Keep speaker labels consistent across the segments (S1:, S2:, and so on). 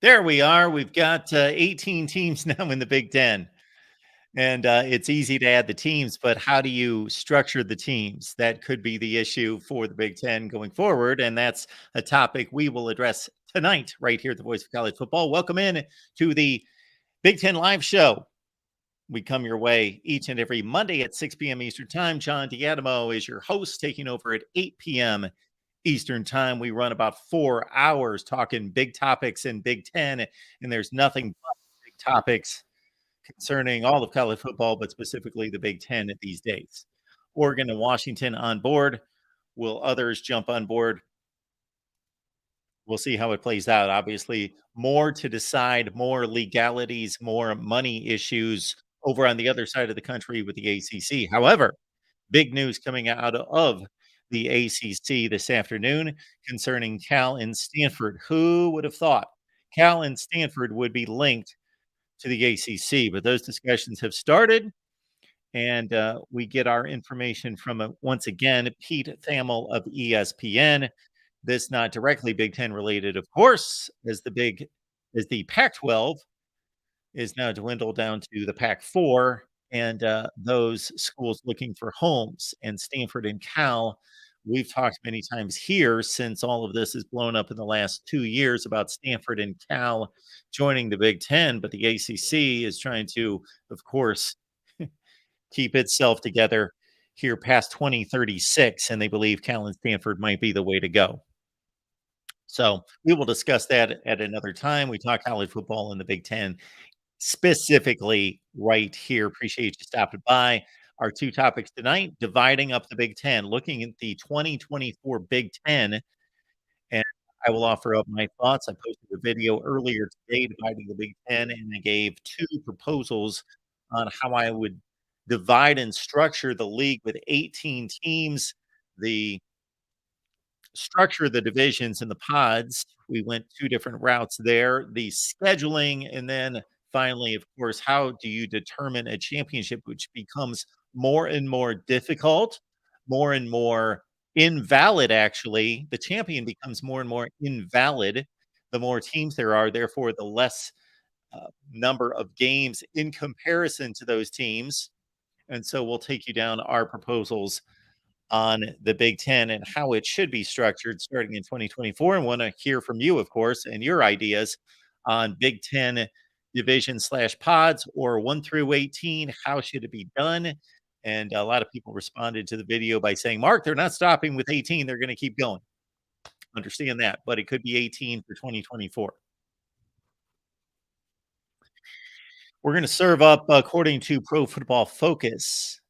S1: There we are. We've got 18 teams now in the Big Ten. And it's easy to add the teams, but how do you structure the teams? That could be the issue for the Big Ten going forward. And that's a topic we will address tonight, right here at the Voice of College Football. Welcome in to the Big Ten Live Show. We come your way each and every Monday at 6 p.m. Eastern Time. John Diadamo is your host, taking over at 8 p.m. Eastern Time. We run about 4 hours talking big topics in Big Ten, and there's nothing but big topics concerning all of college football, but specifically the Big Ten these days. Oregon and Washington on board. Will others jump on board? We'll see how it plays out. Obviously, more to decide, more legalities, more money issues over on the other side of the country with the ACC. However, big news coming out of the ACC this afternoon concerning Cal and Stanford. Who would have thought Cal and Stanford would be linked to the ACC? But those discussions have started, and we get our information from, once again, Pete Thamel of ESPN. This not directly Big Ten related, of course, as the Pac-12 is now dwindled down to the Pac-4, and those schools looking for homes. And Stanford and Cal, we've talked many times here since all of this has blown up in the last 2 years about Stanford and Cal joining the Big Ten, but the ACC is trying to, of course, keep itself together here past 2036, and they believe Cal and Stanford might be the way to go. So we will discuss that at another time. We talk college football in the Big Ten specifically right here. Appreciate you stopping by. Our two topics tonight: dividing up the Big Ten, looking at the 2024 Big Ten, and I will offer up my thoughts. I posted a video earlier today dividing the Big Ten, and I gave two proposals on how I would divide and structure the league with 18 teams. The structure of the divisions and the pods. We went two different routes there. The scheduling, and then finally, of course, how do you determine a championship, which becomes more and more difficult, more and more invalid, actually. The champion becomes more and more invalid the more teams there are, therefore, the less number of games in comparison to those teams. And so we'll take you down our proposals on the Big Ten and how it should be structured starting in 2024. And want to hear from you, of course, and your ideas on Big Ten division slash pods or 1 through 18. How should it be done? And a lot of people responded to the video by saying, Mark, they're not stopping with 18. They're going to keep going. Understand that, but it could be 18 for 2024. We're going to serve up, according to Pro Football Focus,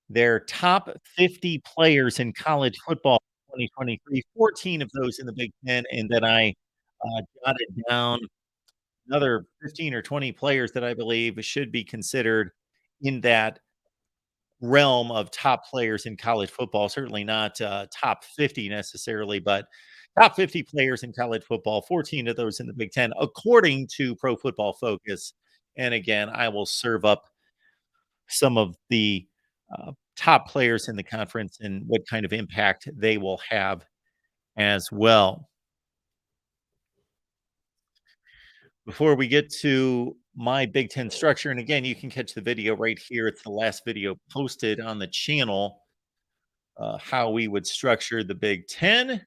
S1: their top 50 players in college football 2023, 14 of those in the Big Ten, and then I jotted down another 15 or 20 players that I believe should be considered in that realm of top players in college football. Certainly not top 50 necessarily, but top 50 players in college football, 14 of those in the Big Ten, according to Pro Football Focus. And again, I will serve up some of the top players in the conference and what kind of impact they will have as well. Before we get to my Big Ten structure, and again, you can catch the video right here. It's the last video posted on the channel, how we would structure the Big Ten.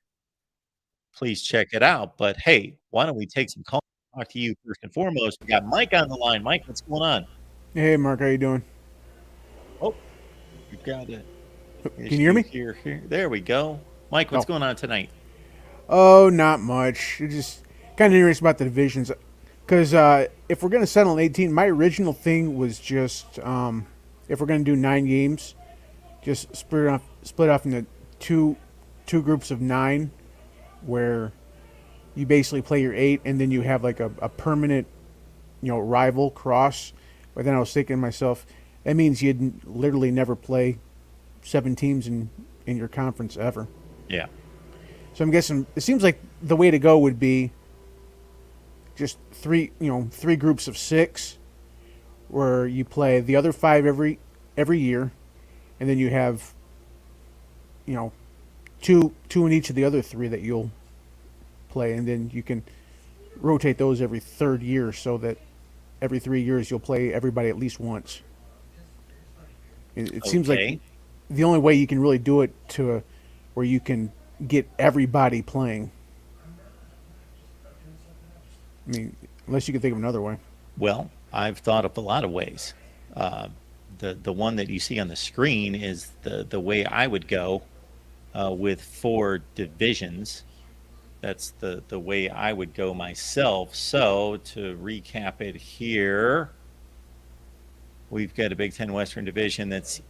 S1: Please check it out. But hey, why don't we take some calls? Talk to you first and foremost. We got Mike on the line. Mike, what's going on?
S2: Hey, Mark, how you doing?
S1: Oh, we've got a
S2: Can you hear me?
S1: here. There we go. Mike, what's
S2: Oh,
S1: going on tonight?
S2: oh, not much. It's just kind of curious about the divisions, because if we're gonna settle on 18, my original thing was just if we're gonna do 9 games, just split off into two groups of 9, where you basically play your 8, and then you have like a permanent, rival cross. But then I was thinking to myself, that means you'd literally never play 7 teams in your conference ever.
S1: Yeah.
S2: So I'm guessing it seems like the way to go would be just three groups of 6, where you play the other 5 every year, and then you have, two in each of the other 3 that you'll play, and then you can rotate those every third year, so that every 3 years you'll play everybody at least once. It seems like
S1: Okay.
S2: the only way you can really do it to where you can get everybody playing. I mean, unless you can think of another way.
S1: Well, I've thought of a lot of ways. Uh, the one that you see on the screen is the way I would go with 4 divisions. That's the way I would go myself. So to recap it here, we've got a Big Ten Western Division that's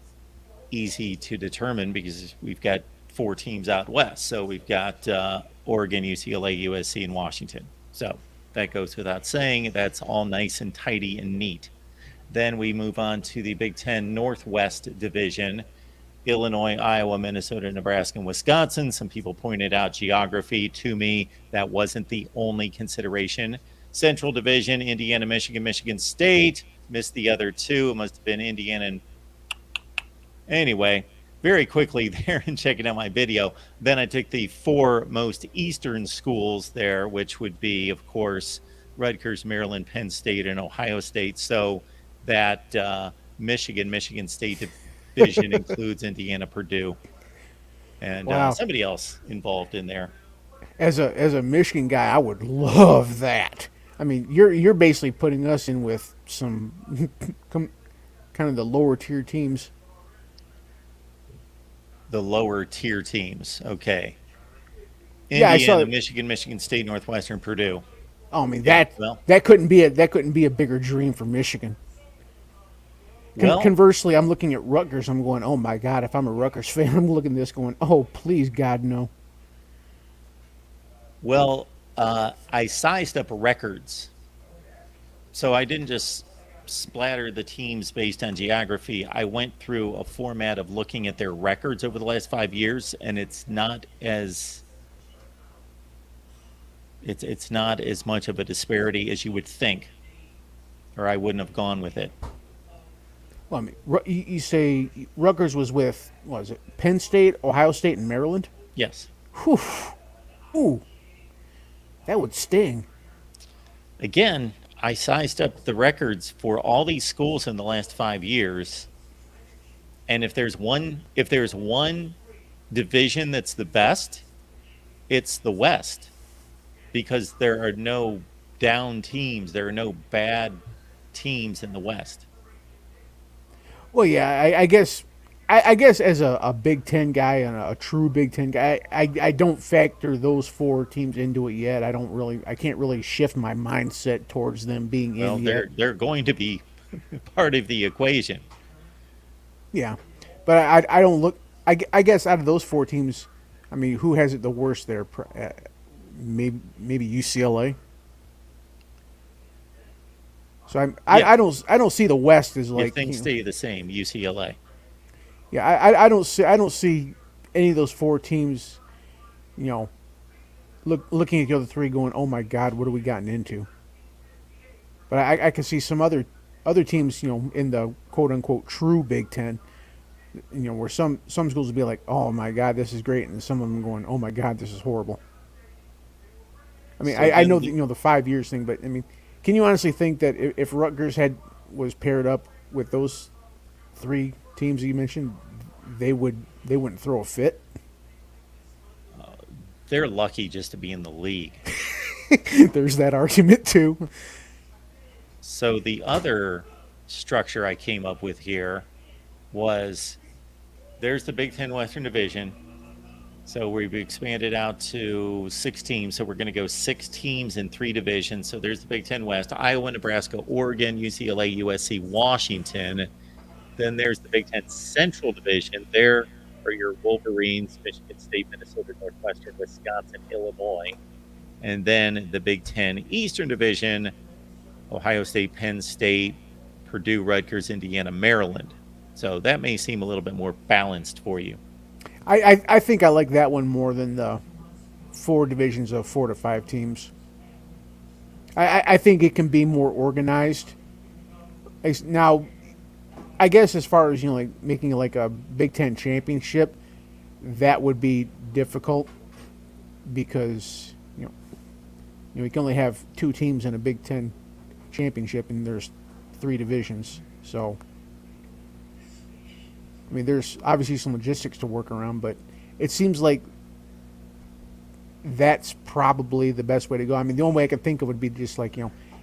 S1: easy to determine because we've got 4 teams out west. So we've got Oregon, UCLA, USC, and Washington. So that goes without saying. That's all nice and tidy and neat. Then we move on to the Big Ten Northwest Division. Illinois, Iowa, Minnesota, Nebraska, and Wisconsin. Some people pointed out geography to me. That wasn't the only consideration. Central Division, Indiana, Michigan, Michigan State. Missed the other 2. It must have been Indiana and anyway, very quickly there and checking out my video. Then I took the 4 most eastern schools there, which would be, of course, Rutgers, Maryland, Penn State, and Ohio State. So that Michigan State division includes Indiana, Purdue, and
S2: Wow.
S1: somebody else involved in there.
S2: As a Michigan guy, I would love that. I mean, you're basically putting us in with some kind of the lower tier teams.
S1: The lower tier teams. Okay.
S2: Yeah, I saw
S1: Indiana,
S2: it.
S1: Michigan, Michigan State, Northwestern, Purdue.
S2: Oh, I mean
S1: Yeah.
S2: that
S1: Well,
S2: that couldn't be a bigger dream for Michigan.
S1: well,
S2: Conversely, I'm looking at Rutgers. I'm going, oh my god! If I'm a Rutgers fan, I'm looking at this going, oh please God no.
S1: well. I sized up records, so I didn't just splatter the teams based on geography. I went through a format of looking at their records over the last 5 years, and it's not as much of a disparity as you would think, or I wouldn't have gone with it.
S2: Well, I mean, you say Rutgers was with what was it? Penn State, Ohio State, and Maryland.
S1: Yes.
S2: Whew. Ooh, that would sting.
S1: Again, I sized up the records for all these schools in the last 5 years, and if there's one division that's the best, it's the West because there are no down teams, there are no bad teams in the West.
S2: Well, yeah, I guess as a Big Ten guy and a true Big Ten guy, I don't factor those 4 teams into it yet. I can't really shift my mindset towards them being
S1: Well,
S2: in yet.
S1: they're going to be part of the equation.
S2: Yeah, but I don't look. I guess out of those 4 teams, I mean, who has it the worst there? Maybe UCLA. So
S1: Yeah,
S2: I don't see the West as
S1: if
S2: like
S1: things stay the same, UCLA.
S2: yeah I don't see any of those 4 teams, you know, looking at the other 3 going, oh my God, what have we gotten into? But I can see some other teams, you know, in the quote unquote true Big Ten, you know, where some schools would be like, oh my God, this is great, and some of them going, oh my God, this is horrible. I mean,
S1: So
S2: I
S1: then
S2: know that, you know, the 5 years thing, but I mean, can you honestly think that if Rutgers was paired up with those 3 teams that you mentioned, they wouldn't throw a fit?
S1: they're lucky just to be in the league.
S2: There's that argument too.
S1: So the other structure I came up with here was there's the Big Ten Western Division. So we've expanded out to 6 teams. So we're going to go 6 teams in 3 divisions. So there's the Big Ten West: Iowa, Nebraska, Oregon, UCLA, USC, Washington. Then there's the Big Ten Central Division. There are your Wolverines, Michigan State, Minnesota, Northwestern, Wisconsin, Illinois. And then the Big Ten Eastern Division: Ohio State, Penn State, Purdue, Rutgers, Indiana, Maryland. So that may seem a little bit more balanced for you.
S2: I think I like that one more than the 4 divisions of 4 to 5 teams. I think it can be more organized. Now, I guess as far as, you know, like making like a Big Ten championship, that would be difficult because, you know, You can only have two teams in a Big Ten championship, and there's three divisions. So, I mean, there's obviously some logistics to work around, but it seems like that's probably the best way to go. I mean, the only way I could think of would be just like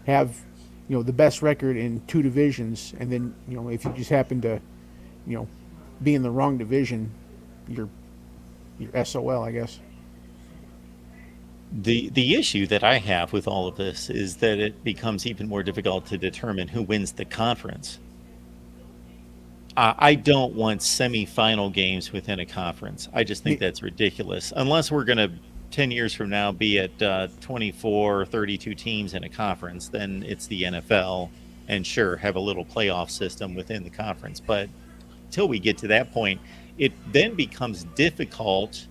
S2: have the best record in two divisions, and then if you just happen to you know be in the wrong division, you're SOL, I guess.
S1: The issue that I have with all of this is that it becomes even more difficult to determine who wins the conference. I don't want semifinal games within a conference. I just think that's ridiculous. Unless we're going to 10 years from now be at 24, 32 teams in a conference, then it's the NFL, and sure, have a little playoff system within the conference. But until we get to that point, it then becomes difficult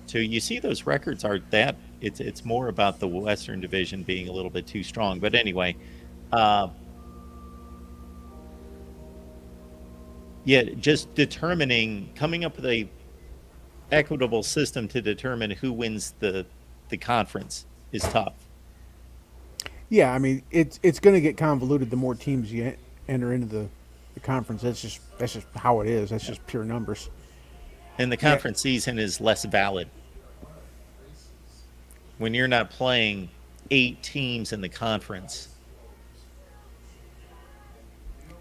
S1: to, you see, those records aren't that, it's more about the Western Division being a little bit too strong. But anyway, yeah, just coming up with a equitable system to determine who wins the conference is tough.
S2: Yeah, I mean it's going to get convoluted the more teams you enter into the conference. That's just how it is. That's just pure numbers.
S1: And the
S2: Yeah.
S1: conference season is less valid when you're not playing 8 teams in the conference.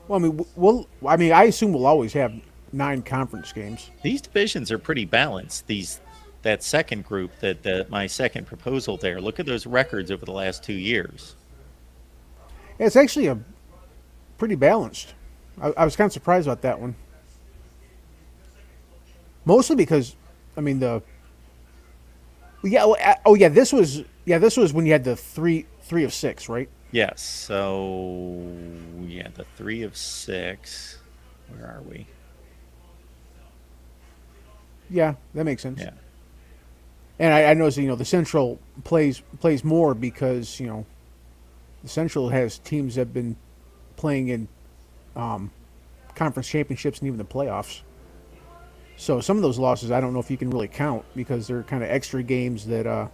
S2: Well, I mean, I assume we'll always have 9 conference games.
S1: These divisions are pretty balanced. That second group, my second proposal there. Look at those records over the last 2 years.
S2: Yeah, it's actually a pretty balanced. I was kind of surprised about that one. Mostly because, I mean, this was when you had the three of six, right?
S1: Yes. So yeah, the 3 of 6. Where are we?
S2: Yeah, that makes sense.
S1: Yeah.
S2: And I noticed the Central plays more because the Central has teams that have been playing in conference championships and even the playoffs. So some of those losses I don't know if you can really count because they're kind of extra games that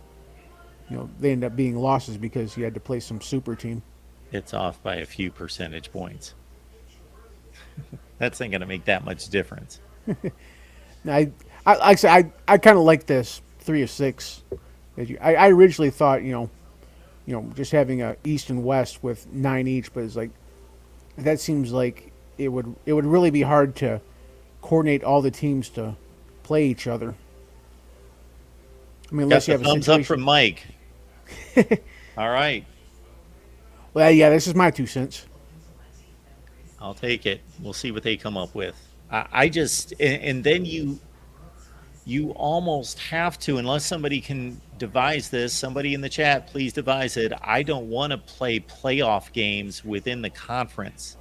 S2: they end up being losses because you had to play some super team.
S1: It's off by a few percentage points. That's not going to make that much difference.
S2: Now, like I said, I kind of like this 3 of 6. I originally thought just having a East and West with 9 each, but it's like that seems like it would really be hard to coordinate all the teams to play each other. I mean,
S1: Got
S2: unless you
S1: the
S2: have a
S1: thumbs up
S2: situation.
S1: from Mike. All right.
S2: Well, yeah, this is my 2 cents.
S1: I'll take it. We'll see what they come up with. I just, and then you almost have to, unless somebody can devise this, somebody in the chat, please devise it. I don't want to play playoff games within the conference,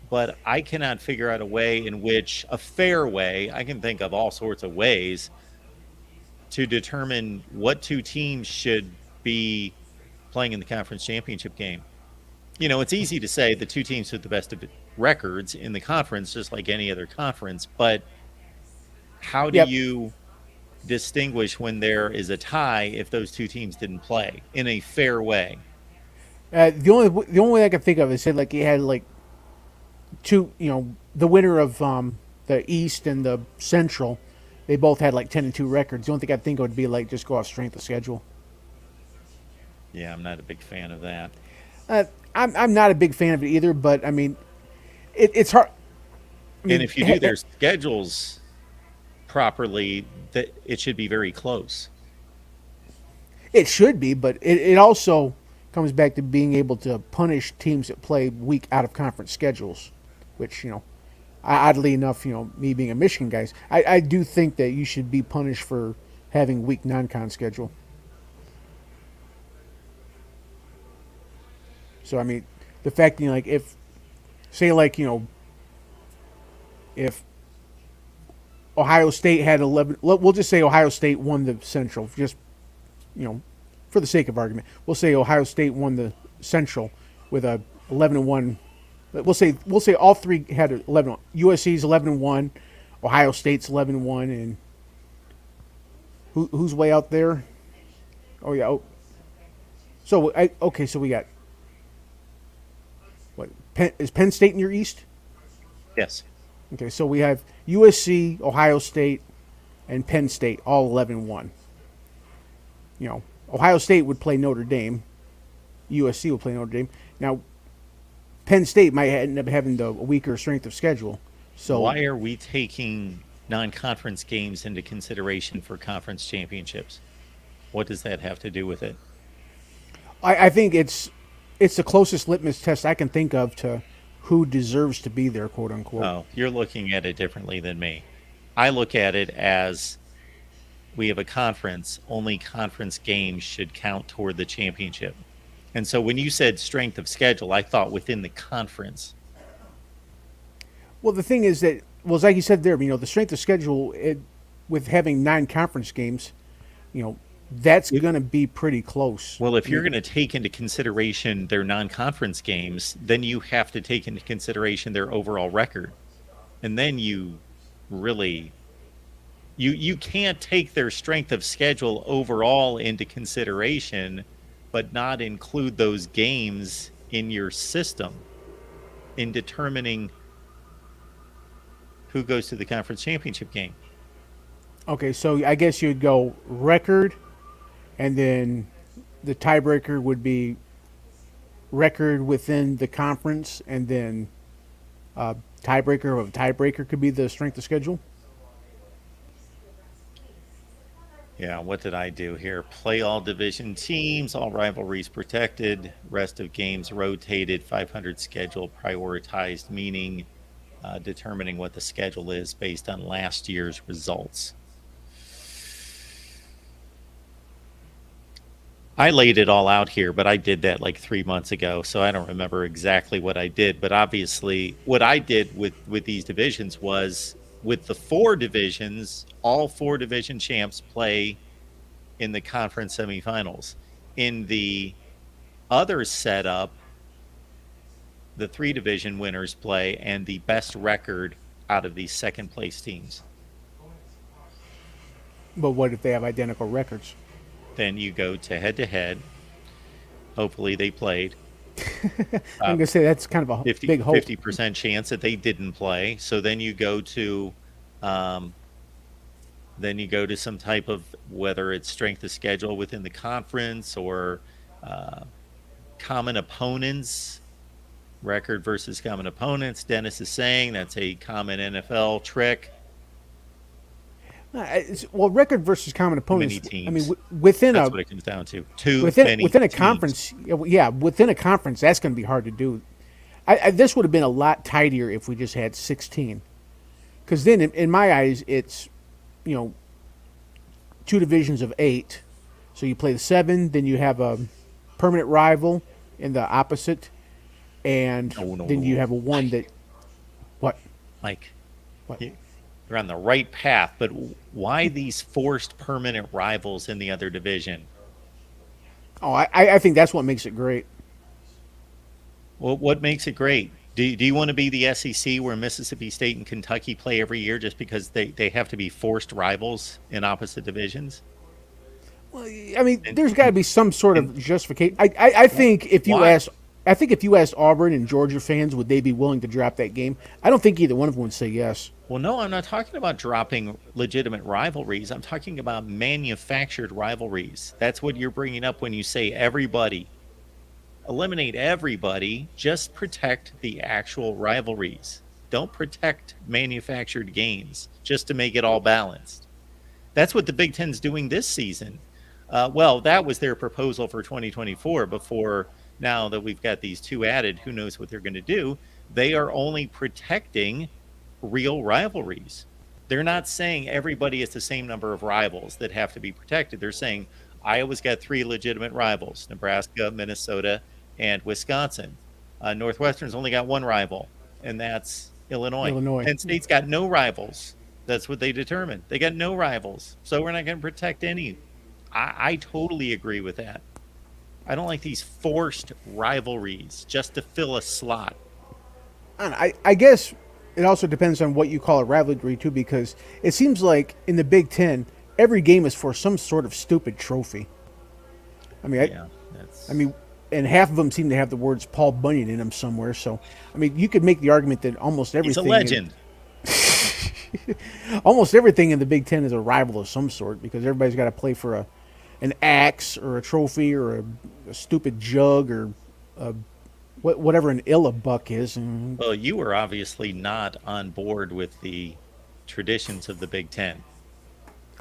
S1: but I cannot figure out a way in which, a fair way, I can think of all sorts of ways to determine what 2 teams should be playing in the conference championship game. It's easy to say the 2 teams with the best of records in the conference, just like any other conference, but how do
S2: Yep.
S1: you distinguish when there is a tie if those 2 teams didn't play in a fair way?
S2: The only way I can think of is said like you had like two, the winner of the East and the Central, they both had like 10-2 records. The only thing I think would be like just go off strength of schedule.
S1: Yeah, I'm not a big fan of that.
S2: I'm not a big fan of it either, but I mean, it's hard. I mean,
S1: And if you do their schedules properly, that it should be very close.
S2: it should be, but it also comes back to being able to punish teams that play weak out of conference schedules, which oddly enough, me being a Michigan guy, I do think that you should be punished for having weak non-con schedule. So I mean, the fact that like if say like if Ohio State had 11, we'll just say Ohio State won the Central, just for the sake of argument, we'll say Ohio State won the Central with a 11-1. We'll say all three had 11. USC's 11-1, Ohio State's 11-1, and who's way out there? Oh yeah. So we got what? Is Penn State in your East?
S1: Yes.
S2: Okay, so we have USC, Ohio State, and Penn State all 11-1. You know, Ohio State would play Notre Dame. USC would play Notre Dame. Now, Penn State might end up having the weaker strength of schedule. So
S1: Why are we taking non-conference games into consideration for conference championships? What does that have to do with it?
S2: I think it's the closest litmus test I can think of to who deserves to be there, quote unquote.
S1: Oh, you're looking at it differently than me. I look at it as we have a conference, only conference games should count toward the championship. And so when you said strength of schedule, I thought within the conference.
S2: Well, the thing is that, well, it's like you said there, the strength of schedule with having 9 conference games, you know, that's going to be pretty close.
S1: Well, if you're going to take into consideration their non-conference games, then you have to take into consideration their overall record. And then you really you can't take their strength of schedule overall into consideration but not include those games in your system in determining who goes to the conference championship game.
S2: Okay, so I guess you'd go record, and then the tiebreaker would be record within the conference, and then tiebreaker of a tiebreaker could be the strength of schedule.
S1: Yeah, what did I do here? Play all division teams, all rivalries protected, rest of games rotated, 500 schedule prioritized, meaning determining what the schedule is based on last year's results. I laid it all out here, but I did that like 3 months ago, so I don't remember exactly what I did. But obviously, what I did with these divisions was with the 4 divisions, all 4 division champs play in the conference semifinals. In the other setup, the 3 division winners play, and the best record out of these second place teams.
S2: But what if they have identical records?
S1: Then you go to head. Hopefully they played.
S2: I'm gonna say that's kind of a
S1: 50,
S2: big hope.
S1: 50% chance that they didn't play. So then you go to some type of, whether it's strength of schedule within the conference or common opponents, record versus common opponents. Dennis is saying that's a common NFL trick.
S2: Well, record versus common opponents.
S1: Many teams.
S2: I mean, within
S1: That's
S2: a
S1: what it comes down to.
S2: within a
S1: teams.
S2: conference, yeah, within a conference, that's going to be hard to do. This would have been a lot tidier if we just had 16, because then, in my eyes, it's 2 divisions of 8. So you play the 7, then you have a permanent rival in the opposite, and then you have a one that. What?
S1: Mike.
S2: What?
S1: You're on the right path, but why these forced permanent rivals in the other division?
S2: Oh, I think that's what makes it great.
S1: Well, what makes it great? Do you want to be the SEC where Mississippi State and Kentucky play every year just because they have to be forced rivals in opposite divisions?
S2: Well, I mean, there's got to be some sort of justification. I think if you ask, Auburn and Georgia fans, would they be willing to drop that game? I don't think either one of them would say yes.
S1: Well, no, I'm not talking about dropping legitimate rivalries. I'm talking about manufactured rivalries. That's what you're bringing up when you say everybody. Eliminate everybody. Just protect the actual rivalries. Don't protect manufactured games just to make it all balanced. That's what the Big Ten's doing this season. Well, that was their proposal for 2024 before. Now that we've got these 2 added, who knows what they're going to do? They are only protecting real rivalries. They're not saying everybody is the same number of rivals that have to be protected. They're saying Iowa's got 3 legitimate rivals: Nebraska, Minnesota, and Wisconsin. Northwestern's only got 1 rival, and that's Illinois. Penn State's got no rivals. That's what they determined. They got no rivals, so we're not going to protect any. I totally agree with that. I don't like these forced rivalries just to fill a slot.
S2: I guess it also depends on what you call a rivalry, too, because it seems like in the Big Ten, every game is for some sort of stupid trophy. I mean, I
S1: That's
S2: mean, and half of them seem to have the words Paul Bunyan in them somewhere. So, I mean, you could make the argument that
S1: he's a legend.
S2: almost everything in the Big Ten is a rival of some sort because everybody's got to play for an axe or a trophy or a stupid jug or whatever an illa buck is. And,
S1: Well, you were obviously not on board with the traditions of the Big Ten.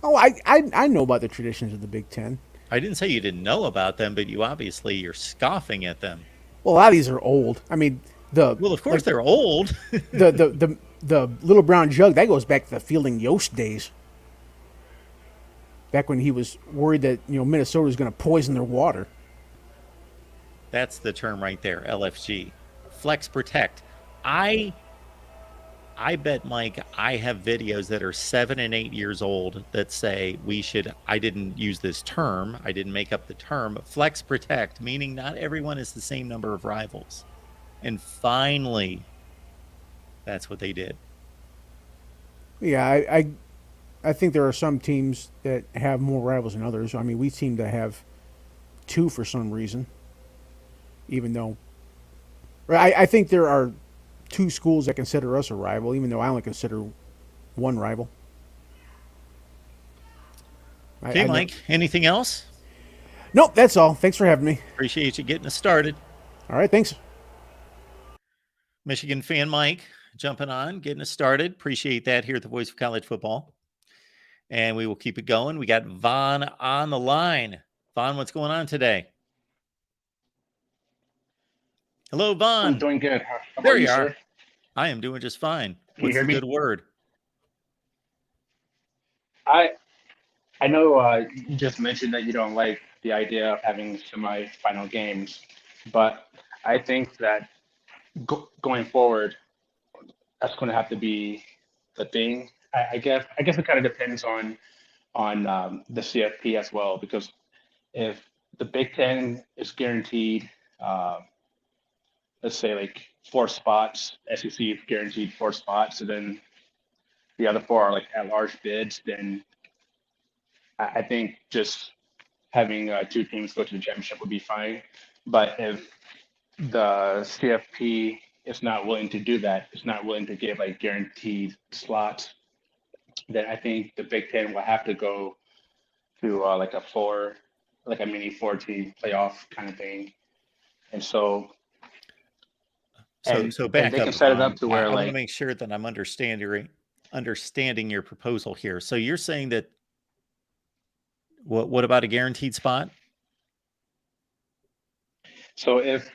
S2: oh, I know about the traditions of the Big Ten.
S1: I didn't say you didn't know about them, but you're scoffing at them.
S2: Well, a lot of these are old. I mean, the
S1: Well, of course
S2: like
S1: they're old.
S2: the little brown jug that goes back to the Fielding Yost days. Back when he was worried that Minnesota was going to poison their water.
S1: That's the term right there, LFG. Flex protect. I I bet, Mike, I have videos that are 7 and 8 years old that say we should. I didn't use this term. I didn't make up the term. Flex protect, meaning not everyone is the same number of rivals. And finally, that's what they did.
S2: Yeah, I think there are some teams that have more rivals than others. I mean, we seem to have two for some reason, even though I think there are two schools that consider us a rival, even though I only consider one rival.
S1: Okay,
S2: I never.
S1: Mike, anything else?
S2: Nope, that's all. Thanks for having me.
S1: Appreciate you getting us started.
S2: All right, thanks.
S1: Michigan fan Mike jumping on, getting us started. Appreciate that here at the Voice of College Football. And we will keep it going. We got Vaughn on the line. Vaughn, what's going on today? Hello,
S3: I'm
S1: Vaughn.
S3: doing good. How
S1: There
S3: about you,
S1: you are.
S3: sir?
S1: I am doing just fine.
S3: Can you
S1: What's
S3: hear
S1: the
S3: me?
S1: good word?
S3: I I know you just mentioned that you don't like the idea of having semi-final games, but I think that going forward, that's going to have to be the thing. I guess it kind of depends on the CFP as well, because if the Big Ten is guaranteed, uh, let's say like 4 spots, SEC is guaranteed 4 spots, and then the other four are like at large bids, then I think just having two teams go to the championship would be fine. But if the CFP is not willing to do that, is not willing to give like guaranteed slots, then I think the Big Ten will have to go to like a mini 4 team playoff kind of thing. And so,
S1: So
S3: and
S1: back
S3: they
S1: up,
S3: can set it up
S1: Vaughn.
S3: to
S1: I,
S3: where
S1: I want to
S3: like,
S1: make sure that I'm understanding your proposal here. So you're saying that what about a guaranteed spot?
S3: so if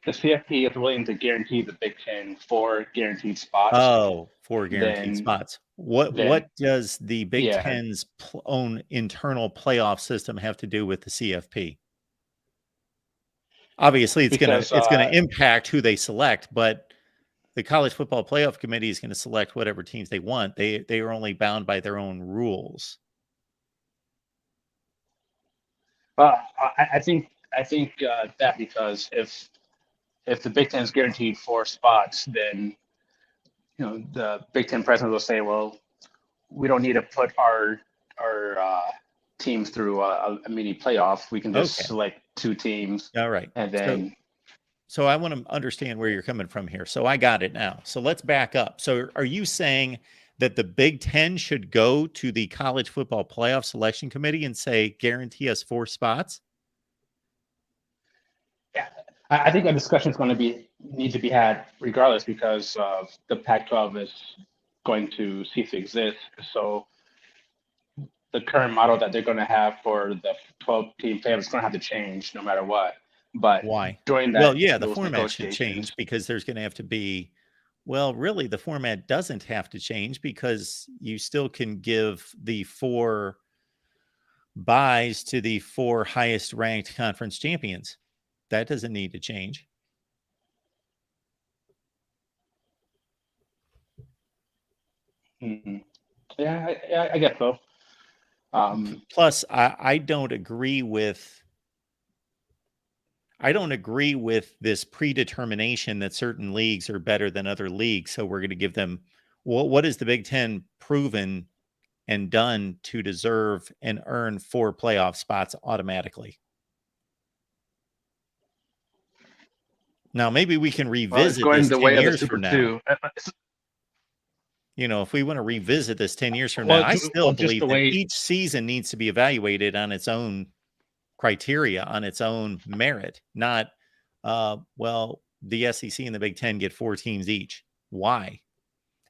S3: the CFP is willing to guarantee the Big Ten 4 guaranteed spots,
S1: Oh, four guaranteed
S3: then
S1: spots. What
S3: then
S1: what does the Big
S3: yeah,
S1: Ten's own internal playoff system have to do with the CFP? Obviously,
S3: because
S1: it's gonna impact who they select, but the college football playoff committee is going to select whatever teams they want. They are only bound by their own rules.
S3: I think that because if the Big Ten is guaranteed 4 spots, then the Big Ten president will say, well, we don't need to put our teams through a mini playoff. We can just
S1: Okay.
S3: select 2 teams,
S1: All right.
S3: and
S1: So
S3: then
S1: so I want to understand where you're coming from here. So I got it now. So let's back up. So are you saying that the Big Ten should go to the college football playoff selection committee and say, guarantee us 4 spots?
S3: yeah, I think a discussion is going to be need to be had regardless because the Pac-12 is going to cease to exist. So the current model that they're going to have for the 12-team playoffs is going to have to change no matter what. But
S1: Why?
S3: during
S1: Well,
S3: that
S1: yeah, the
S3: those
S1: format should
S3: negotiations,
S1: change because there's going to have to be, well, really, the format doesn't have to change because you still can give the 4 buys to the 4 highest ranked conference champions. That doesn't need to change.
S3: mhm. Yeah, I guess so.
S1: Plus, I don't agree with this predetermination that certain leagues are better than other leagues. So we're going to give them what is the Big Ten proven and done to deserve and earn 4 playoff spots automatically? Now, maybe we can
S3: Well, it's
S1: revisit
S3: going
S1: this
S3: the
S1: 10
S3: way of the
S1: years
S3: Super
S1: from now.
S3: Two.
S1: If we want to revisit this 10 years from now,
S3: Well,
S1: I still
S3: just
S1: believe
S3: the
S1: that
S3: way.
S1: each season needs to be evaluated on its own criteria, on its own merit, not, well, the SEC and the Big Ten get 4 teams each. Why?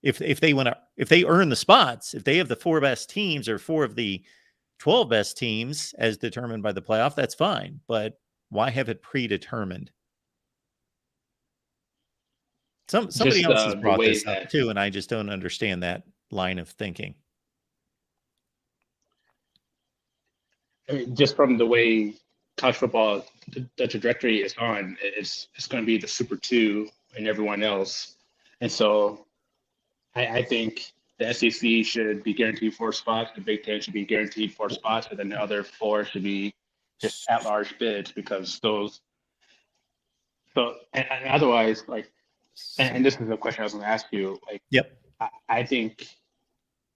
S1: If they want to, if they earn the spots, if they have the 4 best teams or 4 of the 12 best teams as determined by the playoff, that's fine. But why have it predetermined? Somebody
S3: Just
S1: else has
S3: the
S1: brought
S3: way
S1: this up
S3: that,
S1: too, and I just don't understand that line of thinking.
S3: I mean, just from the way college football, the trajectory is on, it's going to be the Super Two and everyone else, and so I think the SEC should be guaranteed 4 spots, the Big Ten should be guaranteed 4 spots, and then the other 4 should be just at large bids because those. So and otherwise, like, and this is a question I was going to ask you, like,
S1: Yep.
S3: I think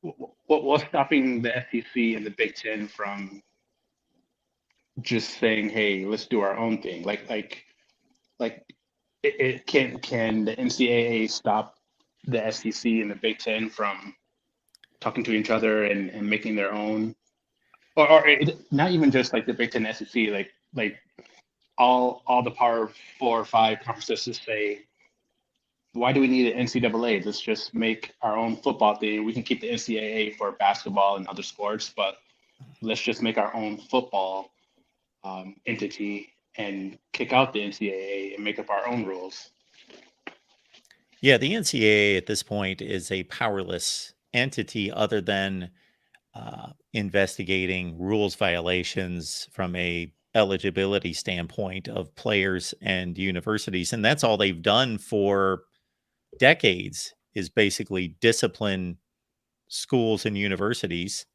S3: what's stopping the SEC and the Big Ten from just saying, "Hey, let's do our own thing"? Like, it can the NCAA stop the SEC and the Big Ten from talking to each other and making their own, or not even just like the Big Ten, SEC, like all the Power 4 or 5 conferences to say, why do we need an NCAA? Let's just make our own football thing. We can keep the NCAA for basketball and other sports, but let's just make our own football entity and kick out the NCAA and make up our own rules.
S1: Yeah, the NCAA at this point is a powerless entity other than investigating rules violations from a eligibility standpoint of players and universities, and that's all they've done for decades is basically discipline schools and universities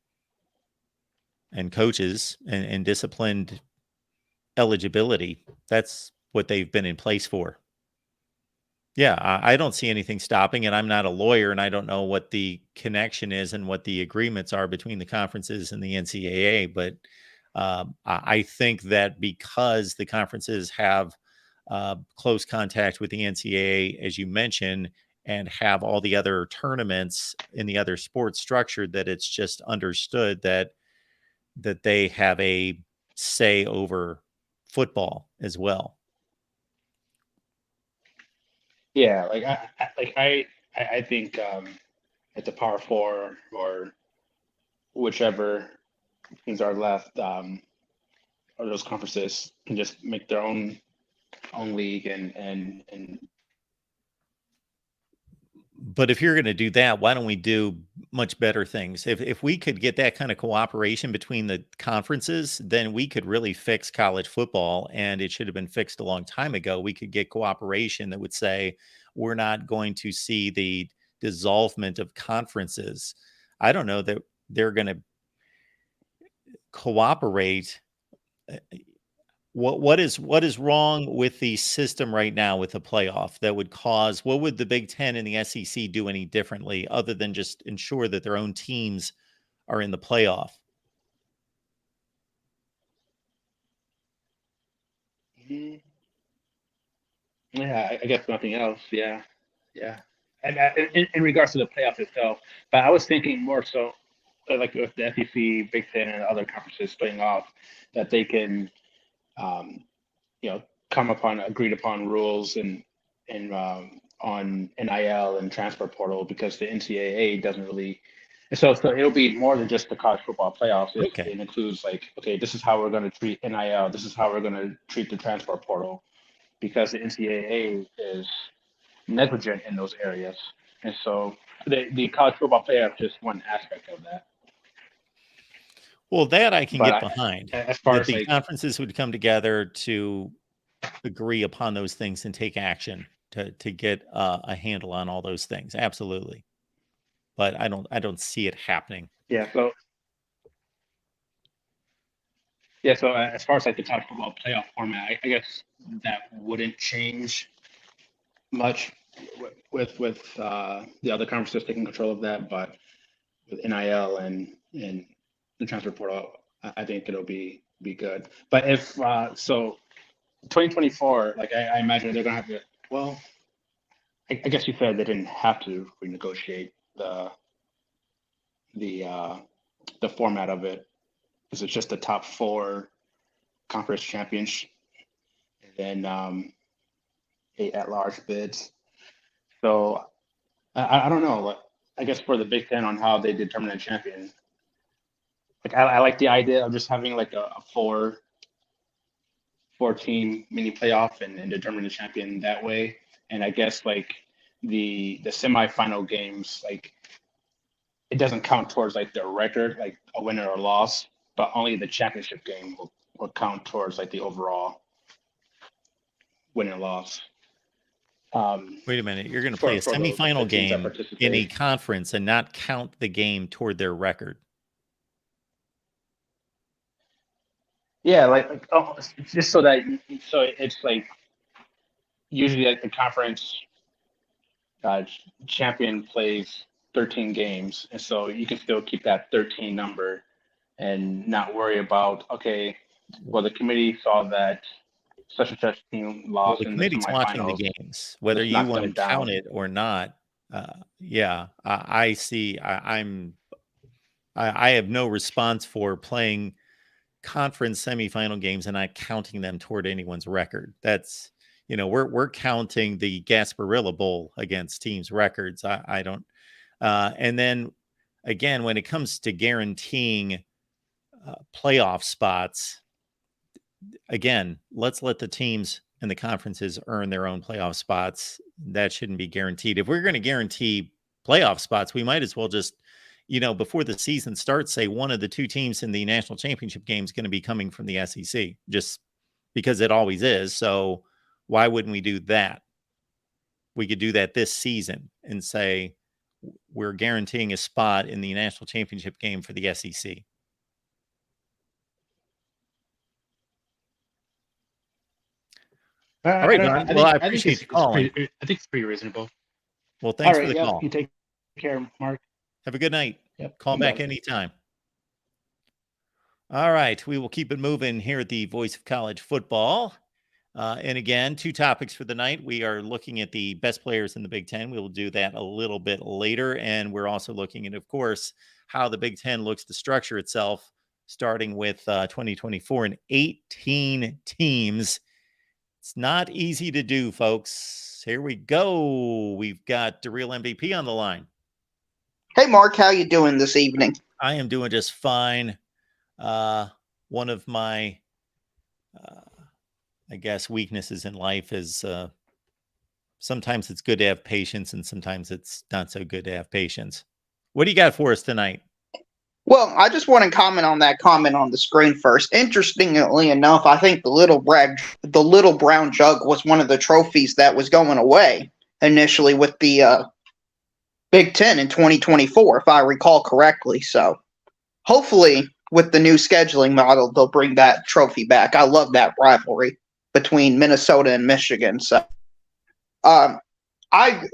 S1: and coaches and disciplined eligibility. That's what they've been in place for. Yeah, I don't see anything stopping it. I'm not a lawyer, and I don't know what the connection is and what the agreements are between the conferences and the NCAA. But I think that because the conferences have close contact with the NCAA, as you mentioned, and have all the other tournaments in the other sports structured, that it's just understood that they have a say over football as well.
S3: Yeah, I think at the Power 4 or whichever things are left, or those conferences can just make their own league and
S1: But if you're going to do that, why don't we do much better things? If we could get that kind of cooperation between the conferences, then we could really fix college football, and it should have been fixed a long time ago. We could get cooperation that would say we're not going to see the dissolvement of conferences. I don't know that they're going to cooperate. What is wrong with the system right now with the playoff that would cause, what would the Big Ten and the SEC do any differently other than just ensure that their own teams are in the playoff?
S3: Mhm. Yeah, I guess nothing else. Yeah, yeah. And in regards to the playoff itself, but I was thinking more so like with the SEC, Big Ten, and other conferences splitting off, that they can um, come upon agreed upon rules and on NIL and transfer portal because the NCAA doesn't really. And so it'll be more than just the college football playoffs.
S1: Okay.
S3: It includes like, okay, this is how we're going to treat NIL. This is how we're going to treat the transfer portal because the NCAA is negligent in those areas. And so the college football playoff is just one aspect of that.
S1: Well, that I can
S3: But
S1: get behind,
S3: as far
S1: that
S3: as
S1: the
S3: like,
S1: conferences would come together to agree upon those things and take action to get a handle on all those things. Absolutely. But I don't see it happening.
S3: yeah, so yeah, so as far as like the college football playoff format, I guess that wouldn't change much with the other conferences taking control of that, but with NIL and the transfer portal, I think it'll be good. But if so, 2024, like I imagine they're gonna have to. Well, I guess you said they didn't have to renegotiate the uh, the format of it. Is it just the top four conference champions and then 8 at-large bids? So I don't know. Like, I guess for the Big Ten on how they determine a champion, like I like the idea of just having like a four team mini playoff and determine the champion that way. And I guess like the semifinal games, like it doesn't count towards like the record, like a winner or loss, but only the championship game will count towards like the overall win and loss.
S1: Wait a minute. You're going to play
S3: For
S1: a
S3: the
S1: semifinal
S3: teams that
S1: game in a
S3: participate.
S1: conference and not count the game toward their record.
S3: Yeah, like oh, just so it's like usually like the conference uh, champion plays 13 games, and so you can still keep that 13 number and not worry about okay, well the committee saw that such and such team
S1: Well,
S3: lost
S1: the
S3: in the
S1: committee's watching the
S3: semifinals.
S1: games, whether
S3: Let's
S1: you
S3: knock
S1: want
S3: them
S1: to count
S3: down.
S1: it or not. Yeah, I see. I have no response for playing conference semifinal games and not counting them toward anyone's record. That's we're counting the Gasparilla Bowl against teams' records. I don't. And then again, when it comes to guaranteeing playoff spots, again, let's let the teams and the conferences earn their own playoff spots. That shouldn't be guaranteed. If we're going to guarantee playoff spots, we might as well just, before the season starts, say one of the two teams in the national championship game is going to be coming from the SEC, just because it always is. So why wouldn't we do that? We could do that this season and say we're guaranteeing a spot in the national championship game for the SEC. All right, Don. Well, I
S3: I think
S1: appreciate you calling.
S3: I think it's pretty reasonable.
S1: Well,
S3: All
S1: thanks for
S3: right,
S1: the
S3: yep.
S1: call.
S3: You take care, Mark.
S1: Have a good night.
S3: Yep.
S1: Call back
S3: Bye.
S1: anytime. All right. We will keep it moving here at the Voice of College Football. And again, two topics for the night. We are looking at the best players in the Big Ten. We will do that a little bit later. And we're also looking at, of course, how the Big Ten looks to structure itself, starting with 2024 and 18 teams. It's not easy to do, folks. Here we go. We've got the real MVP on the line.
S4: Hey, Mark, how you doing this evening?
S1: I am doing just fine. One of my, I guess, weaknesses in life is sometimes it's good to have patience and sometimes it's not so good to have patience. What do you got for us tonight?
S4: Well, I just want to comment on that comment on the screen first. Interestingly enough, I think the little brown jug was one of the trophies that was going away initially with the Big Ten in 2024, if I recall correctly. So hopefully with the new scheduling model, they'll bring that trophy back. I love that rivalry between Minnesota and Michigan. So I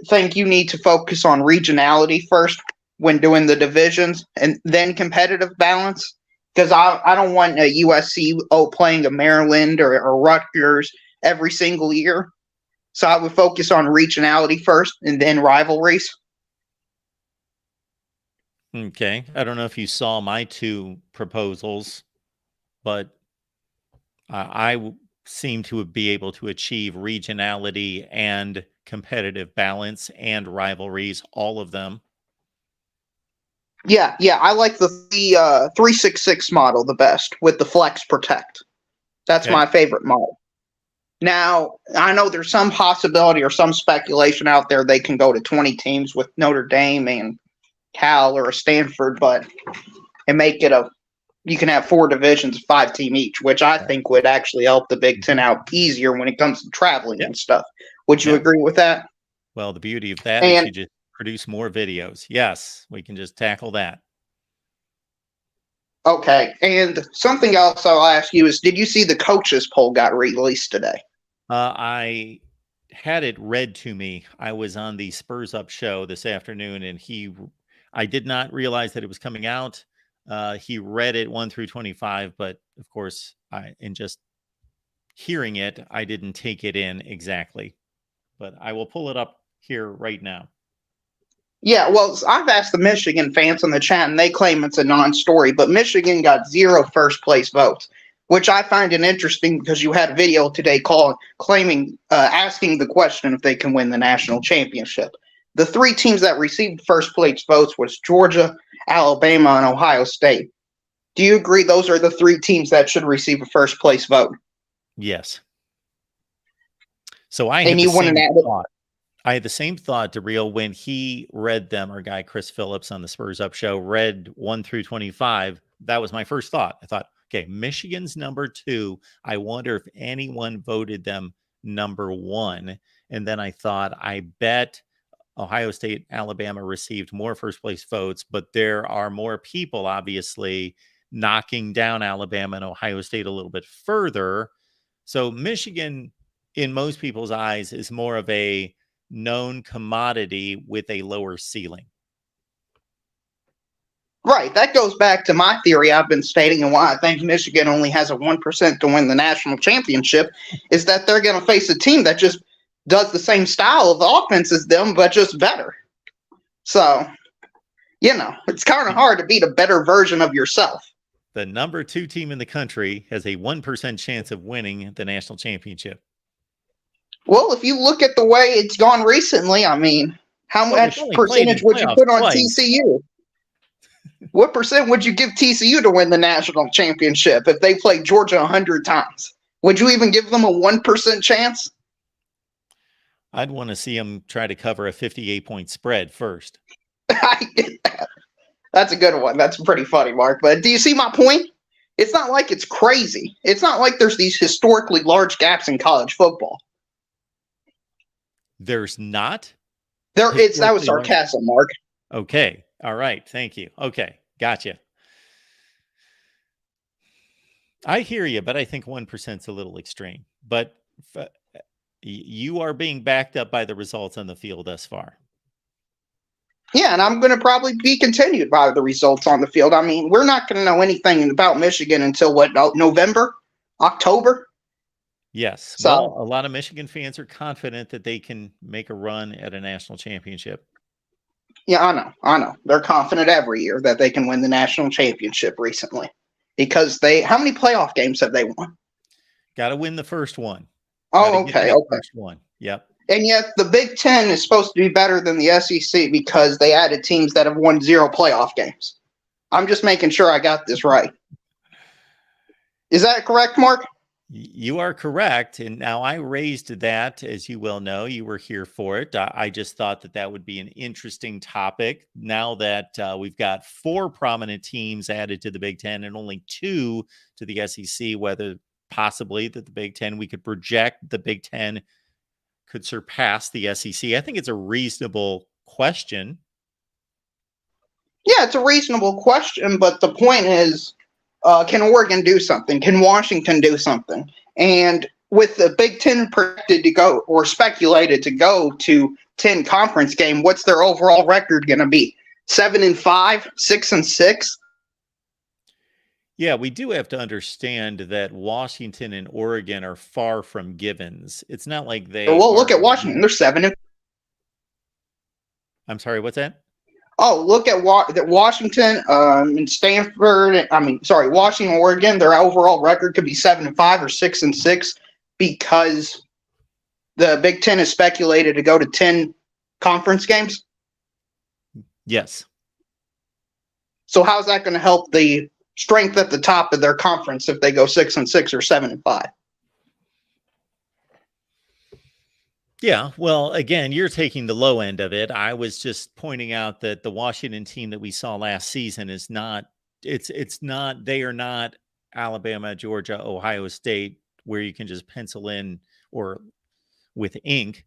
S4: think you need to focus on regionality first when doing the divisions and then competitive balance. Because I don't want a USC playing a Maryland or Rutgers every single year. So I would focus on regionality first and then rivalries.
S1: Okay. I don't know if you saw my two proposals, but I seem to be able to achieve regionality and competitive balance and rivalries, all of them.
S4: Yeah, I like the 366 model the best with the flex protect. That's
S1: Okay.
S4: my favorite model. Now, I know there's some possibility or some speculation out there they can go to 20 teams with Notre Dame and Cal or a Stanford, but and make it you can have 4 divisions, 5 team each, which I think would actually help the Big Ten out easier when it comes to traveling and stuff. Would you agree with that?
S1: Well, the beauty of that is you just produce more videos. Yes, we can just tackle that.
S4: Okay, and something else I'll ask you is, did you see the coaches poll got released today?
S1: I had it read to me. I was on the Spurs Up show this afternoon, and I did not realize that it was coming out. He read it 1 through 25, but of course, in just hearing it, I didn't take it in exactly, but I will pull it up here right now.
S4: Yeah, well, I've asked the Michigan fans in the chat, and they claim it's a non-story, but Michigan got 0 first-place votes, which I find it interesting because you had a video today asking the question if they can win the national championship. The 3 teams that received first-place votes was Georgia, Alabama, and Ohio State. Do you agree those are the 3 teams that should receive a first-place vote?
S1: Yes. So I
S4: And
S1: had
S4: you
S1: the
S4: want
S1: same
S4: to
S1: thought. I had the same thought, DeReal, when he read them. Our guy Chris Phillips on the Spurs Up show read 1 through 25. That was my first thought. I thought, okay, Michigan's number 2. I wonder if anyone voted them number 1. And then I thought, I bet Ohio State, Alabama received more first place votes, but there are more people obviously knocking down Alabama and Ohio State a little bit further. So Michigan, in most people's eyes, is more of a known commodity with a lower ceiling.
S4: Right. That goes back to my theory I've been stating and why I think Michigan only has a 1% to win the national championship is that they're going to face a team that just does the same style of offense as them, but just better. So, it's kind of hard to beat a better version of yourself.
S1: The number 2 team in the country has a 1% chance of winning the national championship.
S4: Well, if you look at the way it's gone recently, I mean, how much percentage would you put on TCU? What percent would you give TCU to win the national championship if they played Georgia 100 times? Would you even give them a 1% chance?
S1: I'd want to see them try to cover a 58-point spread first.
S4: I get that. That's a good one. That's pretty funny, Mark. But do you see my point? It's not like it's crazy. It's not like there's these historically large gaps in college football.
S1: There's not?
S4: That was sarcasm, Mark.
S1: Okay. All right. Thank you. Okay. Gotcha. I hear you, but I think 1% is a little extreme. But you are being backed up by the results on the field thus far.
S4: Yeah, and I'm going to probably be continued by the results on the field. I mean, we're not going to know anything about Michigan until, November? October?
S1: Yes.
S4: So,
S1: well, a lot of Michigan fans are confident that they can make a run at a national championship.
S4: Yeah, I know. They're confident every year that they can win the national championship recently. Because how many playoff games have they won?
S1: Got to win the first one.
S4: Oh, okay.
S1: First one. Yep.
S4: And yet the Big Ten is supposed to be better than the SEC because they added teams that have won 0 playoff games. I'm just making sure I got this right. Is that correct, Mark?
S1: You are correct. And now I raised that, as you well know, you were here for it. I just thought that would be an interesting topic now that we've got 4 prominent teams added to the Big Ten and only 2 to the SEC, whether possibly that the Big Ten, we could project the Big Ten could surpass the SEC. I think it's a reasonable question.
S4: Yeah, it's a reasonable question, but the point is, can Oregon do something? Can Washington do something? And with the Big Ten projected to go or speculated to go to 10 conference game, what's their overall record going to be? 7-5, 6-6?
S1: Yeah, we do have to understand that Washington and Oregon are far from givens. It's not like they.
S4: Well, look at Washington. They're 7.
S1: I'm sorry, what's that?
S4: Oh, look at Washington and Stanford. Washington, Oregon. Their overall record could be 7-5 or 6-6 because the Big Ten is speculated to go to 10 conference games.
S1: Yes.
S4: So how's that going to help the strength at the top of their conference if they go 6-6 or 7-5?
S1: Yeah, well, again, you're taking the low end of it. I was just pointing out that the Washington team that we saw last season is not. They are not Alabama, Georgia, Ohio State, where you can just pencil in or with ink,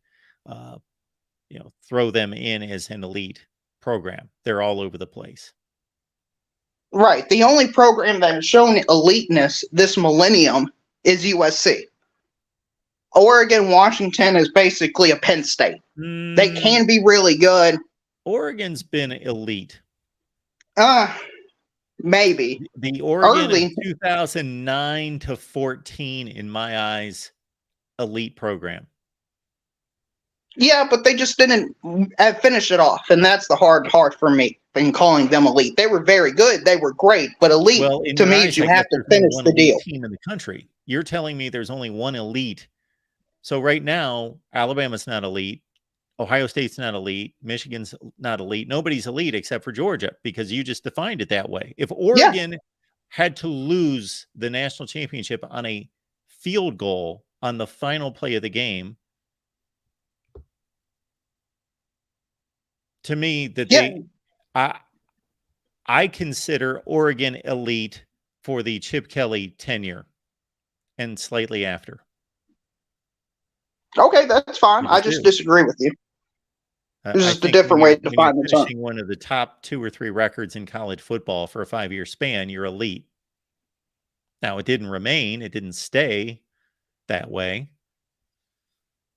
S1: throw them in as an elite program. They're all over the place.
S4: Right. The only program that has shown eliteness this millennium is USC. Oregon, Washington is basically a Penn State. They can be really good.
S1: Oregon's been elite.
S4: maybe
S1: The Oregon of
S4: early.
S1: 2009 to 14, in my eyes, elite program.
S4: Yeah, but they just didn't finish it off, and that's the hard part for me in calling them elite. They were very good, they were great, but elite
S1: Well, in
S4: to
S1: your
S4: me is
S1: eyes,
S4: you
S1: I guess
S4: have to
S1: there's only
S4: finish
S1: one
S4: the
S1: elite
S4: deal.
S1: team in the country. You're telling me there's only one elite. So right now, Alabama's not elite. Ohio State's not elite. Michigan's not elite. Nobody's elite except for Georgia because you just defined it that way. If
S4: Yeah,
S1: Oregon had to lose the national championship on a field goal on the final play of the game, to me, that
S4: yeah.
S1: I consider Oregon elite for the Chip Kelly tenure and slightly after.
S4: Okay, that's fine.
S1: I
S4: I
S1: just
S4: just
S1: do.
S4: disagree with you. This
S1: I
S4: is a
S1: think
S4: different way to
S1: when you're
S4: define the term.
S1: finishing one of the top 2 or 3 records in college football for a 5-year span, you're elite. Now, it didn't remain, it didn't stay that way.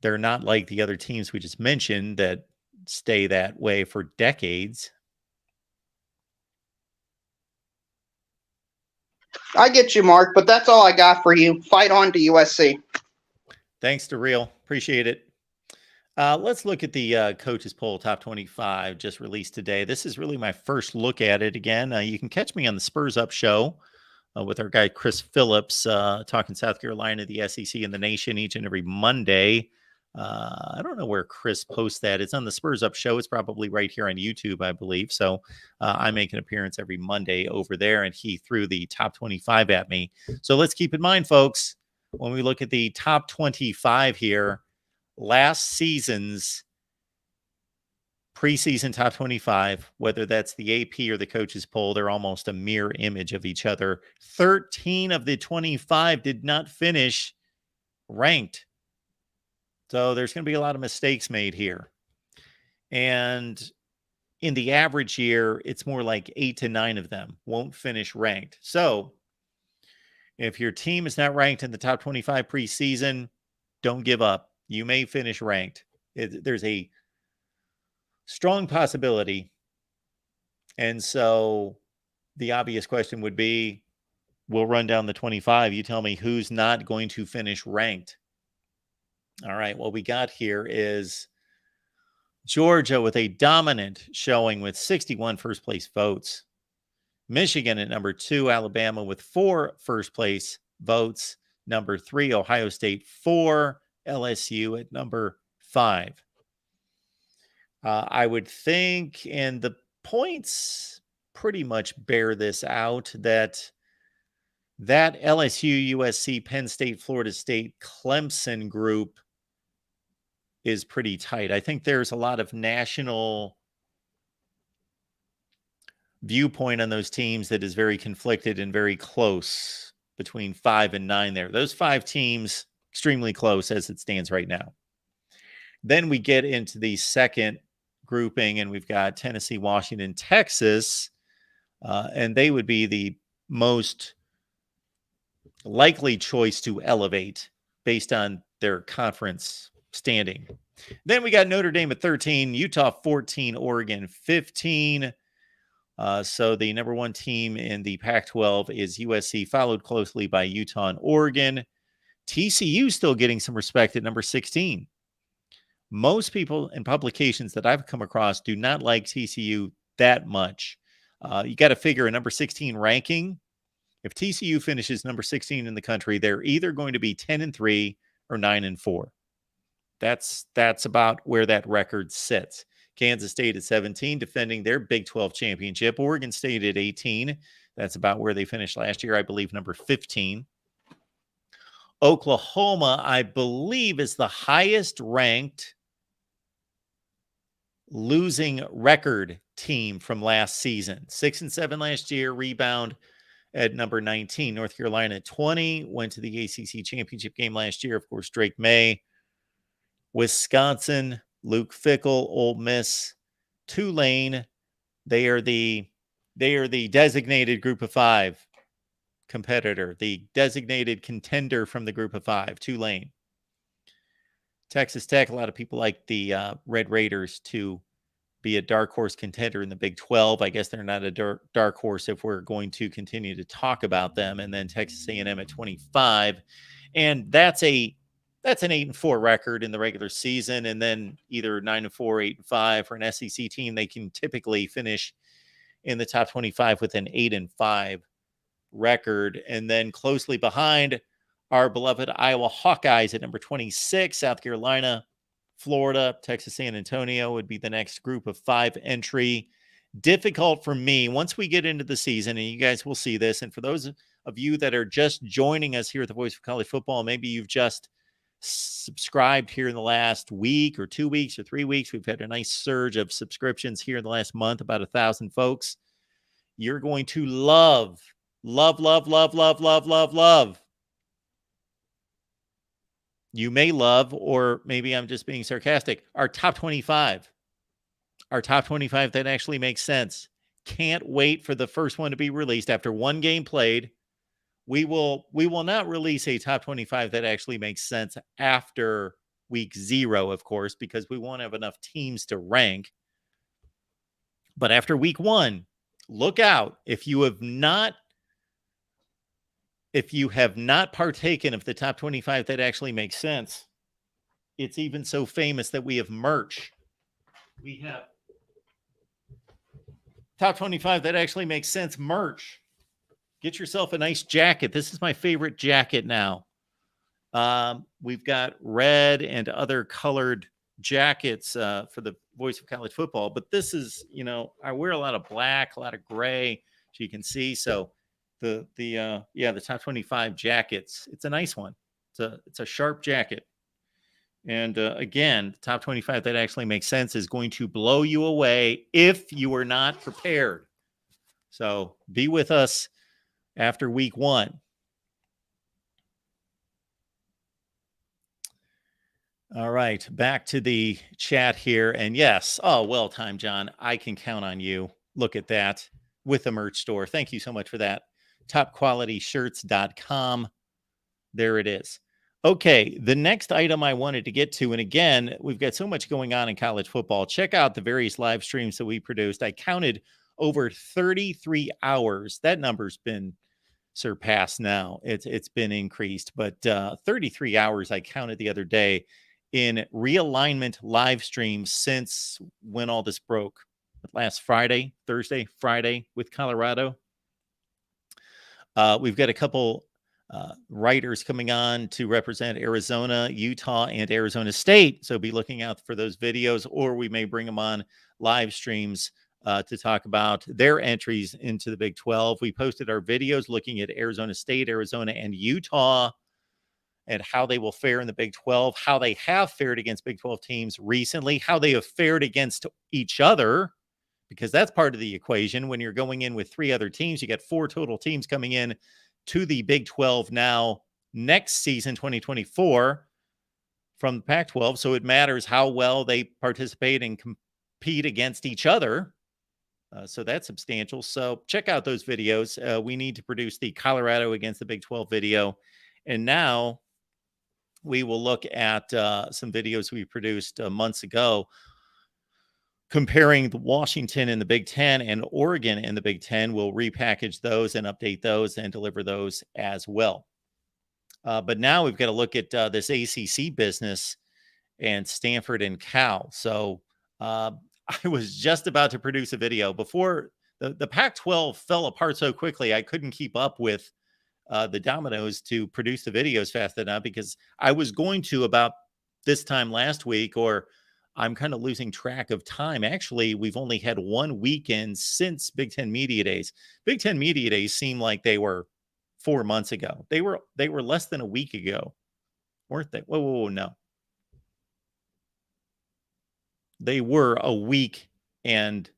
S1: They're not like the other teams we just mentioned that stay that way for decades.
S4: I get you, Mark, but that's all I got for you. Fight on to USC.
S1: Thanks to Real. Appreciate it. Let's look at the coaches poll top 25 just released today. This is really my first look at it again. You can catch me on the Spurs Up show with our guy Chris Phillips talking South Carolina, the SEC, and the nation each and every Monday. I don't know where Chris posts that. It's on the Spurs Up show. It's probably right here on YouTube, I believe. So I make an appearance every Monday over there, and he threw the top 25 at me. So let's keep in mind, folks, when we look at the top 25 here, last season's preseason top 25, whether that's the AP or the coaches poll, they're almost a mirror image of each other. 13 of the 25 did not finish ranked. So there's going to be a lot of mistakes made here. And in the average year, it's more like 8 to 9 of them won't finish ranked. So if your team is not ranked in the top 25 preseason, don't give up. You may finish ranked. There's a strong possibility. And so the obvious question would be, we'll run down the 25. You tell me who's not going to finish ranked. All right. What we got here is Georgia with a dominant showing with 61 first place votes. Michigan at number 2, Alabama with 4 first place votes. Number 3, Ohio State 4, LSU at number 5. I would think, and the points pretty much bear this out, that LSU, USC, Penn State, Florida State, Clemson group is pretty tight. I think there's a lot of national viewpoint on those teams that is very conflicted and very close between 5 and 9 there. Those 5 teams, extremely close as it stands right now. Then we get into the second grouping, and we've got Tennessee, Washington, Texas, and they would be the most likely choice to elevate based on their conference standing. Then we got Notre Dame at 13, Utah 14, Oregon 15. So the number 1 team in the Pac-12 is USC, followed closely by Utah and Oregon. TCU still getting some respect at number 16. Most people and publications that I've come across do not like TCU that much. You got to figure a number 16 ranking. If TCU finishes number 16 in the country, they're either going to be 10-3 or 9-4. That's about where that record sits. Kansas State at 17, defending their Big 12 championship. Oregon State at 18. That's about where they finished last year, I believe, number 15. Oklahoma, I believe, is the highest ranked losing record team from last season. 6-7 last year, rebound at number 19. North Carolina at 20, went to the ACC championship game last year. Of course, Drake May. Wisconsin, Luke Fickell, Ole Miss, Tulane. They are the designated group of 5 competitor, the designated contender from the group of 5, Tulane. Texas Tech, a lot of people like the Red Raiders to be a dark horse contender in the Big 12. I guess they're not a dark horse if we're going to continue to talk about them. And then Texas A&M at 25, and that's an 8-4 record in the regular season, and then either 9-4, 8-5 for an SEC team. They can typically finish in the top 25 with an 8-5 record, and then closely behind our beloved Iowa Hawkeyes at number 26, South Carolina, Florida, Texas, San Antonio would be the next group of 5 entry. Difficult for me once we get into the season, and you guys will see this. And for those of you that are just joining us here at the Voice of College Football, maybe you've just subscribed here in the last week or 2 weeks or 3 weeks. We've had a nice surge of subscriptions here in the last month, about 1,000 folks. You're going to love. You may love, or maybe I'm just being sarcastic, our top 25. Our top 25 that actually makes sense. Can't wait for the first one to be released after one game played. We will not release a top 25 that actually makes sense after week 0, of course, because we won't have enough teams to rank. But after week 1, look out. If you have not partaken of the top 25 that actually makes sense, it's even so famous that we have merch. We have top 25 that actually makes sense merch. Get yourself a nice jacket. This is my favorite jacket now. We've got red and other colored jackets for the Voice of College Football, but this is, I wear a lot of black, a lot of gray, so you can see. So the top 25 jackets, it's a nice one. It's a sharp jacket. And again, the top 25 that actually makes sense is going to blow you away if you are not prepared. So be with us after week 1. All right, back to the chat here. And yes, well timed, John. I can count on you. Look at that with the merch store. Thank you so much for that. Topqualityshirts.com. There it is. Okay, the next item I wanted to get to, and again, we've got so much going on in college football. Check out the various live streams that we produced. I counted over 33 hours. That number's been surpassed now. It's been increased, but 33 hours I counted the other day in realignment live streams since when all this broke. Last Friday with Colorado. We've got a couple writers coming on to represent Arizona, Utah, and Arizona State. So be looking out for those videos, or we may bring them on live streams to talk about their entries into the Big 12. We posted our videos looking at Arizona State, Arizona, and Utah, and how they will fare in the Big 12, how they have fared against Big 12 teams recently, how they have fared against each other, because that's part of the equation. When you're going in with 3 other teams, you got 4 total teams coming in to the Big 12 now next season, 2024, from the Pac-12. So it matters how well they participate and compete against each other. So that's substantial. So check out those videos. We need to produce the Colorado against the Big 12 video. And now we will look at some videos we produced months ago comparing the Washington in the Big 10 and Oregon in the Big 10. We'll repackage those and update those and deliver those as well. But now we've got to look at this ACC business and Stanford and Cal. So I was just about to produce a video before the Pac-12 fell apart so quickly. I couldn't keep up with the dominoes to produce the videos fast enough, because I was going to about this time last week, or I'm kind of losing track of time. Actually, we've only had one weekend since Big Ten Media Days. Big Ten Media Days seem like they were 4 months ago. They were less than a week ago, weren't they? Whoa, no. They were a week and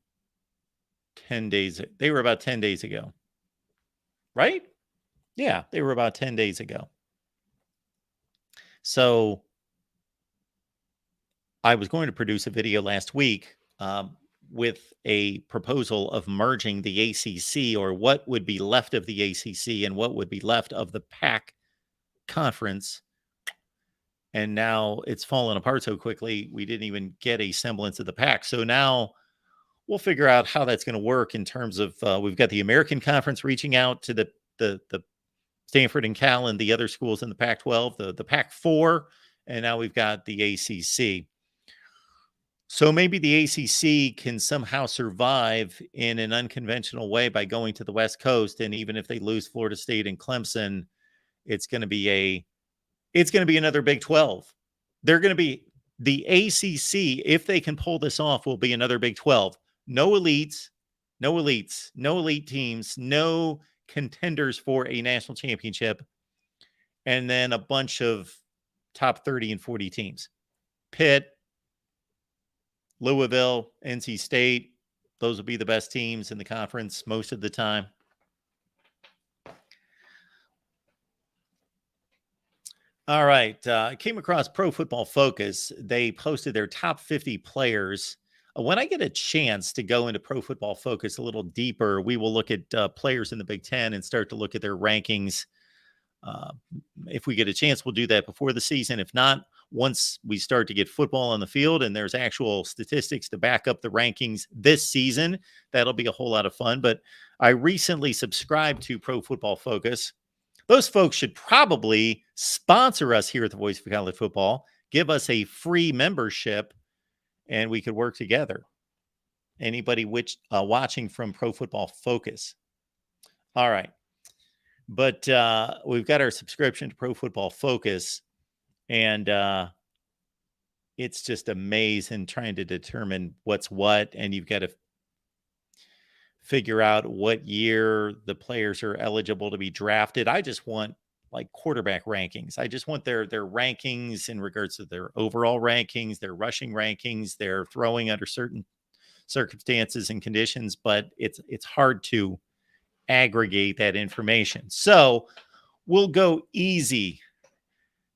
S1: 10 days. They were about 10 days ago, right? Yeah, they were about 10 days ago. So I was going to produce a video last week with a proposal of merging the ACC, or what would be left of the ACC and what would be left of the PAC conference. And now it's fallen apart so quickly, we didn't even get a semblance of the PAC. So now we'll figure out how that's going to work in terms of we've got the American Conference reaching out to the Stanford and Cal and the other schools in the Pac-12, the Pac-4, and now we've got the ACC. So maybe the ACC can somehow survive in an unconventional way by going to the West Coast, and even if they lose Florida State and Clemson, it's going to be another Big 12. They're going to be the ACC, if they can pull this off, will be another Big 12. No elites, no elite teams, no contenders for a national championship, and then a bunch of top 30 and 40 teams. Pitt, Louisville, NC State, those will be the best teams in the conference most of the time. All right. I came across Pro Football Focus. They posted their top 50 players. When I get a chance to go into Pro Football Focus a little deeper, we will look at players in the Big Ten and start to look at their rankings. If we get a chance, we'll do that before the season. If not, once we start to get football on the field and there's actual statistics to back up the rankings this season, that'll be a whole lot of fun. But I recently subscribed to Pro Football Focus. Those folks should probably sponsor us here at the Voice of College Football, give us a free membership, and we could work together. Anybody watching from Pro Football Focus. All right. But we've got our subscription to Pro Football Focus, and it's just amazing trying to determine what's what, and you've got to figure out what year the players are eligible to be drafted. I just want like quarterback rankings. I just want their rankings in regards to their overall rankings, their rushing rankings, their throwing under certain circumstances and conditions, but it's hard to aggregate that information. So we'll go easy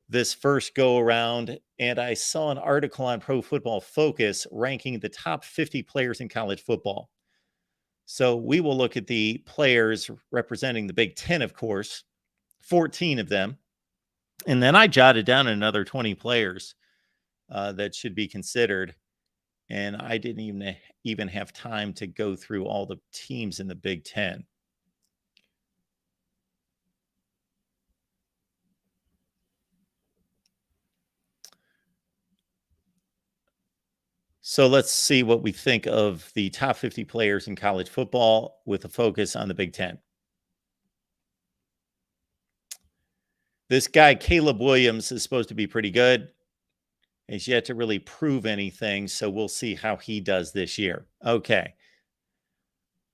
S1: this first go around. And I saw an article on Pro Football Focus ranking the top 50 players in college football. So we will look at the players representing the Big Ten, of course, 14 of them. And then I jotted down another 20 players that should be considered. And I didn't even have time to go through all the teams in the Big Ten. So let's see what we think of the top 50 players in college football with a focus on the Big Ten. This guy, Caleb Williams, is supposed to be pretty good. He's yet to really prove anything, so we'll see how he does this year. Okay.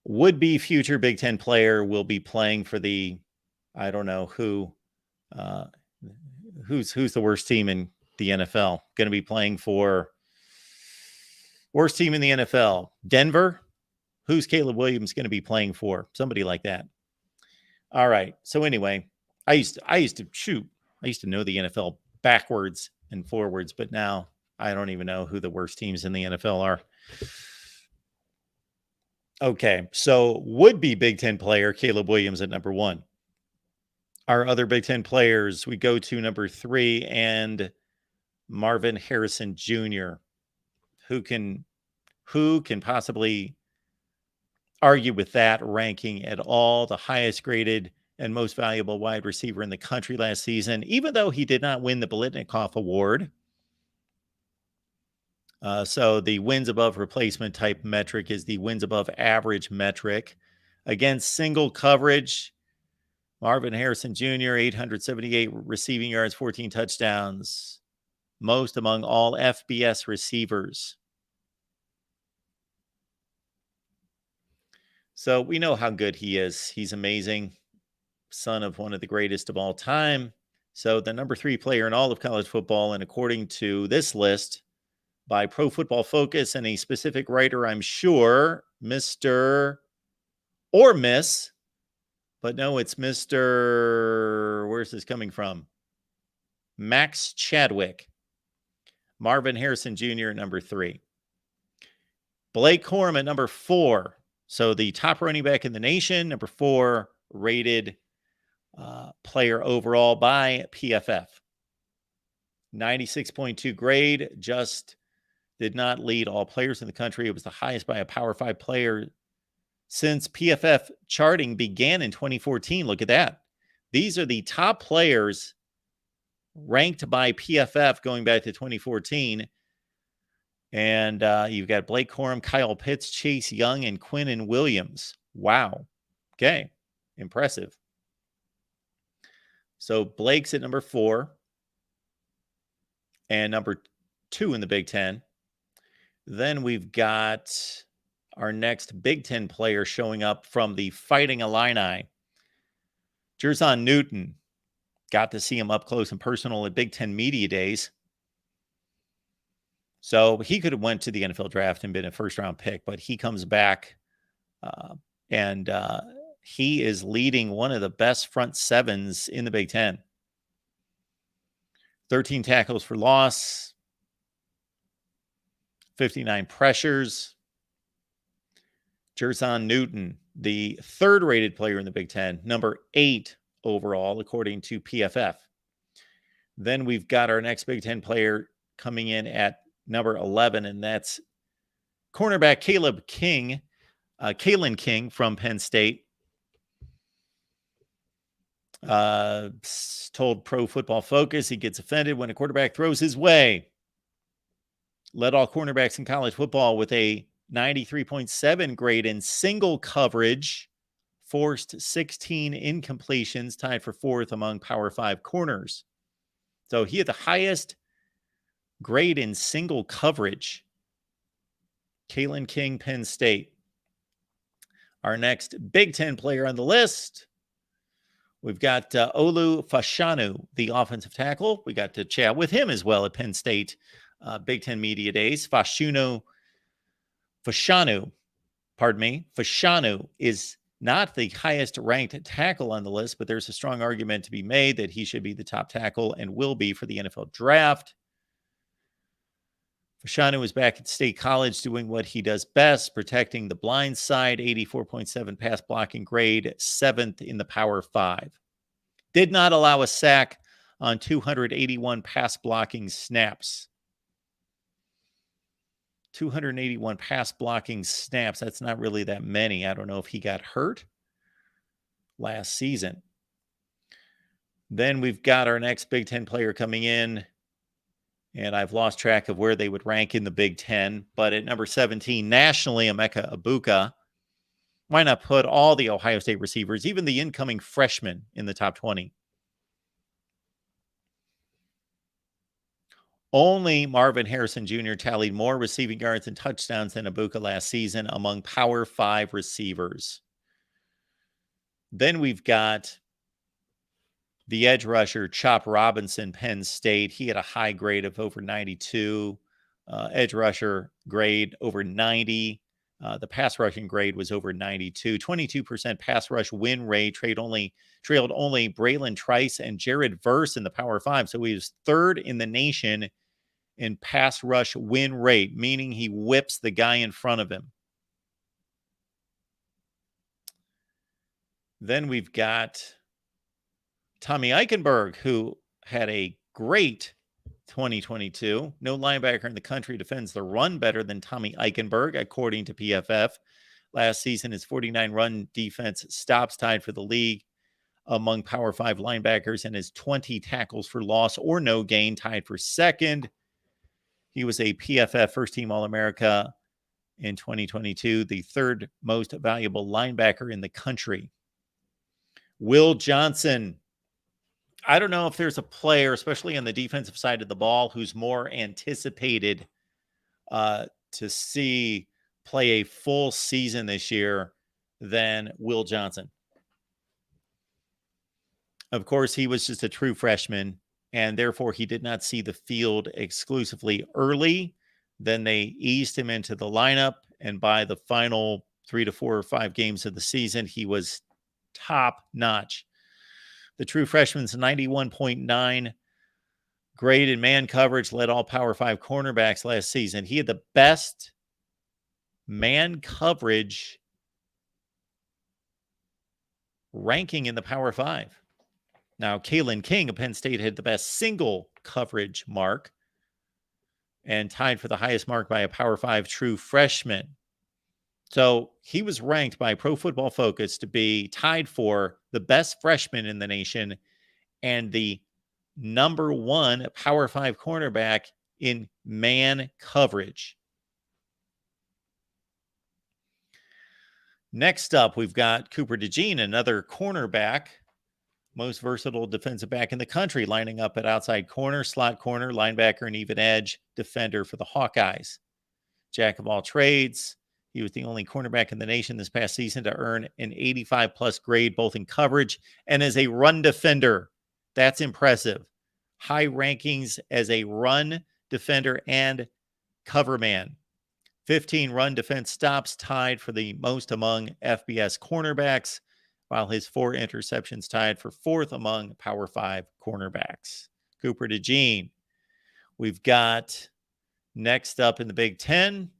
S1: Would-be future Big Ten player will be playing for the, I don't know who, who's the worst team in the NFL? Going to be playing for worst team in the NFL, Denver. Who's Caleb Williams going to be playing for? Somebody like that. All right. So anyway, I used to know the NFL backwards and forwards, but now I don't even know who the worst teams in the NFL are. Okay. So would-be Big Ten player, Caleb Williams at number 1. Our other Big Ten players, we go to number 3 and Marvin Harrison Jr., who can possibly argue with that ranking at all? The highest graded and most valuable wide receiver in the country last season, even though he did not win the Biletnikoff Award. So the wins above replacement type metric is the wins above average metric. Against single coverage, Marvin Harrison Jr., 878 receiving yards, 14 touchdowns, most among all FBS receivers. So we know how good he is. He's amazing. Son of one of the greatest of all time. So the number 3 player in all of college football, and according to this list by Pro Football Focus and a specific writer, I'm sure, Mr. or Miss, but no, it's Mr. Where's this coming from? Max Chadwick. Marvin Harrison Jr. at number 3. Blake Corum at number 4. So the top running back in the nation, number 4 rated player overall by PFF. 96.2 grade, just did not lead all players in the country. It was the highest by a Power 5 player since PFF charting began in 2014. Look at that. These are the top players ranked by PFF going back to 2014. And you've got Blake Corum, Kyle Pitts, Chase Young, and Quinnen Williams. Wow. Okay. Impressive. So Blake's at number 4 and number 2 in the Big Ten. Then we've got our next Big Ten player showing up from the Fighting Illini. Jerzon Newton. Got to see him up close and personal at Big Ten Media Days. So he could have went to the NFL draft and been a first-round pick, but he comes back, and he is leading one of the best front sevens in the Big Ten. 13 tackles for loss, 59 pressures. Jerzon Newton, the third-rated player in the Big Ten, number 8 overall, according to PFF. Then we've got our next Big Ten player coming in at number 11, and that's cornerback Kalen King from Penn State. Told Pro Football Focus he gets offended when a quarterback throws his way. Led all cornerbacks in college football with a 93.7 grade in single coverage. Forced 16 incompletions, tied for 4th among Power 5 corners. So he had the highest grade in single coverage. Kalen King, Penn State. Our next Big Ten player on the list, we've got Olu Fashanu, the offensive tackle. We got to chat with him as well at Penn State Big Ten Media Days. Fashanu is not the highest ranked tackle on the list, but there's a strong argument to be made that he should be the top tackle and will be for the NFL draft. Fashanu is back at State College doing what he does best, protecting the blind side, 84.7 pass blocking grade, 7th in the Power 5. Did not allow a sack on 281 pass blocking snaps. 281 pass blocking snaps. That's not really that many. I don't know if he got hurt last season. Then we've got our next Big Ten player coming in, and I've lost track of where they would rank in the Big Ten. But at number 17, nationally, Emeka Egbuka. Why not put all the Ohio State receivers, even the incoming freshmen, in the top 20? Only Marvin Harrison Jr. tallied more receiving yards and touchdowns than Egbuka last season among Power 5 receivers. Then we've got the edge rusher, Chop Robinson, Penn State. He had a high grade of over 92. Edge rusher grade over 90. The pass rushing grade was over 92. 22% pass rush win rate. Trailed only Braylon Trice and Jared Verse in the Power 5. So he was 3rd in the nation in pass rush win rate, meaning he whips the guy in front of him. Then we've got Tommy Eichenberg, who had a great 2022. No linebacker in the country defends the run better than Tommy Eichenberg, according to PFF. Last season, his 49 run defense stops tied for the league among Power 5 linebackers, and his 20 tackles for loss or no gain tied for 2nd. He was a PFF first-team All-America in 2022, the 3rd most valuable linebacker in the country. Will Johnson. I don't know if there's a player, especially on the defensive side of the ball, who's more anticipated to see play a full season this year than Will Johnson. Of course, he was just a true freshman, and therefore he did not see the field exclusively early. Then they eased him into the lineup, and by the final 3 to 4 or 5 games of the season, he was top notch. The true freshman's 91.9 grade in man coverage, led all Power 5 cornerbacks last season. He had the best man coverage ranking in the Power 5. Now, Kalen King of Penn State had the best single coverage mark. and tied for the highest mark by a Power 5 true freshman. So he was ranked by Pro Football Focus to be tied for the best freshman in the nation and the number 1 Power 5 cornerback in man coverage. Next up, we've got Cooper DeJean, another cornerback, most versatile defensive back in the country, lining up at outside corner, slot corner, linebacker, and even edge defender for the Hawkeyes. Jack of all trades. He was the only cornerback in the nation this past season to earn an 85-plus grade, both in coverage and as a run defender. That's impressive. High rankings as a run defender and cover man. 15 run defense stops, tied for the most among FBS cornerbacks, while his 4 interceptions tied for 4th among Power 5 cornerbacks. Cooper DeJean. We've got next up in the Big Ten,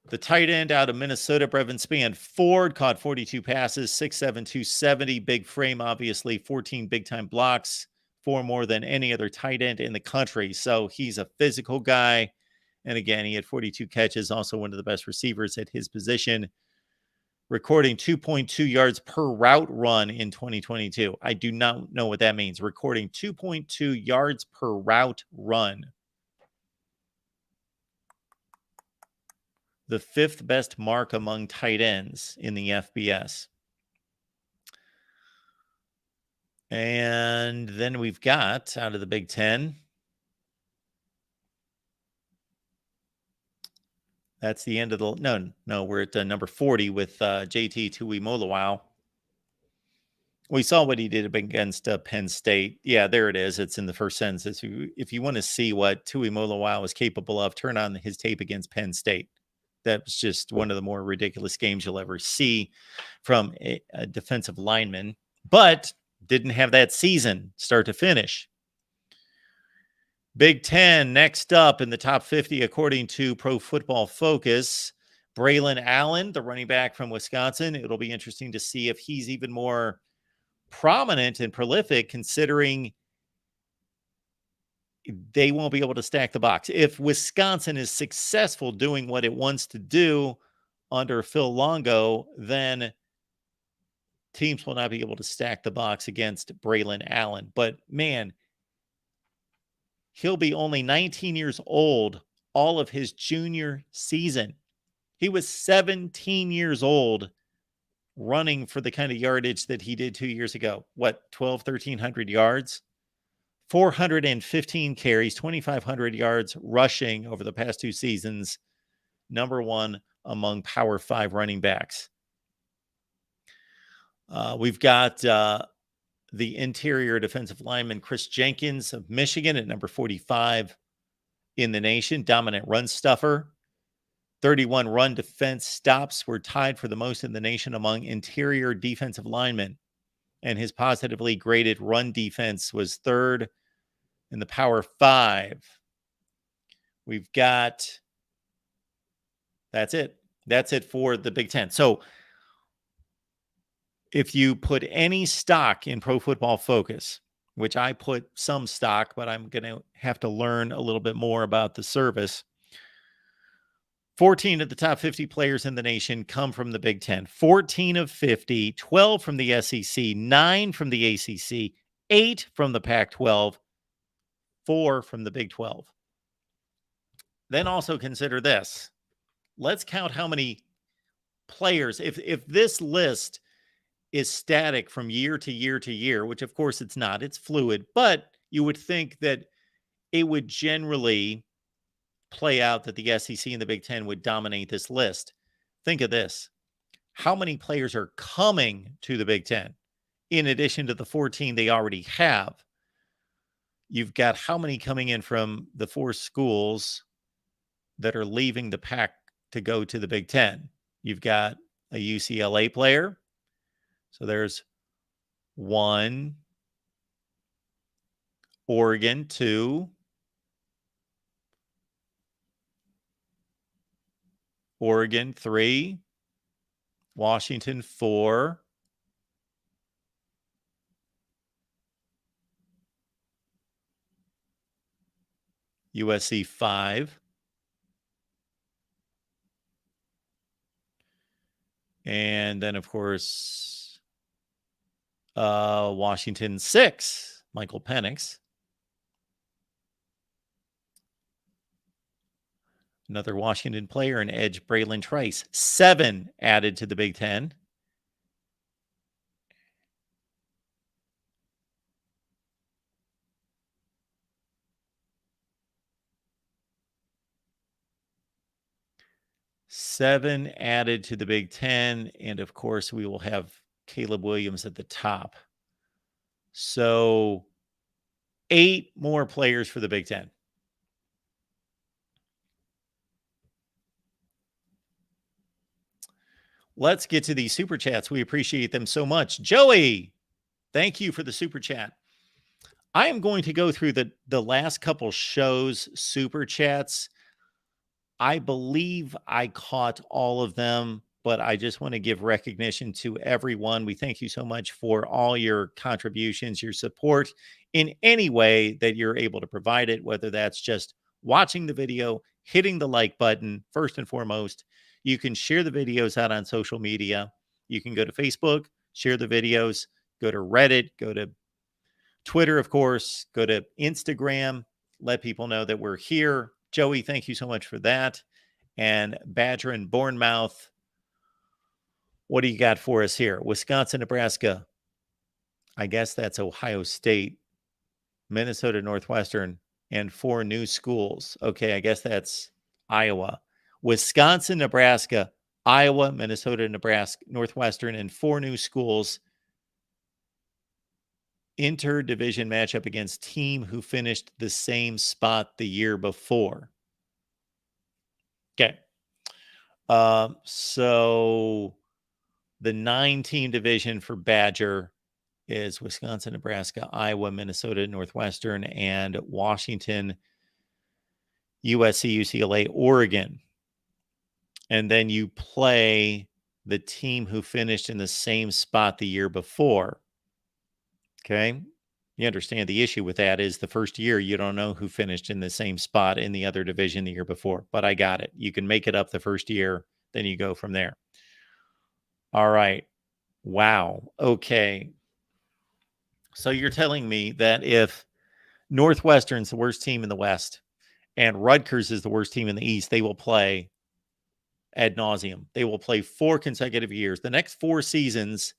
S1: the tight end out of Minnesota, Brevin Spann-Ford, caught 42 passes, 6'7", 270, big frame, obviously, 14 big-time blocks, 4 more than any other tight end in the country. So he's a physical guy. And again, he had 42 catches, also one of the best receivers at his position, recording 2.2 yards per route run in 2022. I do not know what that means. Recording 2.2 yards per route run. The 5th best mark among tight ends in the FBS. And then we've got, out of the Big Ten, that's the end of the, no, we're at number 40 with JT Tuimoloau. We saw what he did against Penn State. Yeah, there it is. It's in the first sentence. If you want to see what Tuimoloau was capable of, turn on his tape against Penn State. That was just one of the more ridiculous games you'll ever see from a defensive lineman, but didn't have that season start to finish. Big Ten, next up in the top 50, according to Pro Football Focus, Braylon Allen, the running back from Wisconsin. It'll be interesting to see if he's even more prominent and prolific, considering they won't be able to stack the box. If Wisconsin is successful doing what it wants to do under Phil Longo, then teams will not be able to stack the box against Braylon Allen. But man, he'll be only 19 years old all of his junior season. He was 17 years old running for the kind of yardage that he did 2 years ago. What, 1,300 yards? 415 carries, 2,500 yards rushing over the past 2 seasons. Number 1 among Power 5 running backs. We've got the interior defensive lineman Chris Jenkins of Michigan at number 45 in the nation. Dominant run stuffer. 31 run defense stops were tied for the most in the nation among interior defensive linemen. And his positively graded run defense was 3rd in the Power 5. We've got, that's it. That's it for the Big Ten. So if you put any stock in Pro Football Focus, which I put some stock, but I'm going to have to learn a little bit more about the service. 14 of the top 50 players in the nation come from the Big Ten. 14 of 50, 12 from the SEC, 9 from the ACC, 8 from the Pac-12, 4 from the Big 12. Then also consider this. Let's count how many players, if this list is static from year to year to year, which of course it's not, it's fluid, but you would think that it would generally play out that the SEC and the Big Ten would dominate this list. Think of this. How many players are coming to the Big Ten in addition to the 14 they already have? You've got how many coming in from the 4 schools that are leaving the Pac to go to the Big Ten? You've got a UCLA player. So there's 1, Oregon 2, Oregon 3, Washington 4, USC 5. And then, of course, Washington 6, Michael Penix. Another Washington player, an edge, Braylon Trice. 7 added to the Big Ten. Seven added to the Big Ten. And of course, we will have Caleb Williams at the top. So 8 more players for the Big Ten. Let's get to these super chats. We appreciate them so much. Joey, thank you for the super chat. I am going to go through the last couple shows super chats. I believe I caught all of them, but I just want to give recognition to everyone. We thank you so much for all your contributions, your support in any way that you're able to provide it, whether that's just watching the video, hitting the like button, first and foremost. You can share the videos out on social media. You can go to Facebook, share the videos, go to Reddit, go to Twitter, of course, go to Instagram, let people know that we're here. Joey, thank you so much for that. And Badger and Bournemouth, what do you got for us here? Wisconsin, Nebraska. I guess that's Ohio State, Minnesota, Northwestern, and 4 new schools. Okay, I guess that's Iowa. Wisconsin, Nebraska, Iowa, Minnesota, Nebraska, Northwestern, and 4 new schools. Interdivision matchup against team who finished the same spot the year before. Okay. So the 9-team division for Badger is Wisconsin, Nebraska, Iowa, Minnesota, Northwestern, and Washington, USC, UCLA, Oregon. And then you play the team who finished in the same spot the year before. Okay. You understand the issue with that is the first year you don't know who finished in the same spot in the other division the year before, but I got it. You can make it up the first year, then you go from there. All right. Wow. Okay. So you're telling me that if Northwestern's the worst team in the West and Rutgers is the worst team in the East, they will play ad nauseum. They will play 4 consecutive years. The next 4 seasons,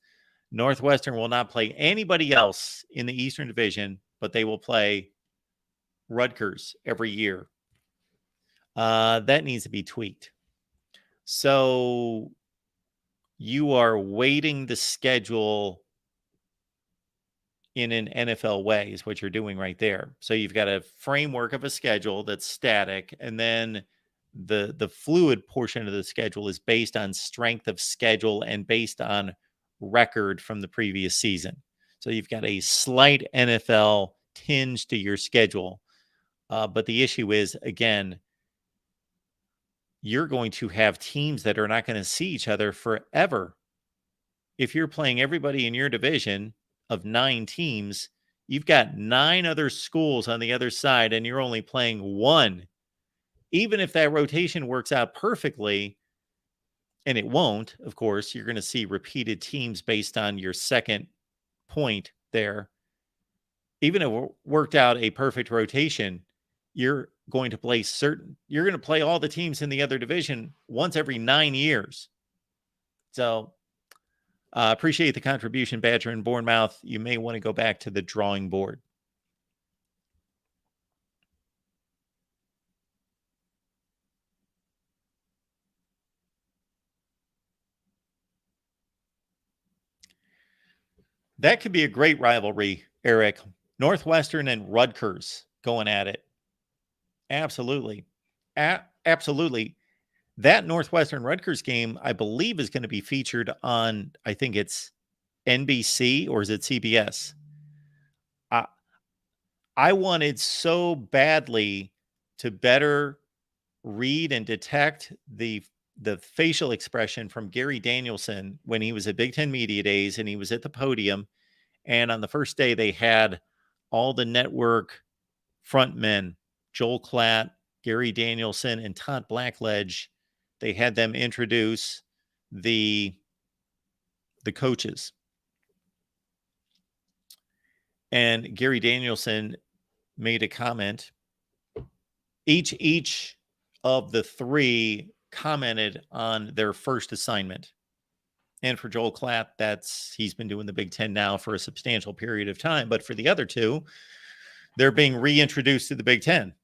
S1: Northwestern will not play anybody else in the Eastern Division, but they will play Rutgers every year. That needs to be tweaked. So you are weighting the schedule in an NFL way is what you're doing right there. So you've got a framework of a schedule that's static, and then the fluid portion of the schedule is based on strength of schedule and based on record from the previous season. So you've got a slight NFL tinge to your schedule. But the issue is, again, you're going to have teams that are not going to see each other forever. If you're playing everybody in your division of 9 teams, you've got 9 other schools on the other side, and you're only playing 1. Even if that rotation works out perfectly, and it won't, of course, you're going to see repeated teams based on your second point there. Even if it worked out a perfect rotation, you're going to play all the teams in the other division once every 9 years. So appreciate the contribution, Badger and Bournemouth. You may want to go back to the drawing board. That could be a great rivalry, Eric. Northwestern and Rutgers going at it. Absolutely. Absolutely. That Northwestern Rutgers game, I believe, is going to be featured on, I think it's NBC, or is it CBS? I wanted so badly to better read and detect the facial expression from Gary Danielson when he was at Big Ten Media Days and he was at the podium. And on the first day, they had all the network front men Joel Klatt, Gary Danielson, and Todd Blackledge, they had them introduce the coaches. And Gary Danielson made a comment. Each of the three commented on their first assignment. And for Joel Klatt, he's been doing the Big Ten now for a substantial period of time. But for the other two, they're being reintroduced to the Big Ten.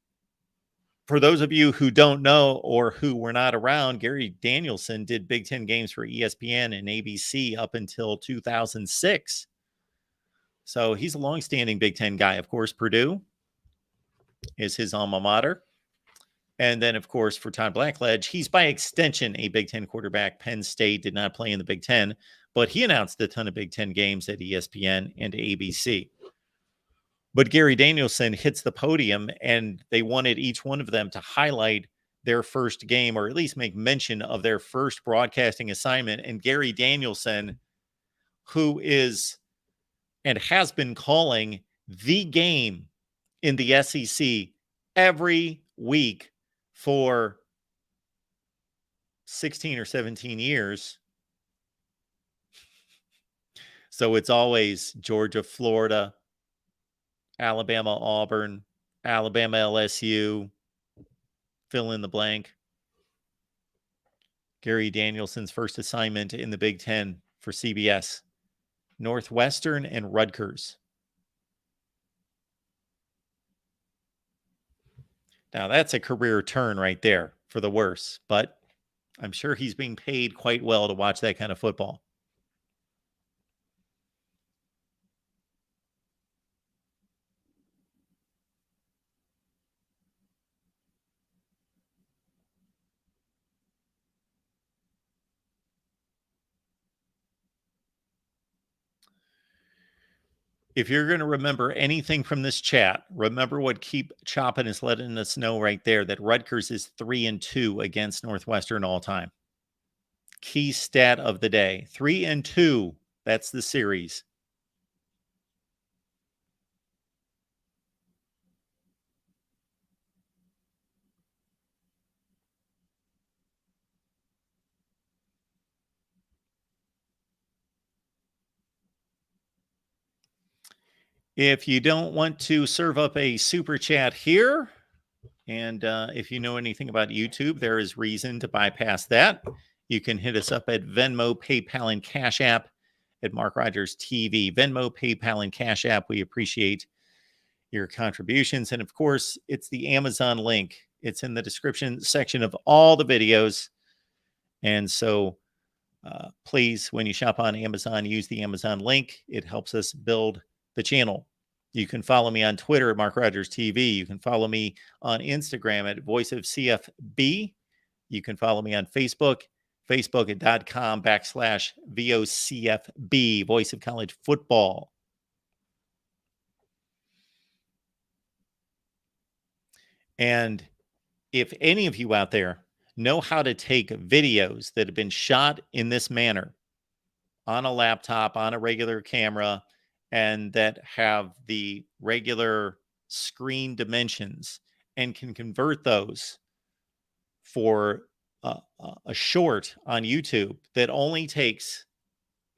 S1: For those of you who don't know or who were not around, Gary Danielson did Big Ten games for ESPN and ABC up until 2006. So he's a longstanding Big Ten guy. Of course, Purdue is his alma mater. And then, of course, for Todd Blackledge, he's by extension a Big Ten quarterback. Penn State did not play in the Big Ten, but he announced a ton of Big Ten games at ESPN and ABC. But Gary Danielson hits the podium, and they wanted each one of them to highlight their first game, or at least make mention of their first broadcasting assignment. And Gary Danielson, who is and has been calling the game in the SEC every week for 16 or 17 years. So it's always Georgia, Florida, Alabama, Auburn, Alabama, LSU, fill in the blank. Gary Danielson's first assignment in the Big Ten for CBS, Northwestern and Rutgers. Now, that's a career turn right there for the worse, but I'm sure he's being paid quite well to watch that kind of football. If you're going to remember anything from this chat, remember what Keep Chopping is letting us know right there, that Rutgers is 3-2 against Northwestern all time. Key stat of the day, 3-2. That's the series. If you don't want to serve up a super chat here, and if you know anything about YouTube, there is reason to bypass that. You can hit us up at Venmo, PayPal, and Cash App at Mark Rogers TV. Venmo, PayPal, and Cash App. We appreciate your contributions. And of course, it's the Amazon link. It's in the description section of all the videos. And so please, when you shop on Amazon, use the Amazon link. It helps us build the channel. You can follow me on Twitter at Mark Rogers TV. You can follow me on Instagram at Voice of CFB. You can follow me on Facebook, facebook.com/VOCFB, Voice of College Football. And if any of you out there know how to take videos that have been shot in this manner on a laptop, on a regular camera, and that have the regular screen dimensions and can convert those for a short on YouTube that only takes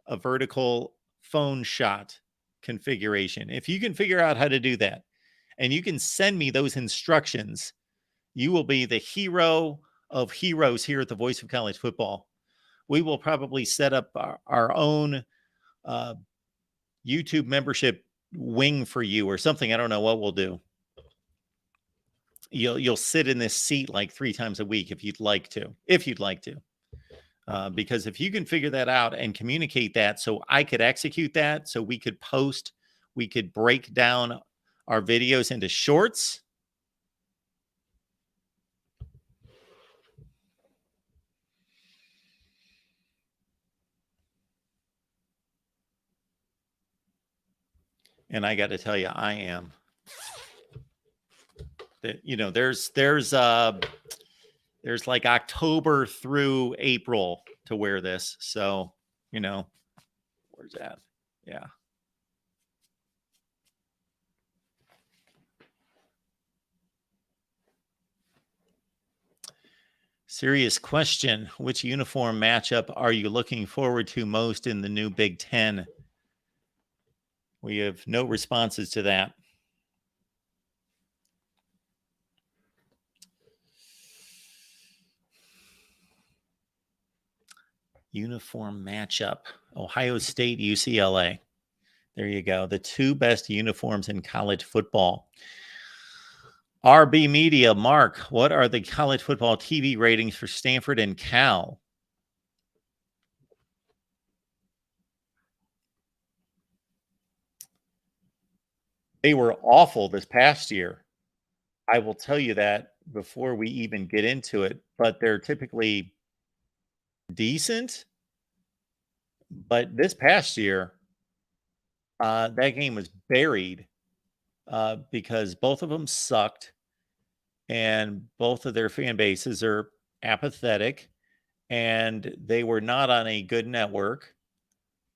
S1: a vertical phone shot configuration. If you can figure out how to do that, and you can send me those instructions, you will be the hero of heroes here at the Voice of College Football. We will probably set up our own YouTube membership wing for you or something. I don't know what we'll do. You'll sit in this seat like 3 times a week if you'd like to. Because if you can figure that out and communicate that so I could execute that, so we could post, we could break down our videos into shorts. And I got to tell you, I am. There's like October through April to wear this. So, where's that? Yeah. Serious question. Which uniform matchup are you looking forward to most in the new Big Ten? We have no responses to that. Uniform matchup. Ohio State, UCLA. There you go. The two best uniforms in college football. RB Media, Mark, what are the college football TV ratings for Stanford and Cal? They were awful this past year. I will tell you that before we even get into it, but they're typically decent. But this past year, that game was buried because both of them sucked, and both of their fan bases are apathetic, and they were not on a good network.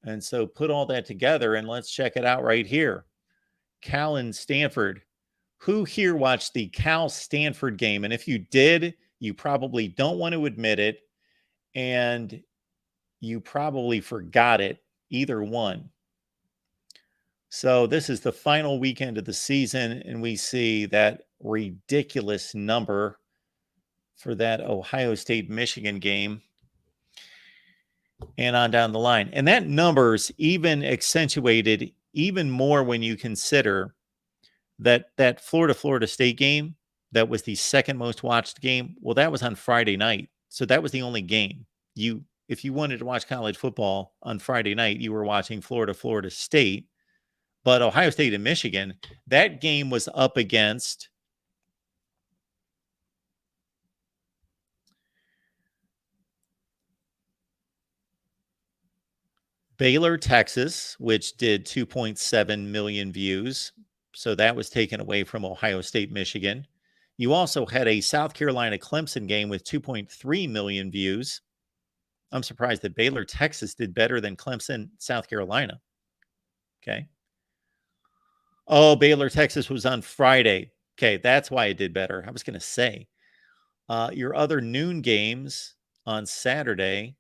S1: And so put all that together, and let's check it out right here. Cal and Stanford. Who here watched the Cal-Stanford game? And if you did, you probably don't want to admit it, and you probably forgot it, either one. So this is the final weekend of the season, and we see that ridiculous number for that Ohio State-Michigan game and on down the line. And that number's even accentuated even more when you consider that Florida State game that was the second most watched game. Well, that was on Friday night. So that was the only game. If you wanted to watch college football on Friday night, you were watching Florida State. But Ohio State and Michigan, that game was up against Baylor, Texas, which did 2.7 million views. So that was taken away from Ohio State, Michigan. You also had a South Carolina Clemson game with 2.3 million views. I'm surprised that Baylor, Texas did better than Clemson, South Carolina. Okay. Oh, Baylor, Texas was on Friday. Okay, that's why it did better. I was going to say. Your other noon games on Saturday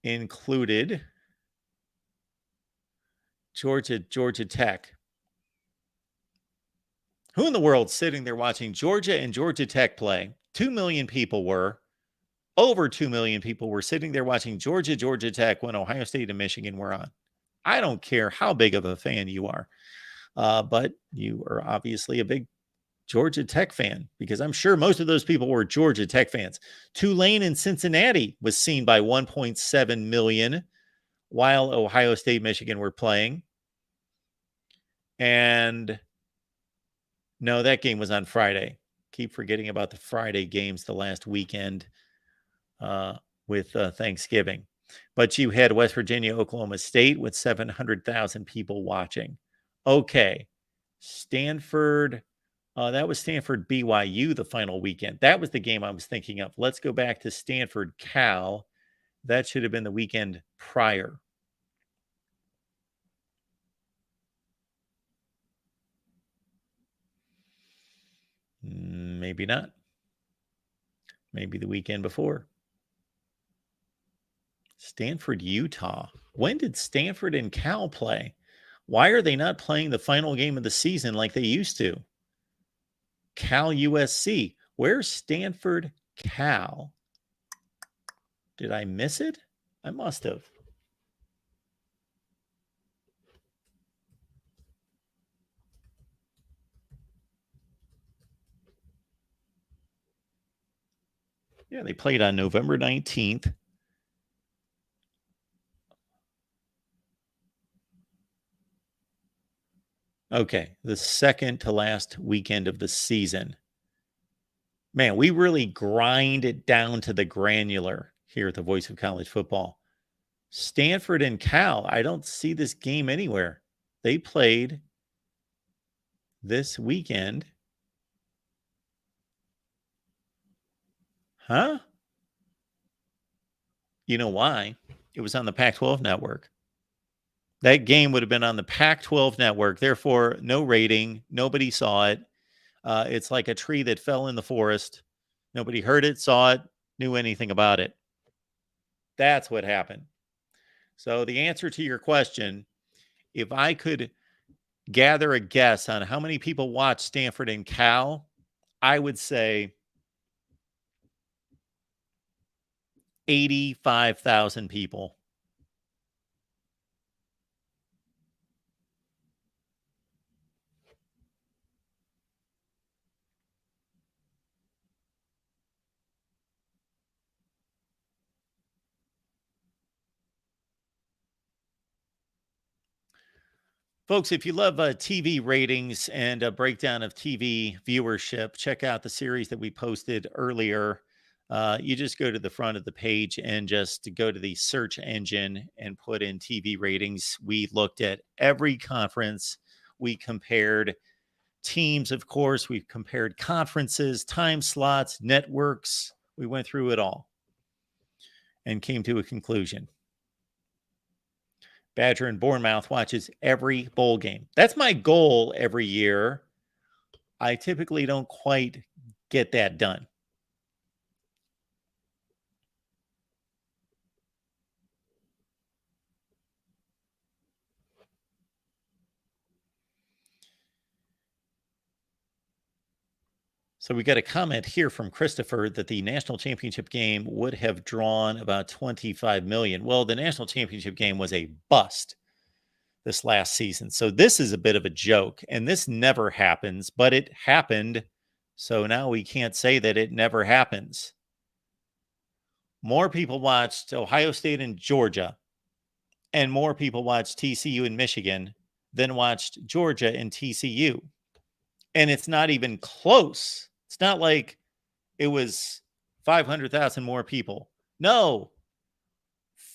S1: included Georgia Tech. Who in the world sitting there watching Georgia and Georgia Tech play? 2 million people were. Over 2 million people were sitting there watching Georgia Tech when Ohio State and Michigan were on. I don't care how big of a fan you are, but you are obviously a big Georgia Tech fan, because I'm sure most of those people were Georgia Tech fans. Tulane and Cincinnati was seen by 1.7 million while Ohio State, Michigan were playing. And no, that game was on Friday. Keep forgetting about the Friday games the last weekend with Thanksgiving. But you had West Virginia, Oklahoma State with 700,000 people watching. Okay. Stanford, that was Stanford BYU the final weekend. That was the game I was thinking of. Let's go back to Stanford Cal. That should have been the weekend prior. Maybe not. Maybe the weekend before. Stanford, Utah. When did Stanford and Cal play? Why are they not playing the final game of the season like they used to? Cal USC. Where's Stanford Cal? Did I miss it? I must have. Yeah, they played on November 19th. Okay, the second to last weekend of the season. Man, we really grind it down to the granular here at the Voice of College Football. Stanford and Cal, I don't see this game anywhere. They played this weekend. Huh? You know why? It was on the Pac-12 network. That game would have been on the Pac-12 network. Therefore, no rating. Nobody saw it. It's like a tree that fell in the forest. Nobody heard it, saw it, knew anything about it. That's what happened. So the answer to your question, if I could gather a guess on how many people watch Stanford and Cal, I would say 85,000 people. Folks, if you love TV ratings and a breakdown of TV viewership, check out the series that we posted earlier. You just go to the front of the page and just go to the search engine and put in TV ratings. We looked at every conference. We compared teams, of course. We compared conferences, time slots, networks. We went through it all and came to a conclusion. Badger and Bournemouth watches every bowl game. That's my goal every year. I typically don't quite get that done. So we got a comment here from Christopher that the national championship game would have drawn about 25 million. Well, the national championship game was a bust this last season. So this is a bit of a joke, and this never happens, but it happened. So now we can't say that it never happens. More people watched Ohio State and Georgia, and more people watched TCU and Michigan than watched Georgia and TCU. And it's not even close. It's not like it was 500,000 more people. No,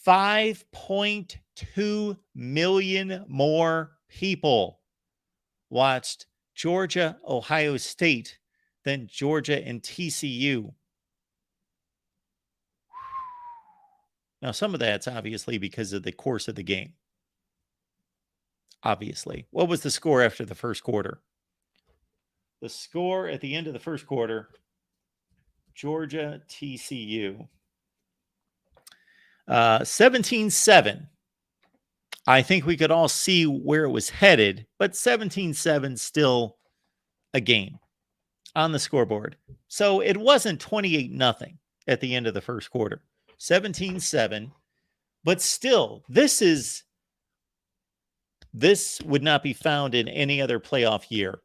S1: 5.2 million more people watched Georgia, Ohio State than Georgia and TCU. Now, some of that's obviously because of the course of the game. Obviously. What was the score after the first quarter? The score at the end of the first quarter, Georgia, TCU. 17-7. I think we could all see where it was headed, but 17-7 still a game on the scoreboard. So it wasn't 28-0 at the end of the first quarter. 17-7. But still, this would not be found in any other playoff year.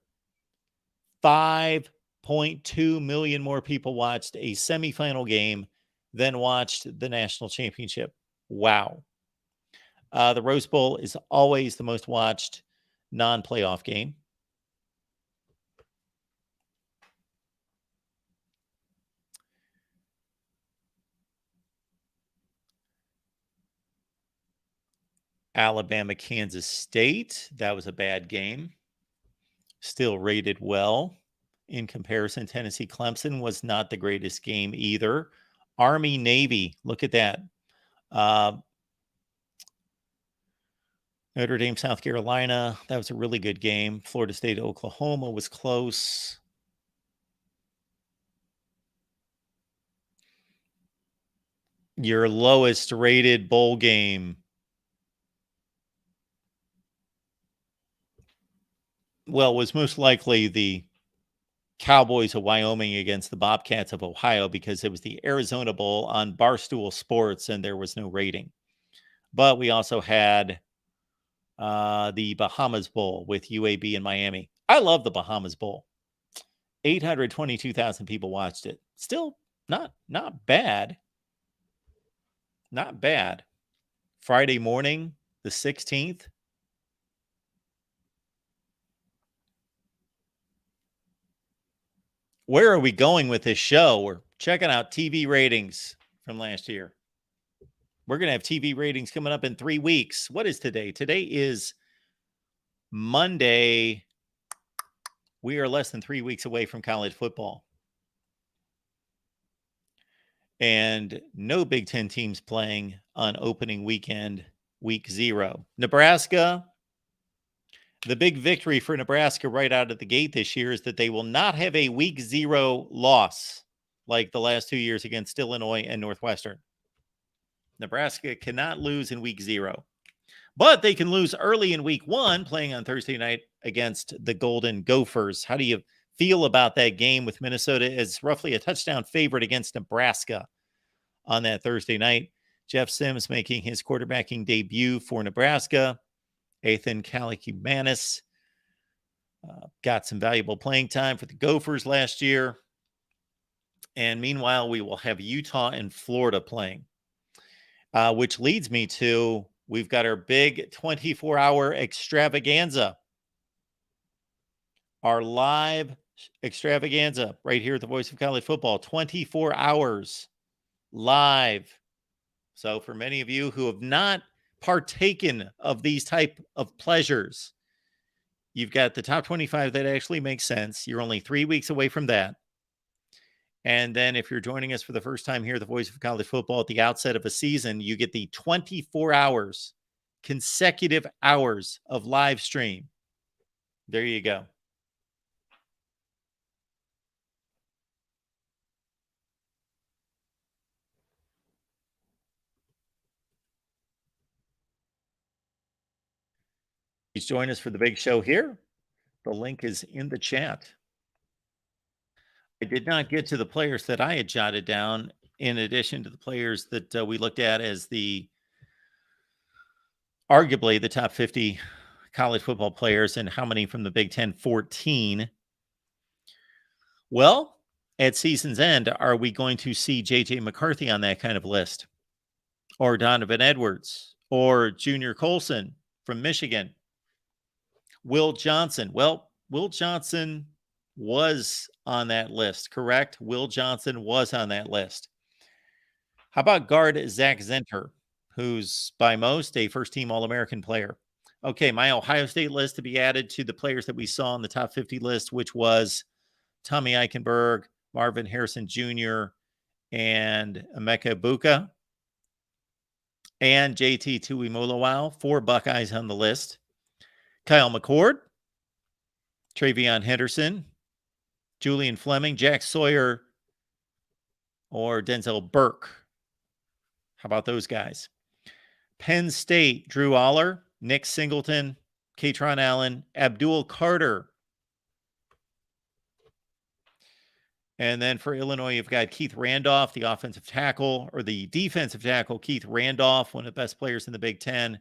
S1: 5.2 million more people watched a semifinal game than watched the national championship. Wow. The Rose Bowl is always the most watched non-playoff game. Alabama, Kansas State. That was a bad game. Still rated well. In comparison, Tennessee, Clemson was not the greatest game either. Army, Navy. Look at that. Notre Dame, South Carolina. That was a really good game. Florida State, Oklahoma was close. Your lowest rated bowl game. Well, was most likely the Cowboys of Wyoming against the Bobcats of Ohio because it was the Arizona Bowl on Barstool Sports and there was no rating. But we also had the Bahamas Bowl with UAB in Miami. I love the Bahamas Bowl. 822,000 people watched it. Still not bad. Not bad. Friday morning, the 16th. Where are we going with this show? We're checking out TV ratings from last year. We're going to have TV ratings coming up in 3 weeks. What is today? Today is Monday. We are less than 3 weeks away from college football. And no Big Ten teams playing on opening weekend, week 0. Nebraska, The big victory for Nebraska right out of the gate this year is that they will not have a week 0 loss like the last 2 years against Illinois and Northwestern. Nebraska cannot lose in week 0, but they can lose early in week 1 playing on Thursday night against the Golden Gophers. How do you feel about that game with Minnesota as roughly a touchdown favorite against Nebraska on that Thursday night? Jeff Sims making his quarterbacking debut for Nebraska. Ethan Kalikumanis got some valuable playing time for the Gophers last year. And meanwhile, we will have Utah and Florida playing, which leads me to we've got our big 24-hour extravaganza, our live extravaganza right here at the Voice of College Football, 24 hours live. So for many of you who have not partaken of these type of pleasures, you've got the top 25 that actually makes sense. You're only 3 weeks away from that. And then if you're joining us for the first time here at the Voice of College Football at the outset of a season, you get the 24 hours, consecutive hours of live stream. There you go. Please join us for the big show here. The link is in the chat. I did not get to the players that I had jotted down in addition to the players that we looked at as arguably the top 50 college football players, and how many from the Big Ten? 14. Well, at season's end, are we going to see J.J. McCarthy on that kind of list? Or Donovan Edwards? Or Junior Colson from Michigan? Will Johnson? Well, Will Johnson was on that list, correct? Will Johnson was on that list. How about guard Zach Zenter, who's by most a first-team All-American player? Okay, my Ohio State list to be added to the players that we saw on the top 50 list, which was Tommy Eichenberg, Marvin Harrison Jr., and Emeka Buka, and JT Tuimoloau, 4 Buckeyes on the list. Kyle McCord, Travion Henderson, Julian Fleming, Jack Sawyer, or Denzel Burke. How about those guys? Penn State, Drew Aller, Nick Singleton, Katron Allen, Abdul Carter. And then for Illinois, you've got Keith Randolph, the offensive tackle, or the defensive tackle, Keith Randolph, one of the best players in the Big Ten.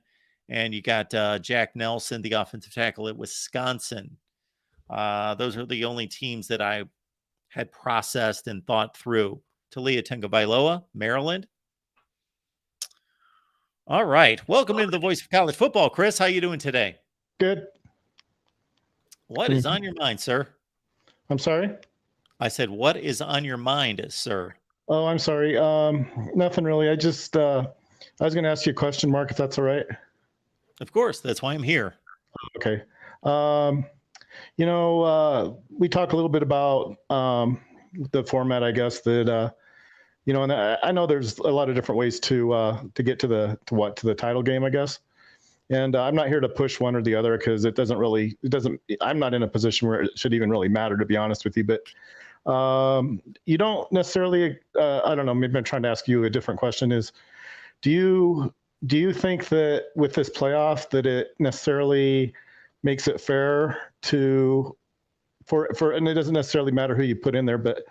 S1: And you got Jack Nelson, the offensive tackle at Wisconsin. Those are the only teams that I had processed and thought through. Talia Tagovailoa, Maryland. All right. Welcome into the Voice of College Football, Chris. How you doing today?
S5: Good.
S1: What is on your mind, sir?
S5: I'm sorry?
S1: I said, what is on your mind, sir?
S5: Oh, I'm sorry. Nothing really. I was going to ask you a question, Mark, if that's all right.
S1: Of course. That's why I'm here.
S5: Okay. We talk a little bit about the format, I guess, that, and I know there's a lot of different ways to get to the title game, I guess. And I'm not here to push one or the other because I'm not in a position where it should even really matter, to be honest with you. But you don't necessarily, I don't know, maybe I'm trying to ask you a different question is, do you think that with this playoff that it necessarily makes it fair and it doesn't necessarily matter who you put in there, but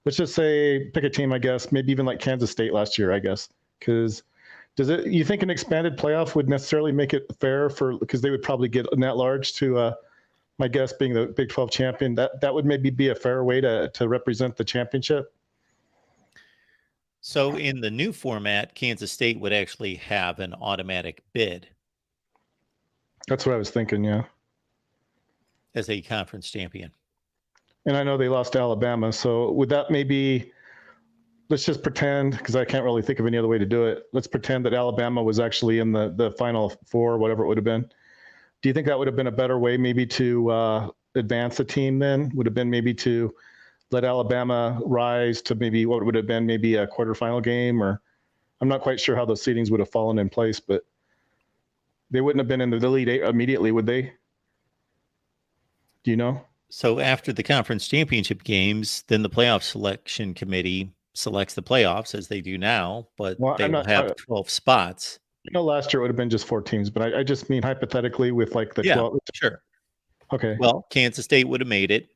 S5: let's just say pick a team, I guess, maybe even like Kansas State last year, I guess, because you think an expanded playoff would necessarily make it fair because they would probably get an at-large to, my guess being the Big 12 champion, that would maybe be a fair way to represent the championship?
S1: So in the new format, Kansas State would actually have an automatic bid.
S5: That's what I was thinking, yeah.
S1: As a conference champion.
S5: And I know they lost to Alabama, so would that maybe, let's just pretend, because I can't really think of any other way to do it, let's pretend that Alabama was actually in the Final Four, whatever it would have been. Do you think that would have been a better way maybe to advance the team then? Would have been maybe to let Alabama rise to maybe what would have been maybe a quarterfinal game? Or I'm not quite sure how those seedings would have fallen in place, but they wouldn't have been in the Elite Eight immediately, would they? Do you know?
S1: So after the conference championship games, then the playoff selection committee selects the playoffs as they do now, but
S5: Well,
S1: they
S5: I'm
S1: will
S5: not.
S1: have 12 spots.
S5: I know last year it would have been just 4 teams, but I just mean hypothetically with like the
S1: Yeah,
S5: 12.
S1: sure.
S5: Okay.
S1: Well, Kansas State would have made it.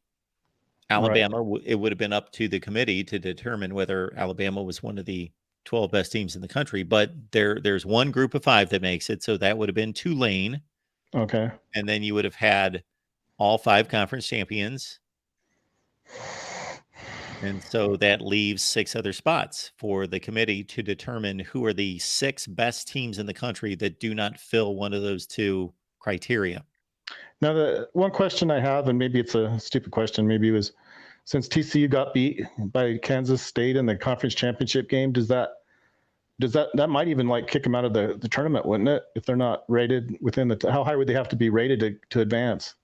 S5: Right.
S1: Alabama, it would have been up to the committee to determine whether Alabama was one of the 12 best teams in the country. But there's one group of 5 that makes it. So that would have been Tulane.
S5: Okay.
S1: And then you would have had all 5 conference champions. And so that leaves 6 other spots for the committee to determine who are the 6 best teams in the country that do not fill one of those 2 criteria.
S5: Now, the one question I have, and maybe it's a stupid question, maybe it was, since TCU got beat by Kansas State in the conference championship game, does that might even like kick them out of the tournament, wouldn't it? If they're not rated within how high would they have to be rated to advance?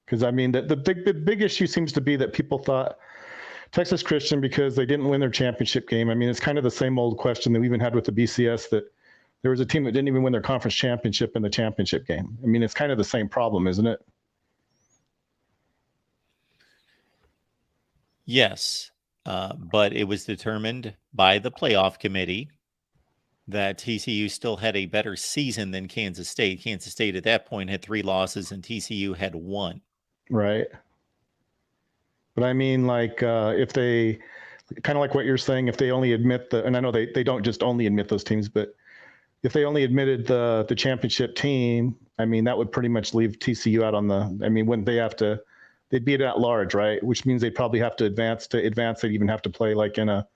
S5: Because I mean, the big issue seems to be that people thought Texas Christian, because they didn't win their championship game. I mean, it's kind of the same old question that we even had with the BCS, that there was a team that didn't even win their conference championship in the championship game. I mean, it's kind of the same problem, isn't it?
S1: Yes, but it was determined by the playoff committee that TCU still had a better season than Kansas State. Kansas State at that point had 3 losses and TCU had 1.
S5: Right. But I mean, like, if they, kind of like what you're saying, if they only admit and I know they don't just only admit those teams, but if they only admitted the championship team, I mean, that would pretty much leave TCU out on I mean, wouldn't they have to, they'd be at large, right? Which means they'd probably have to advance. They'd even have to play like in a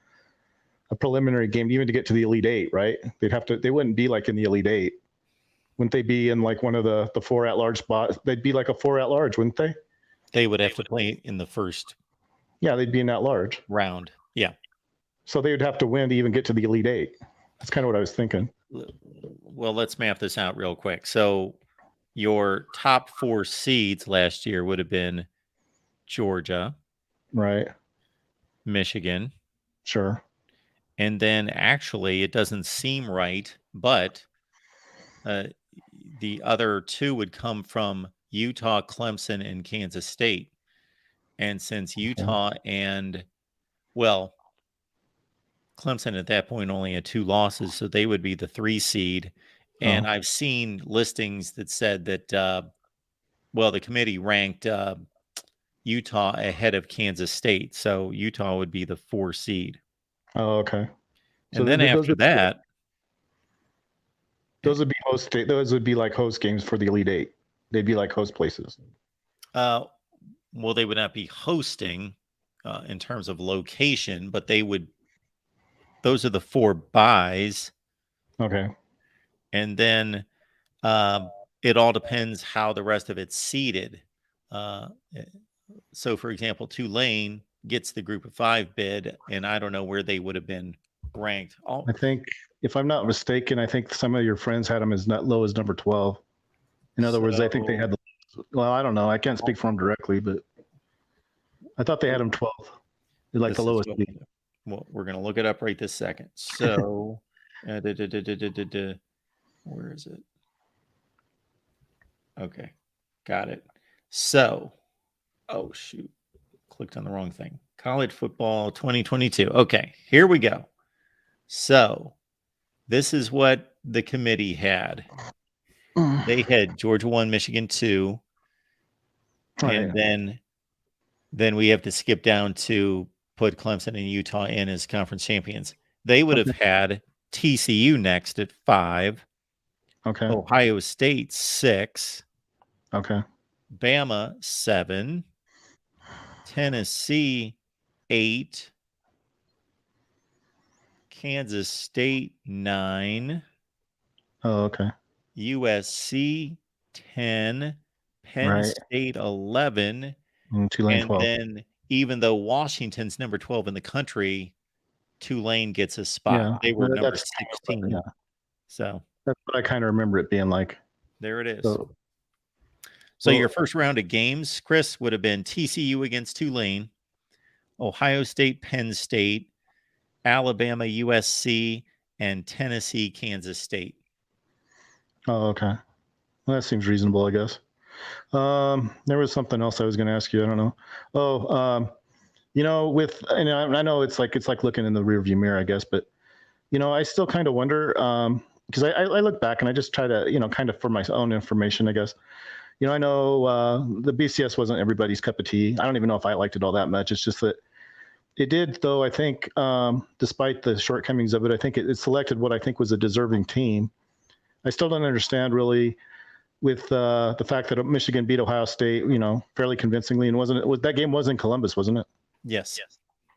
S5: preliminary game, even to get to the Elite Eight, right? They wouldn't be like in the Elite Eight. Wouldn't they be in like one of the 4 at-large spots? They'd be like a 4 at-large, wouldn't they?
S1: They would have to play in the first
S5: Yeah, they'd be in at-large
S1: round. Yeah.
S5: So they would have to win to even get to the Elite Eight. That's kind of what I was thinking.
S1: Well, let's map this out real quick. So your top 4 seeds last year would have been Georgia,
S5: right?
S1: Michigan.
S5: Sure.
S1: And then actually, it doesn't seem right, but the other 2 would come from Utah, Clemson, and Kansas State. And since Utah and, well, Clemson at that point only had 2 losses, so they would be the 3 seed. And I've seen listings that said that, the committee ranked Utah ahead of Kansas State. So Utah would be the 4 seed.
S5: Oh, okay.
S1: And then after that,
S5: those would be those would be like host games for the Elite Eight. They'd be like host places.
S1: Well, they would not be hosting in terms of location, but those are the 4 buys.
S5: Okay.
S1: And then it all depends how the rest of it's seeded. So, for example, Tulane gets the group of 5 bid, and I don't know where they would have been ranked.
S5: I think, if I'm not mistaken, I think some of your friends had them as not low as number 12. In other words, I think they had well, I don't know. I can't speak for them directly, but I thought they had them 12. They're like the lowest.
S1: Well, we're going to look it up right this second. So, where is it? Okay, got it. So, oh, shoot. Clicked on the wrong thing. College football 2022. Okay, here we go. So, this is what the committee had. They had Georgia 1, Michigan 2, and then we have to skip down to put Clemson and Utah in as conference champions. They would have had TCU next at 5.
S5: Okay.
S1: Ohio State 6.
S5: Okay.
S1: Bama 7. Tennessee 8. Kansas State 9.
S5: Oh, okay.
S1: USC 10. Penn State 11.
S5: Tulane 12.
S1: Then even though Washington's number 12 in the country, Tulane gets a spot.
S5: Yeah,
S1: they were number 16.
S5: Yeah.
S1: So
S5: that's what I kind of remember it being like.
S1: There it is. So your first round of games, Chris, would have been TCU against Tulane, Ohio State, Penn State, Alabama, USC, and Tennessee, Kansas State.
S5: Oh, okay. Well, that seems reasonable, I guess. There was something else I was going to ask you. I don't know. And I know it's like looking in the rearview mirror, I guess, but I still kind of wonder, because I look back and I just try to, kind of for my own information, I guess. I know the BCS wasn't everybody's cup of tea. I don't even know if I liked it all that much. It's just that it did, though, I think, despite the shortcomings of it, I think it selected what I think was a deserving team. I still don't understand really with the fact that Michigan beat Ohio State, fairly convincingly, and that game was in Columbus, wasn't it?
S1: Yes.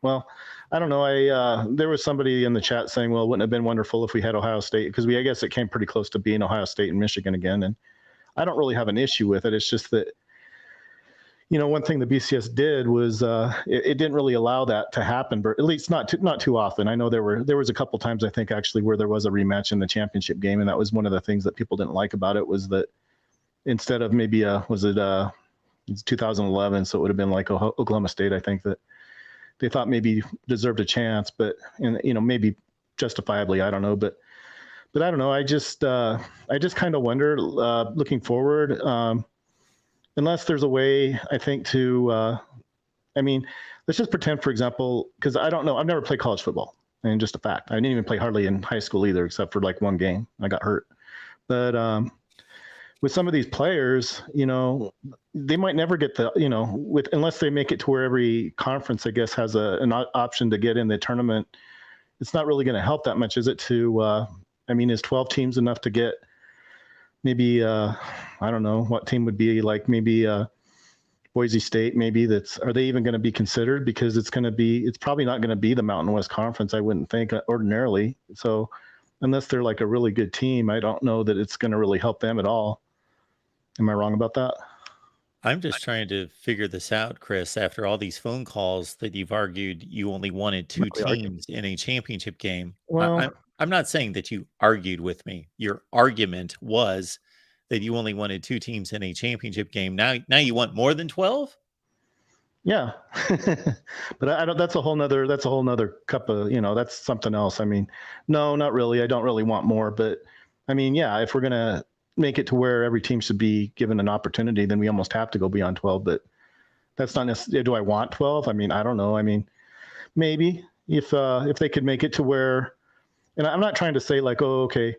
S5: Well, I don't know. There was somebody in the chat saying, well, wouldn't it have been wonderful if we had Ohio State? Because I guess it came pretty close to being Ohio State and Michigan again. And I don't really have an issue with it. It's just that, one thing the BCS did was it didn't really allow that to happen, but at least not too often. I know there was a couple times, I think, actually, where there was a rematch in the championship game. And that was one of the things that people didn't like about it, was that instead of maybe, it's 2011, so it would have been like Oklahoma State, I think, that they thought maybe deserved a chance, but maybe justifiably, I don't know, but I don't know. I just kind of wonder, looking forward, unless there's a way, I think, to, let's just pretend, for example, because I don't know, I've never played college football, and just a fact, I didn't even play hardly in high school either, except for like one game. I got hurt, but with some of these players, they might never get unless they make it to where every conference, I guess, has an option to get in the tournament. It's not really going to help that much, is it? Is 12 teams enough to get maybe, I don't know what team would be, like maybe Boise State, maybe are they even going to be considered? Because it's probably not going to be the Mountain West Conference, I wouldn't think, ordinarily. So unless they're like a really good team, I don't know that it's going to really help them at all. Am I wrong about that?
S1: I'm just trying to figure this out, Chris, after all these phone calls that you've argued you only wanted two teams in a championship game.
S5: Well,
S1: I'm not saying that you argued with me. Your argument was that you only wanted two teams in a championship game. Now you want more than 12?
S5: Yeah. But I don't, that's a whole nother cup of, that's something else. No, not really. I don't really want more, but yeah, if we're going to make it to where every team should be given an opportunity, then we almost have to go beyond 12, but that's not necessarily, do I want 12? I don't know. Maybe if they could make it to where, and I'm not trying to say like, oh, okay,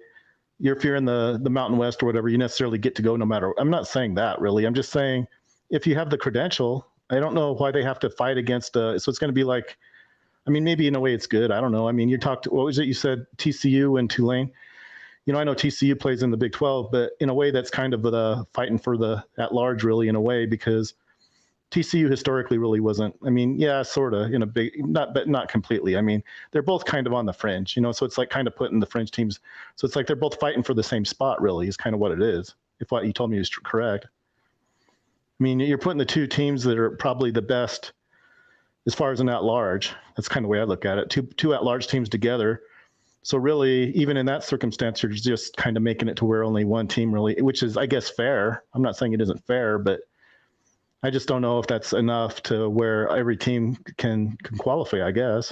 S5: if you're in the Mountain West or whatever, you necessarily get to go no matter, I'm not saying that really. I'm just saying, if you have the credential, I don't know why they have to fight against, so it's going to be like, maybe in a way it's good. I don't know. What was it you said, TCU and Tulane? I know TCU plays in the Big 12, but in a way that's kind of the fighting for the at-large, really, in a way, because TCU historically really wasn't. Yeah, sort of in a big, but not completely. They're both kind of on the fringe, so it's like kind of putting the fringe teams. So it's like they're both fighting for the same spot, really, is kind of what it is, if what you told me is correct. You're putting the two teams that are probably the best as far as an at-large. That's kind of the way I look at it. Two at-large teams together. So really, even in that circumstance, you're just kind of making it to where only one team really, which is, I guess, fair. I'm not saying it isn't fair, but I just don't know if that's enough to where every team can qualify, I guess.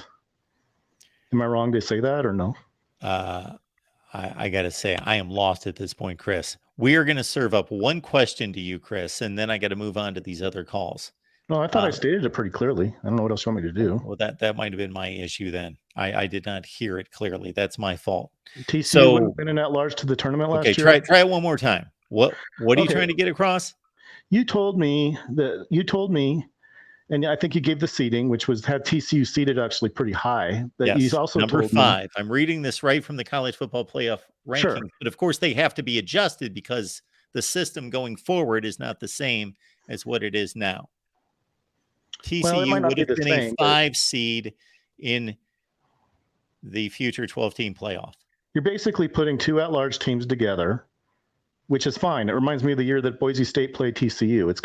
S5: Am I wrong to say that or no?
S1: I got to say, I am lost at this point, Chris. We are going to serve up one question to you, Chris, and then I got to move on to these other calls.
S5: No, I thought I stated it pretty clearly. I don't know what else you want me to do.
S1: Well, that might have been my issue then. I did not hear it clearly. That's my fault.
S5: TCU wouldn't have been in at-large to the tournament last year?
S1: Okay, try it one more time. What are you trying to get across?
S5: You told me, and I think you gave the seeding, which had TCU seeded actually pretty high. But
S1: yes,
S5: you also
S1: number
S5: told
S1: 5.
S5: Me,
S1: I'm reading this right from the college football playoff rankings,
S5: sure.
S1: But of course they have to be adjusted because the system going forward is not the same as what it is now. TCU would have been a 5 seed in the future 12-team playoff.
S5: You're basically putting two at-large teams together, which is fine. It reminds me of the year that Boise State played TCU. It's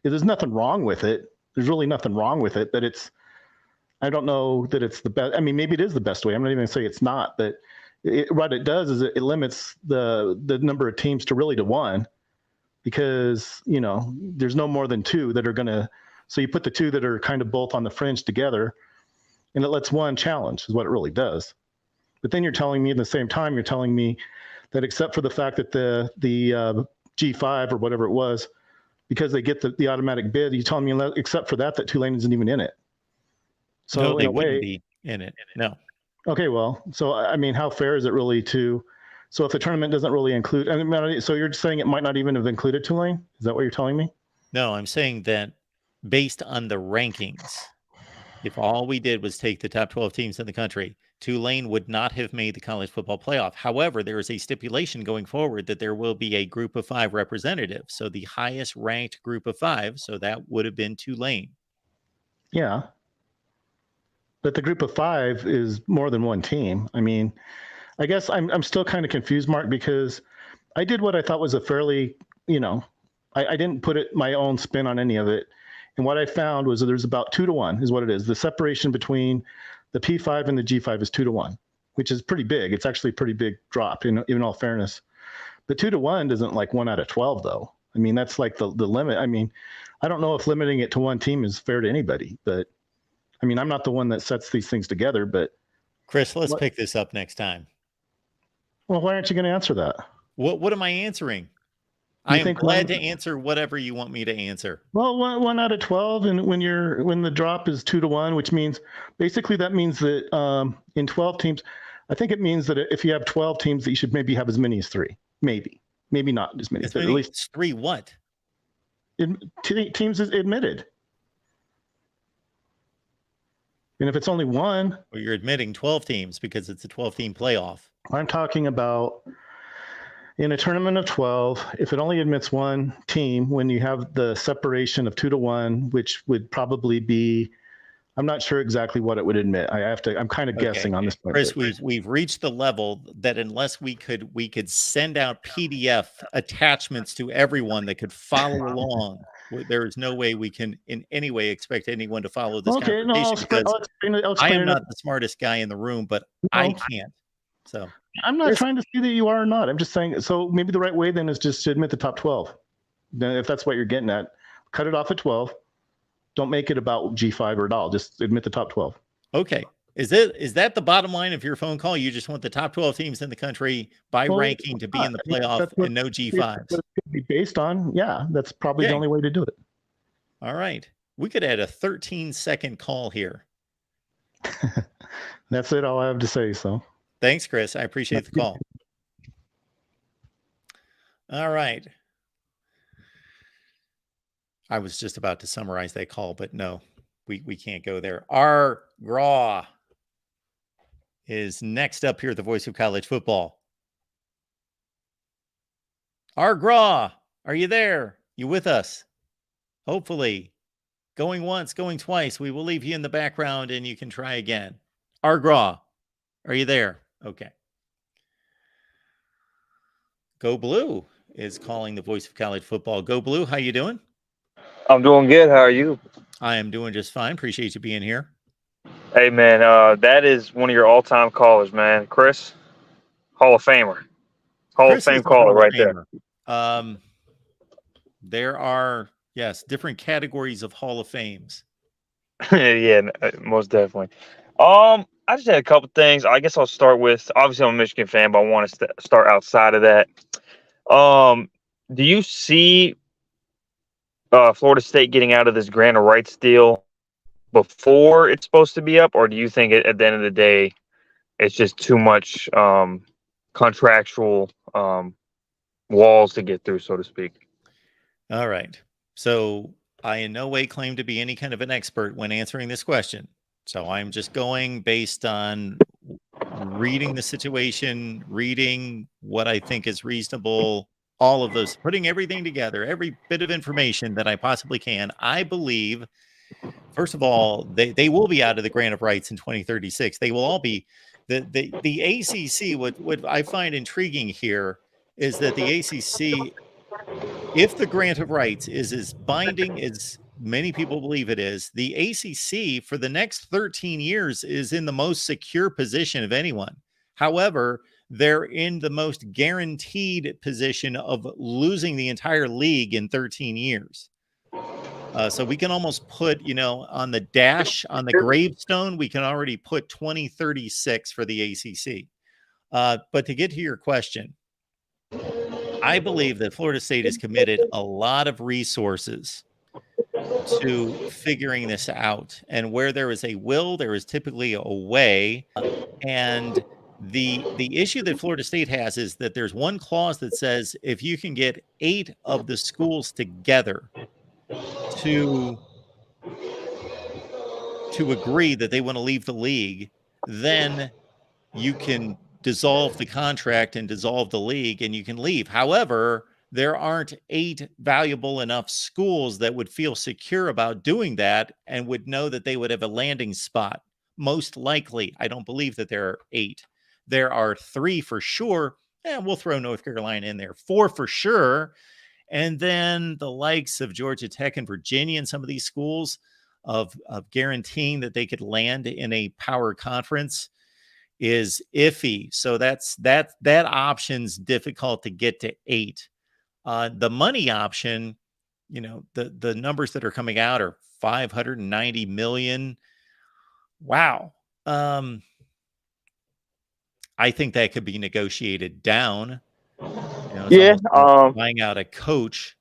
S5: there's nothing wrong with it. There's really nothing wrong with it, but I don't know that it's the best. Maybe it is the best way. I'm not even going to say it's not, but what it does is it limits the number of teams to one, because, there's no more than two that are going to, so you put the two that are kind of both on the fringe together, and it lets one challenge, is what it really does. But then you're telling me at the same time, that except for the fact that the G5 or whatever it was, because they get the automatic bid. You tell me, except for that Tulane isn't even in it. So
S1: No,
S5: in
S1: they
S5: a
S1: wouldn't
S5: way,
S1: be in it. No.
S5: okay, well, so I mean, how fair is it really to? So if the tournament doesn't really include, I mean, so you're saying it might not even have included Tulane? Is that what you're telling me?
S1: No, I'm saying that based on the rankings, if all we did was take the top 12 teams in the country, Tulane would not have made the college football playoff. However, there is a stipulation going forward that there will be a group of 5 representatives. So the highest ranked group of 5, so that would have been Tulane.
S5: Yeah. But the group of 5 is more than one team. I mean, I guess I'm still kind of confused, Mark, because I did what I thought was a fairly, I didn't put my own spin on any of it. And what I found was that there's about 2-1 is what it is. The separation between the P5 and the G5 is 2-1, which is pretty big. It's actually a pretty big drop in all fairness. But 2-1 isn't like 1 out of 12, though. I mean, that's like the limit. I mean, I don't know if limiting it to one team is fair to anybody, but I mean, I'm not the one that sets these things together, but
S1: Chris, let's pick this up next time.
S5: Well, why aren't you going to answer that?
S1: What am I answering? I am glad to answer whatever you want me to answer.
S5: Well, 1 out of 12, and when the drop is 2-1, which means basically that means that in 12 teams, I think it means that if you have 12 teams, that you should maybe have as many as 3, maybe not as many.
S1: At least 3 what?
S5: Teams is admitted. And if it's only 1,
S1: well, you're admitting 12 teams because it's a 12-team playoff.
S5: I'm talking about in a tournament of 12, if it only admits 1 team, when you have the separation of 2-1, which would probably be, I'm not sure exactly what it would admit. I'm kind of guessing on this point.
S1: Chris, we've reached the level that unless we could send out PDF attachments to everyone that could follow along, there is no way we can in any way expect anyone to follow this conversation.
S5: I'll explain
S1: I am not the smartest guy in the room, but I can't. So
S5: I'm not trying to see that you are or not. I'm just saying, so maybe the right way then is just to admit the top 12. Then if that's what you're getting at, cut it off at 12. Don't make it about G5 or at all. Just admit the top 12.
S1: Okay. Is that the bottom line of your phone call? You just want the top 12 teams in the country by ranking to be in the playoff and no G5s.
S5: It could be based on, that's probably the only way to do it.
S1: All right. We could add a 13-second call here.
S5: That's it. All I have to say. So
S1: thanks, Chris. I appreciate the call. All right. I was just about to summarize that call, but no, we can't go there. Our Graw is next up here at the Voice of College Football. Our Graw, are you there? You with us? Hopefully. Going once, going twice. We will leave you in the background and you can try again. Our Graw, are you there? Okay. Go Blue is calling the Voice of College Football. Go Blue, how you doing?
S6: I'm doing good. How are you?
S1: I am doing just fine. Appreciate you being here.
S6: Hey, man, that is one of your all-time callers, man. Chris, Hall of Famer. Hall of Fame caller right there.
S1: There are, yes, different categories of Hall of Fames.
S6: Yeah, most definitely. I just had a couple things. I guess I'll start with, obviously I'm a Michigan fan, but I want to start outside of that. Do you see Florida State getting out of this grant of rights deal before it's supposed to be up, or do you think at the end of the day it's just too much contractual walls to get through, so to speak?
S1: All right. So I in no way claim to be any kind of an expert when answering this question. So I'm just going based on reading the situation, reading what I think is reasonable, all of those, putting everything together, every bit of information that I possibly can. I believe, first of all, they will be out of the grant of rights in 2036. They will all be. The ACC, what I find intriguing here is that the ACC, if the grant of rights is as binding as many people believe it is, the ACC for the next 13 years is in the most secure position of anyone. However, they're in the most guaranteed position of losing the entire league in 13 years. So we can almost put, on the dash, on the gravestone, we can already put 2036 for the ACC. But to get to your question, I believe that Florida State has committed a lot of resources to figuring this out. And where there is a will, there is typically a way. And the issue that Florida State has is that there's one clause that says if you can get 8 of the schools together to agree that they want to leave the league, then you can dissolve the contract and dissolve the league and you can leave. However, there aren't 8 valuable enough schools that would feel secure about doing that and would know that they would have a landing spot. Most likely, I don't believe that there are 8. There are 3 for sure. We'll throw North Carolina in there. 4 for sure. And then the likes of Georgia Tech and Virginia and some of these schools of guaranteeing that they could land in a power conference is iffy. So that option's difficult to get to 8. The money option, the numbers that are coming out are $590 million. Wow. I think that could be negotiated down. It's almost like buying out a coach.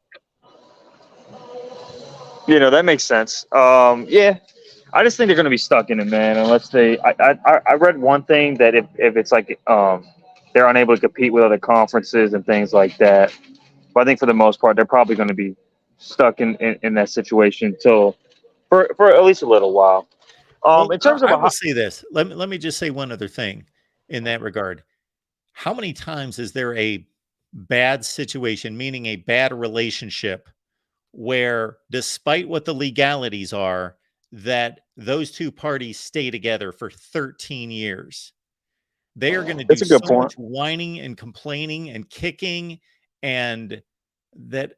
S6: That makes sense. Yeah, I just think they're going to be stuck in it, man. Unless I read one thing that if it's like they're unable to compete with other conferences and things like that. But I think for the most part, they're probably going to be stuck in that situation for at least a little while. In terms of,
S1: I will say this. Let me just say one other thing in that regard. How many times is there a bad situation, meaning a bad relationship, where despite what the legalities are, that those two parties stay together for 13 years? They are going to do so much whining and complaining and kicking, and that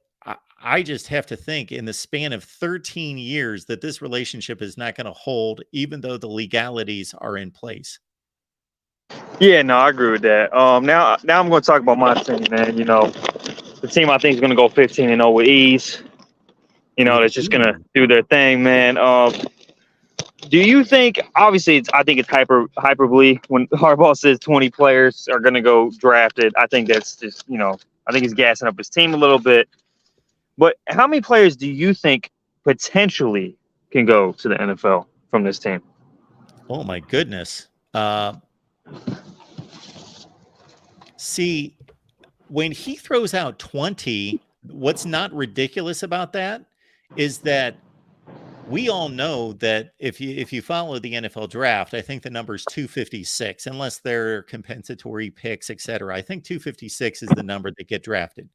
S1: I just have to think in the span of 13 years that this relationship is not going to hold, even though the legalities are in place.
S6: Yeah, no, I agree with that. Now I'm going to talk about my team, man. The team I think is going to go 15-0 with ease. That's just going to do their thing, man. Do you think? Obviously, I think it's hyperbole when Harbaugh says 20 players are going to go drafted. I think that's just I think he's gassing up his team a little bit. But how many players do you think potentially can go to the NFL from this team?
S1: Oh my goodness. See, when he throws out 20, what's not ridiculous about that is that we all know that if you follow the NFL draft, I think the number is 256, unless there are compensatory picks, etc. I think 256 is the number that get drafted.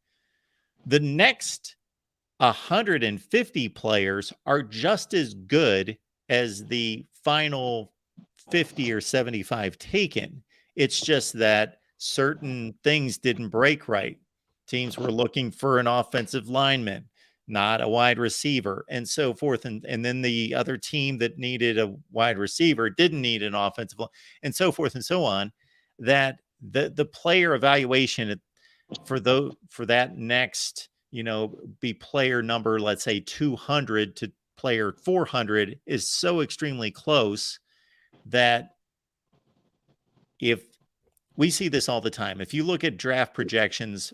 S1: The next 150 players are just as good as the final 50 or 75 taken. It's just that certain things didn't break right. Teams were looking for an offensive lineman, not a wide receiver, and so forth. And then the other team that needed a wide receiver didn't need an offensive line, and so forth and so on. That the player evaluation for that next, be player number, let's say 200 to player 400 is so extremely close that if we see this all the time, if you look at draft projections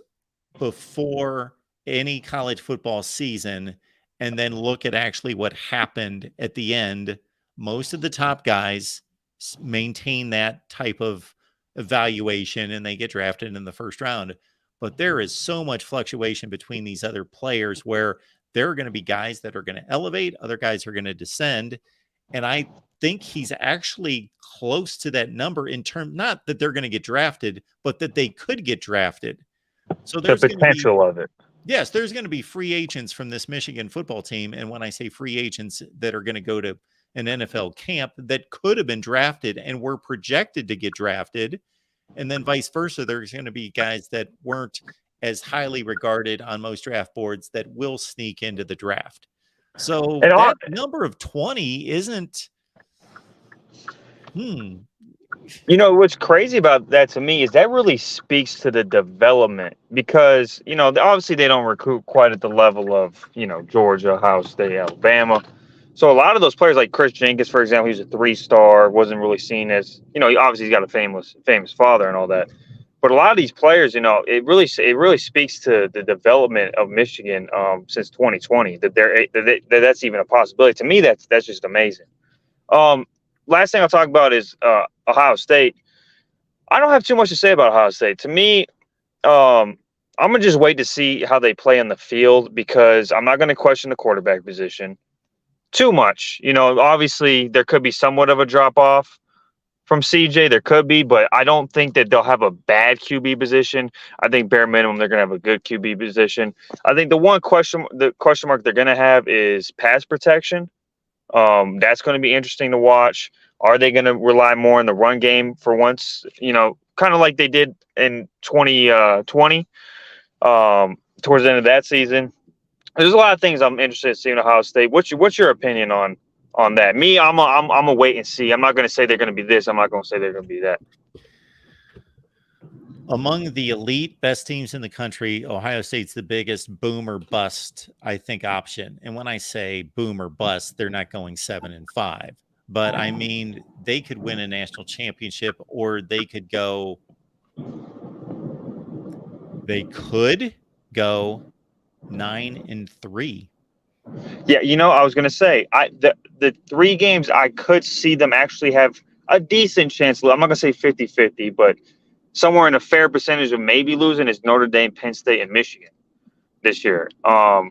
S1: before any college football season and then look at actually what happened at the end, most of the top guys maintain that type of evaluation and they get drafted in the first round. But there is so much fluctuation between these other players where there are going to be guys that are going to elevate, other guys are going to descend. And I think he's actually close to that number in terms, not that they're going to get drafted, but that they could get drafted. So there's
S6: the potential of it.
S1: Yes, there's going to be free agents from this Michigan football team. And when I say free agents that are going to go to an NFL camp that could have been drafted and were projected to get drafted, and then vice versa, there's going to be guys that weren't as highly regarded on most draft boards that will sneak into the draft. So that number of 20 isn't.
S6: What's crazy about that to me is that really speaks to the development because, obviously they don't recruit quite at the level of, Georgia, Ohio State, Alabama. So a lot of those players like Chris Jenkins, for example, he's a 3-star, wasn't really seen as, obviously he's got a famous father and all that. But a lot of these players, it really speaks to the development of Michigan since 2020 that's even a possibility. To me, that's just amazing. Last thing I'll talk about is Ohio State. I don't have too much to say about Ohio State. To me, I'm gonna just wait to see how they play on the field because I'm not gonna question the quarterback position too much. Obviously there could be somewhat of a drop off from CJ. There could be, but I don't think that they'll have a bad QB position. I think bare minimum they're gonna have a good QB position. I think the question mark they're gonna have is pass protection. That's going to be interesting to watch. Are they going to rely more on the run game for once? Kind of like they did in 2020, towards the end of that season. There's a lot of things I'm interested in seeing Ohio State. What's your opinion on that? Me, I'm a wait and see. I'm not going to say they're going to be this. I'm not going to say they're going to be that.
S1: Among the elite best teams in the country, Ohio State's the biggest boom or bust, I think, option. And when I say boom or bust, they're not going 7-5. But I mean, they could win a national championship, or they could go 9-3.
S6: Yeah, I was going to say the 3 games I could see them actually have a decent chance. I'm not going to say 50-50, but somewhere in a fair percentage of maybe losing is Notre Dame, Penn State, and Michigan this year. And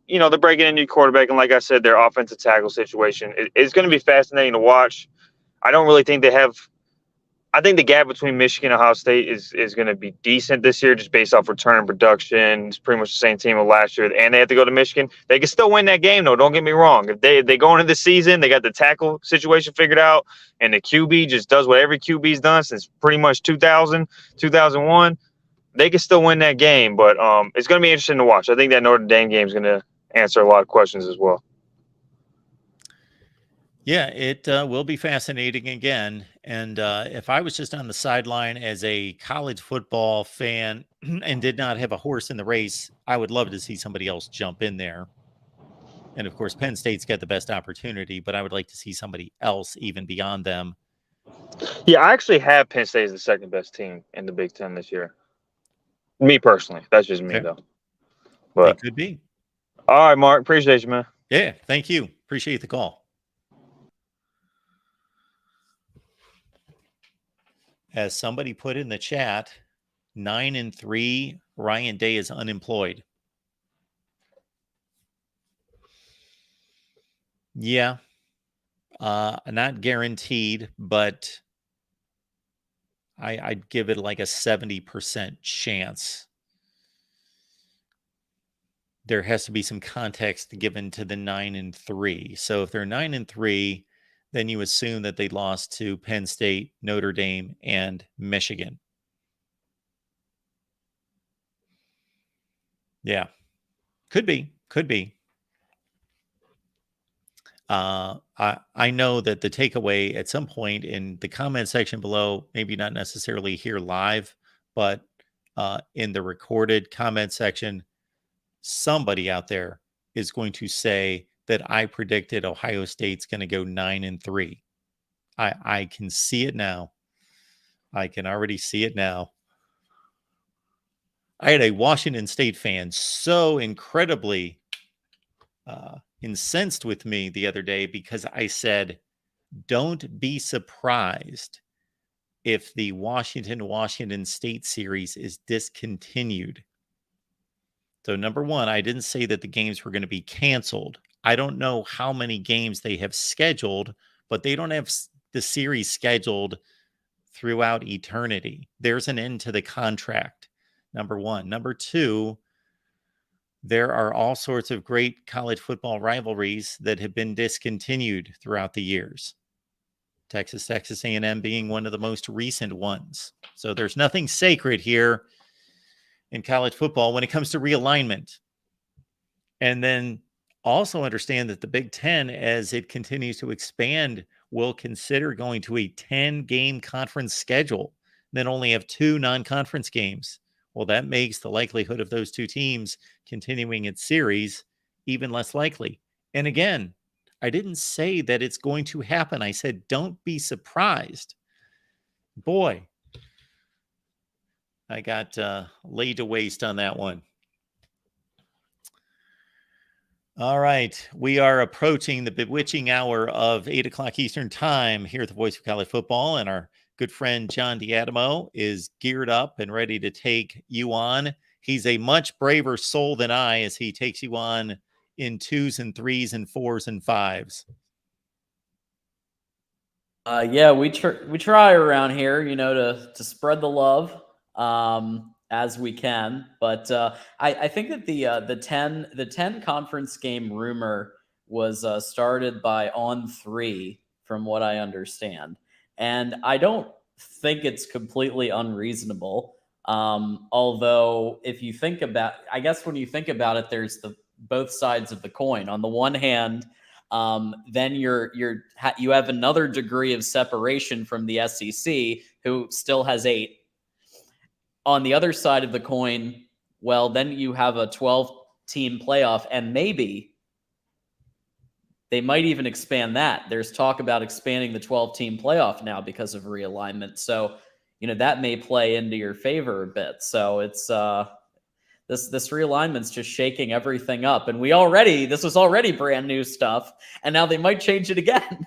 S6: they're breaking in new quarterback, and like I said, their offensive tackle situation is going to be fascinating to watch. I don't really think they have. I think the gap between Michigan and Ohio State is going to be decent this year, just based off return and production. It's pretty much the same team of last year, and they have to go to Michigan. They can still win that game, though. Don't get me wrong. If they go into the season, they got the tackle situation figured out, and the QB just does what every QB's done since pretty much 2000, 2001. They can still win that game, but it's going to be interesting to watch. I think that Notre Dame game is going to answer a lot of questions as well.
S1: Yeah, it will be fascinating again. And if I was just on the sideline as a college football fan and did not have a horse in the race, I would love to see somebody else jump in there. And of course, Penn State's got the best opportunity, but I would like to see somebody else even beyond them.
S6: Yeah, I actually have Penn State as the second best team in the Big Ten this year. Me personally. That's just me, though. But
S1: it could be.
S6: All right, Mark. Appreciate you, man.
S1: Yeah, thank you. Appreciate the call. As somebody put in the chat, 9-3, Ryan Day is unemployed. Yeah, not guaranteed, but I'd give it like a 70% chance. There has to be some context given to the 9-3. So if they're 9-3, then you assume that they lost to Penn State, Notre Dame, and Michigan. Yeah, could be. I know that the takeaway at some point in the comment section below, maybe not necessarily here live, but in the recorded comment section, somebody out there is going to say that I predicted Ohio State's going to go 9-3. I can see it now. I can already see it now. I had a Washington State fan so incredibly incensed with me the other day because I said, don't be surprised if the Washington State series is discontinued. So number one, I didn't say that the games were going to be canceled. I don't know how many games they have scheduled, but they don't have the series scheduled throughout eternity. There's an end to the contract, number one. Number two, there are all sorts of great college football rivalries that have been discontinued throughout the years. Texas A&M being one of the most recent ones. So there's nothing sacred here in college football when it comes to realignment. And then also understand that the Big Ten, as it continues to expand, will consider going to a 10-game conference schedule, then only have 2 non-conference games. Well, that makes the likelihood of those 2 teams continuing its series even less likely. And again, I didn't say that it's going to happen. I said, don't be surprised. Boy, I got laid to waste on that one. All right. We are approaching the bewitching hour of 8 o'clock Eastern time here at the Voice of College Football, and our good friend John D'Adamo is geared up and ready to take you on. He's a much braver soul than I as he takes you on in 2s and 3s and 4s and 5s.
S7: Yeah, we try around here, to spread the love as we can. But I think that the 10 conference game rumor was started by On3, from what I understand, and I don't think it's completely unreasonable. Although, if you think about, I guess when you think about it, there's the both sides of the coin. On the one hand, then you have another degree of separation from the SEC, who still has 8. On the other side of the coin, well, then you have a 12-team playoff, and maybe they might even expand that. There's talk about expanding the 12-team playoff now because of realignment. So, that may play into your favor a bit. So it's this realignment's just shaking everything up. And this was already brand new stuff, and now they might change it again.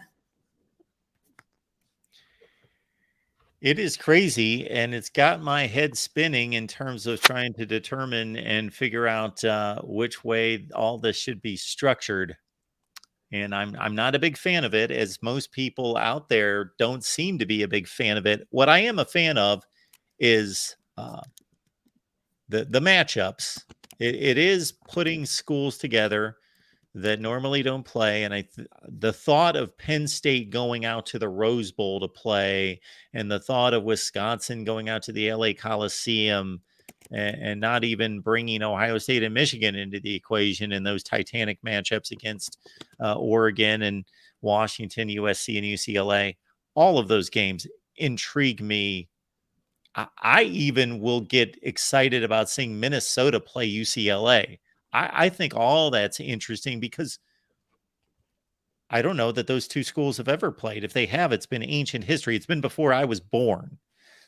S1: It is crazy, and it's got my head spinning in terms of trying to determine and figure out which way all this should be structured. And I'm not a big fan of it, as most people out there don't seem to be a big fan of it. What I am a fan of is the matchups. It is putting schools together that normally don't play, and the thought of Penn State going out to the Rose Bowl to play, and the thought of Wisconsin going out to the LA Coliseum, and not even bringing Ohio State and Michigan into the equation in those titanic matchups against Oregon and Washington, USC, and UCLA. All of those games intrigue me. I even will get excited about seeing Minnesota play UCLA. I think all that's interesting because I don't know that those two schools have ever played. If they have, it's been ancient history. It's been before I was born.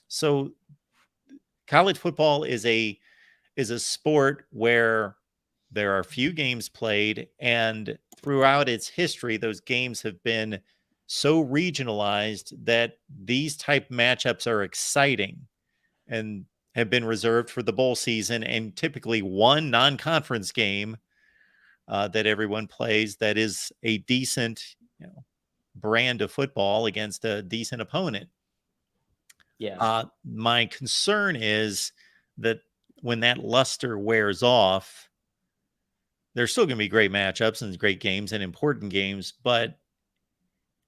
S1: So college football is a sport where there are few games played, and throughout its history, those games have been so regionalized that these type matchups are exciting and have been reserved for the bowl season, and typically one non-conference game that everyone plays that is a decent brand of football against a decent opponent.
S7: Yeah.
S1: My concern is that when that luster wears off, there's still going to be great matchups and great games and important games, but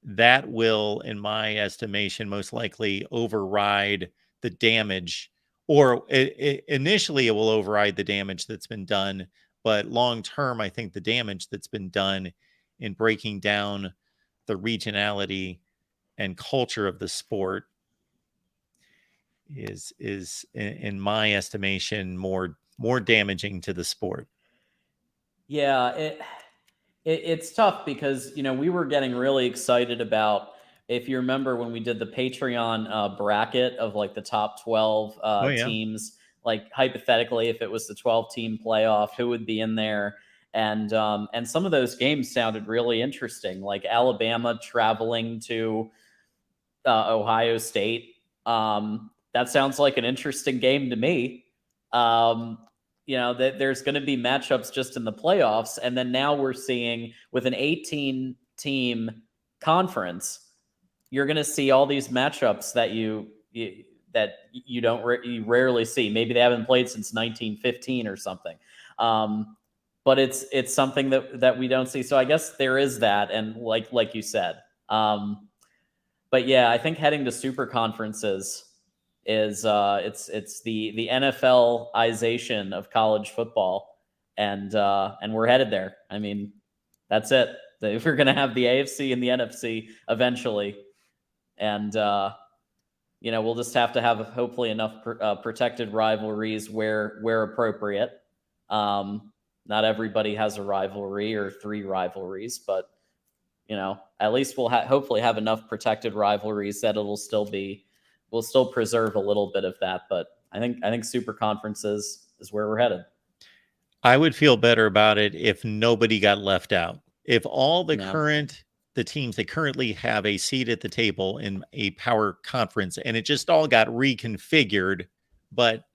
S1: that will, in my estimation, most likely override the damage, or initially it will override the damage that's been done. But long term, I think the damage that's been done in breaking down the regionality and culture of the sport is in my estimation more damaging to the sport.
S7: Yeah, it's tough because we were getting really excited about, if you remember when we did the Patreon bracket of like the top 12 teams, like hypothetically, if it was the 12-team playoff, who would be in there? And some of those games sounded really interesting, like Alabama traveling to Ohio State. That sounds like an interesting game to me. That there's going to be matchups just in the playoffs, and then now we're seeing with an 18-team conference, you're going to see all these matchups that you rarely see. Maybe they haven't played since 1915 or something. But it's something that we don't see. So I guess there is that, and like you said. But yeah, I think heading to super conferences is it's the NFLization of college football, and we're headed there. I mean, that's it. We're going to have the AFC and the NFC eventually, and we'll just have to have hopefully enough protected rivalries where appropriate. Not everybody has a rivalry or 3 rivalries, but at least we'll hopefully have enough protected rivalries that we'll still preserve a little bit of that. But I think super conferences is where we're headed.
S1: I would feel better about it if nobody got left out. If all the teams that currently have a seat at the table in a power conference and it just all got reconfigured, but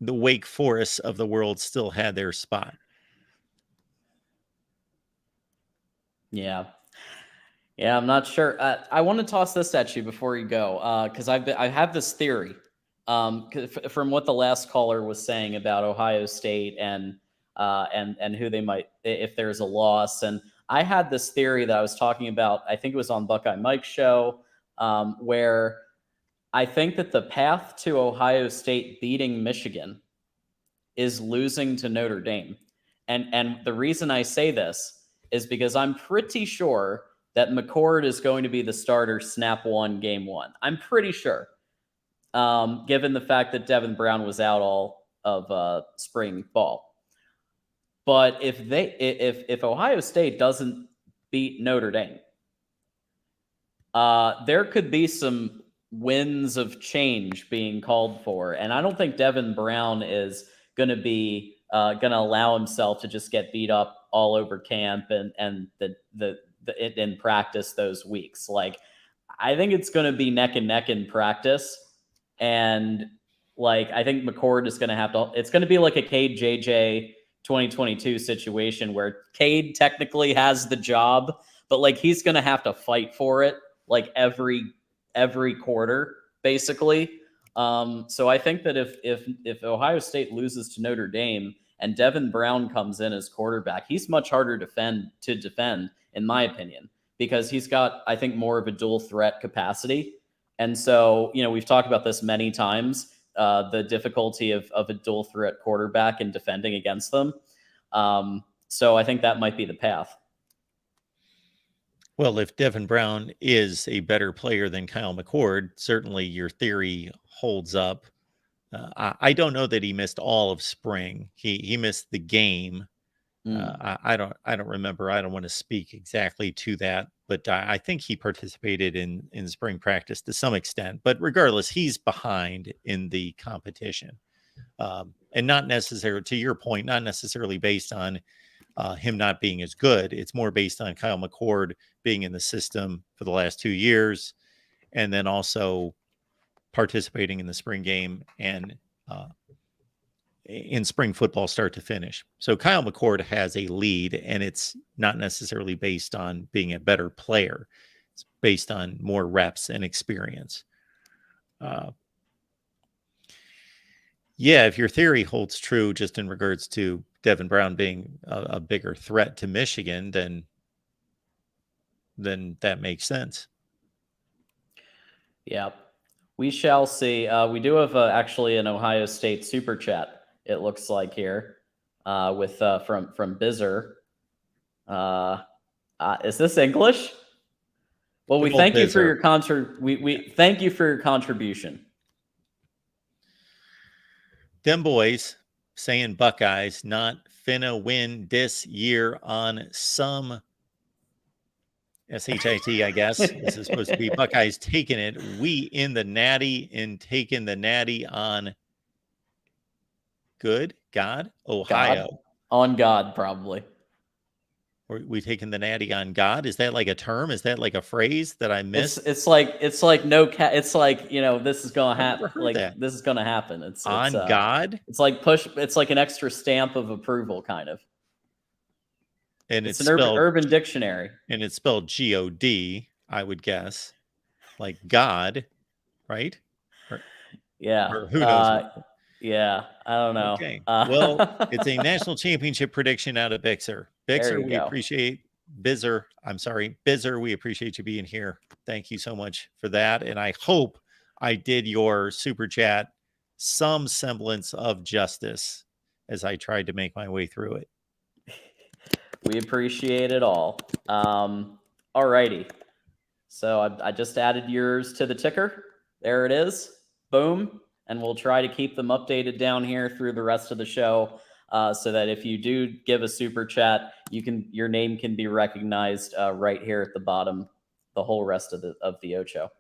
S1: the Wake Forest of the world still had their spot.
S7: Yeah. Yeah, I'm not sure. I want to toss this at you before you go, because I have this theory, from what the last caller was saying about Ohio State and who they might, if there's a loss. And I had this theory that I was talking about. I think it was on Buckeye Mike's show, where I think that the path to Ohio State beating Michigan is losing to Notre Dame, and the reason I say this is because I'm pretty sure that McCord is going to be the starter snap one, game one. I'm pretty sure, given the fact that Devin Brown was out all of spring ball. But if Ohio State doesn't beat Notre Dame, there could be some winds of change being called for, and I don't think Devin Brown is going to be going to allow himself to just get beat up all over camp and in practice those weeks. Like, I think it's going to be neck and neck in practice. And like, I think McCord is going to have to, it's going to be like a Cade JJ 2022 situation where Cade technically has the job, but like, he's going to have to fight for it like every quarter, basically. So I think that if Ohio State loses to Notre Dame and Devin Brown comes in as quarterback, he's much harder to defend, in my opinion, because he's got, I think, more of a dual threat capacity. And so, we've talked about this many times, the difficulty of a dual threat quarterback and defending against them. So I think that might be the path.
S1: Well, if Devin Brown is a better player than Kyle McCord, certainly your theory holds up. I don't know that he missed all of spring. He missed the game. I don't remember. I don't want to speak exactly to that, but I think he participated in spring practice to some extent. But regardless, he's behind in the competition, and not necessarily, to your point, not necessarily based on him not being as good. It's more based on Kyle McCord being in the system for the last 2 years, and then also participating in the spring game and in spring football start to finish. So Kyle McCord has a lead, and it's not necessarily based on being a better player. It's based on more reps and experience. Yeah, if your theory holds true just in regards to Devin Brown being a bigger threat to Michigan, then that makes sense.
S7: Yeah, we shall see. We do have actually an Ohio State super chat, it looks like here, with from Bizzer. Is this English? Well, we thank you for your we thank you for your contribution.
S1: Them boys saying Buckeyes not finna win this year on some SHIT, I guess. This is supposed to be Buckeyes taking it. We in the natty and taking the natty on good God, Ohio.
S7: God. On God, probably.
S1: Or we taking the natty on God? Is that like a term? Is that like a phrase that I missed?
S7: It's like no cat. It's like, this is gonna happen. Like
S1: that.
S7: This is gonna happen. It's
S1: on God.
S7: It's like push. It's like an extra stamp of approval, kind of.
S1: And
S7: it's
S1: an
S7: spelled, Urban Dictionary.
S1: And it's spelled G-O-D, I would guess, like God, right?
S7: Yeah.
S1: Or who knows?
S7: Yeah, I don't know.
S1: Okay. Well, it's a national championship prediction out of Bixer. Bixer, we appreciate Bizzer. I'm sorry, Bizzer. We appreciate you being here. Thank you so much for that. And I hope I did your super chat some semblance of justice as I tried to make my way through it.
S7: We appreciate it all. All righty. So I just added yours to the ticker. There it is. Boom. And we'll try to keep them updated down here through the rest of the show, so that if you do give a super chat, your name can be recognized right here at the bottom, the whole rest of the Ocho.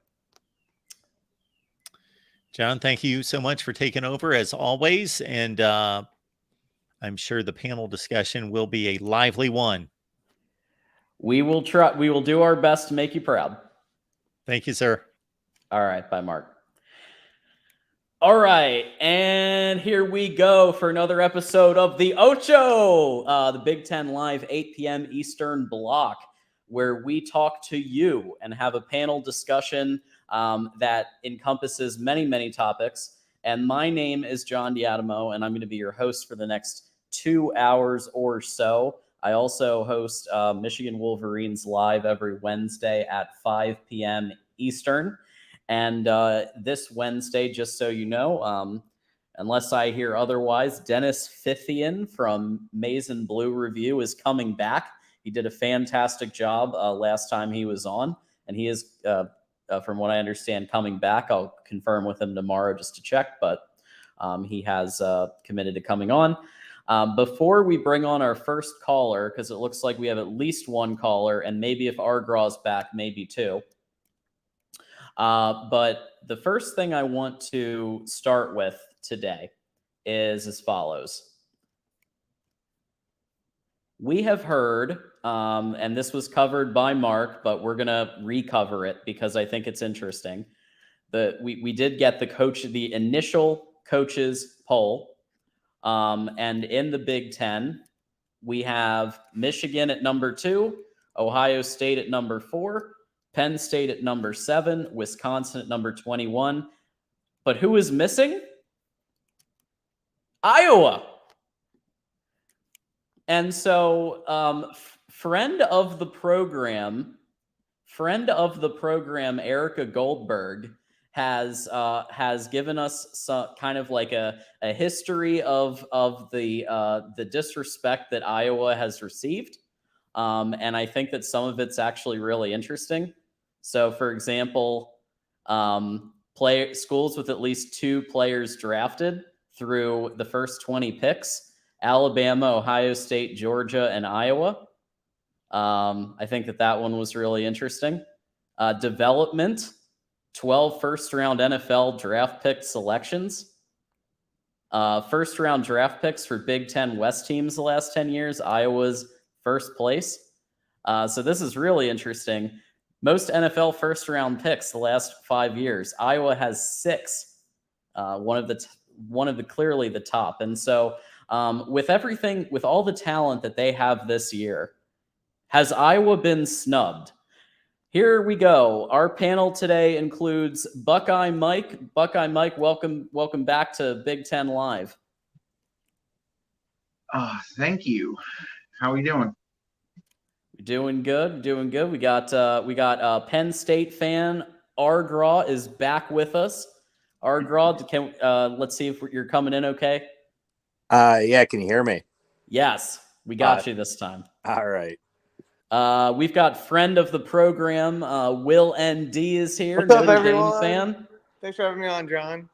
S1: John, thank you so much for taking over as always. And I'm sure the panel discussion will be a lively one.
S7: We will try. We will do our best to make you proud.
S1: Thank you, sir.
S7: All right. Bye, Mark. All right. And here we go for another episode of the Ocho, the Big Ten Live, 8 p.m. Eastern block, where we talk to you and have a panel discussion that encompasses many, many topics. And my name is John Diadamo, and I'm going to be your host for the next 2 hours or so. I also host Michigan Wolverines live every Wednesday at 5 p.m. Eastern. And this Wednesday, just so you know, unless I hear otherwise, Dennis Fithian from Maize and Blue Review is coming back. He did a fantastic job last time he was on, and he is, from what I understand, coming back. I'll confirm with him tomorrow just to check, but he has committed to coming on. Before we bring on our first caller, because it looks like we have at least one caller, and maybe if Argraw's back, maybe two. But the first thing I want to start with today is as follows. We have heard, and this was covered by Mark, but we're going to recover it because I think it's interesting. We did get the initial coaches poll. And in the Big Ten, we have Michigan at number 2, Ohio State at number 4, Penn State at number 7, Wisconsin at number 21. But who is missing? Iowa. And so friend of the program, Erica Goldberg, has given us some kind of like a history of the disrespect that Iowa has received. And I think that some of it's actually really interesting. So, for example, schools with at least 2 players drafted through the first 20 picks: Alabama, Ohio State, Georgia, and Iowa. I think that one was really interesting. Development, 12 first-round NFL draft pick selections. First-round draft picks for Big Ten West teams the last 10 years. Iowa's first place. So this is really interesting. Most NFL first-round picks the last 5 years. Iowa has 6. One of the clearly the top. And so with all the talent that they have this year, has Iowa been snubbed? Here we go. Our panel today includes Buckeye Mike. Buckeye Mike, welcome back to Big Ten Live.
S8: Thank you. How are we doing?
S7: Doing good. We got Penn State fan Argraw is back with us. Argraw, let's see if you're coming in okay.
S9: Yeah, can you hear me?
S7: Yes, we got you this time.
S9: All right.
S7: We've got friend of the program, Will ND is here.
S10: What's up,
S7: Notre
S10: everyone?
S7: Dame fan.
S10: Thanks for having me on, John.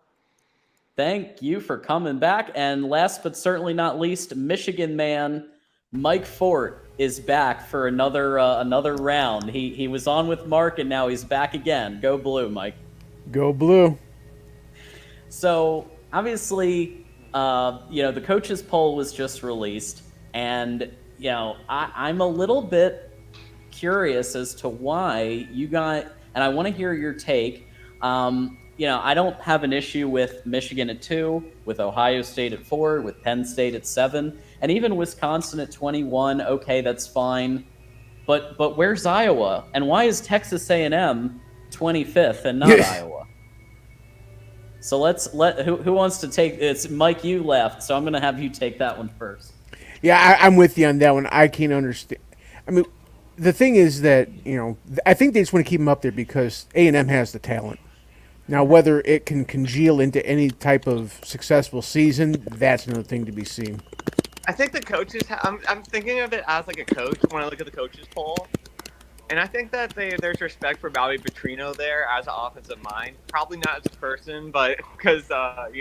S7: Thank you for coming back. And last but certainly not least, Michigan man Mike Fort is back for another round. He was on with Mark, and now he's back again. Go Blue, Mike.
S2: Go Blue.
S7: So obviously, the coaches poll was just released, and I'm a little bit curious as to why you got, and I want to hear your take. I don't have an issue with Michigan at 2, with Ohio State at 4, with Penn State at 7, and even Wisconsin at 21. Okay, that's fine. But where's Iowa? And why is Texas A&M 25th and not Iowa? So who wants to take it's Mike, you left, so I'm going to have you take that one first.
S2: Yeah, I'm with you on that one. I can't understand. I mean, the thing is that, I think they just want to keep them up there because A&M has the talent. Now, whether it can congeal into any type of successful season, that's another thing to be seen.
S10: I think the coaches, I'm thinking of it as like a coach when I look at the coaches poll. And I think that there's respect for Bobby Petrino there as an offensive mind. Probably not as a person, but because, But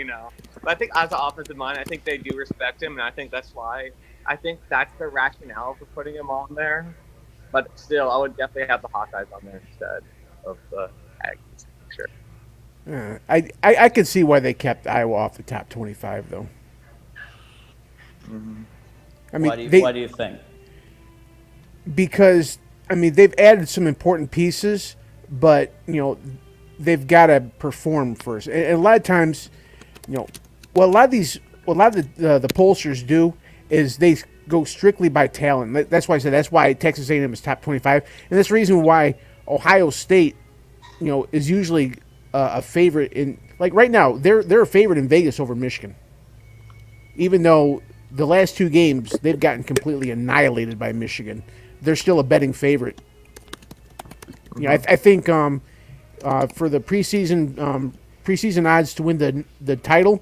S10: I think as an offensive mind, I think they do respect him. And I think that's why. I think that's the rationale for putting him on there. But still, I would definitely have the Hawkeyes on there instead of the Aggies. Sure.
S2: I could see why they kept Iowa off the top 25 though. I mean,
S7: Why do you think?
S2: because they've added some important pieces, but they've got to perform first. And a lot of times, what a lot of the pollsters do is they go strictly by talent. That's why I said that's why Texas A&M is top 25, and that's the reason why Ohio State, is usually a favorite in, like, right now they're a favorite in Vegas over Michigan, even though the last two games they've gotten completely annihilated by Michigan. They're still a betting favorite. I think for the preseason odds to win the title,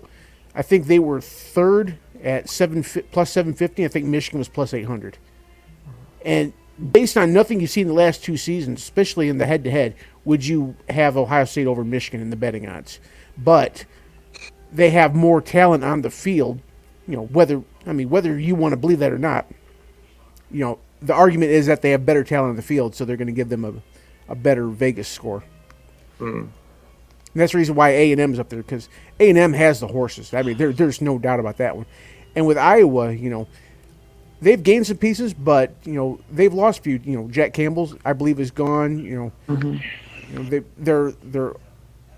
S2: I think they were third at plus 750. I think Michigan was plus 800. And based on nothing you've seen in the last two seasons, especially in the head-to-head, would you have Ohio State over Michigan in the betting odds? But they have more talent on the field. Whether you want to believe that or not, the argument is that they have better talent on the field, so they're going to give them a better Vegas score. And that's the reason why A&M is up there, because A&M has the horses. I mean, there's no doubt about that one. And with Iowa, they've gained some pieces, but they've lost a few. Jack Campbell's, I believe, is gone. They're.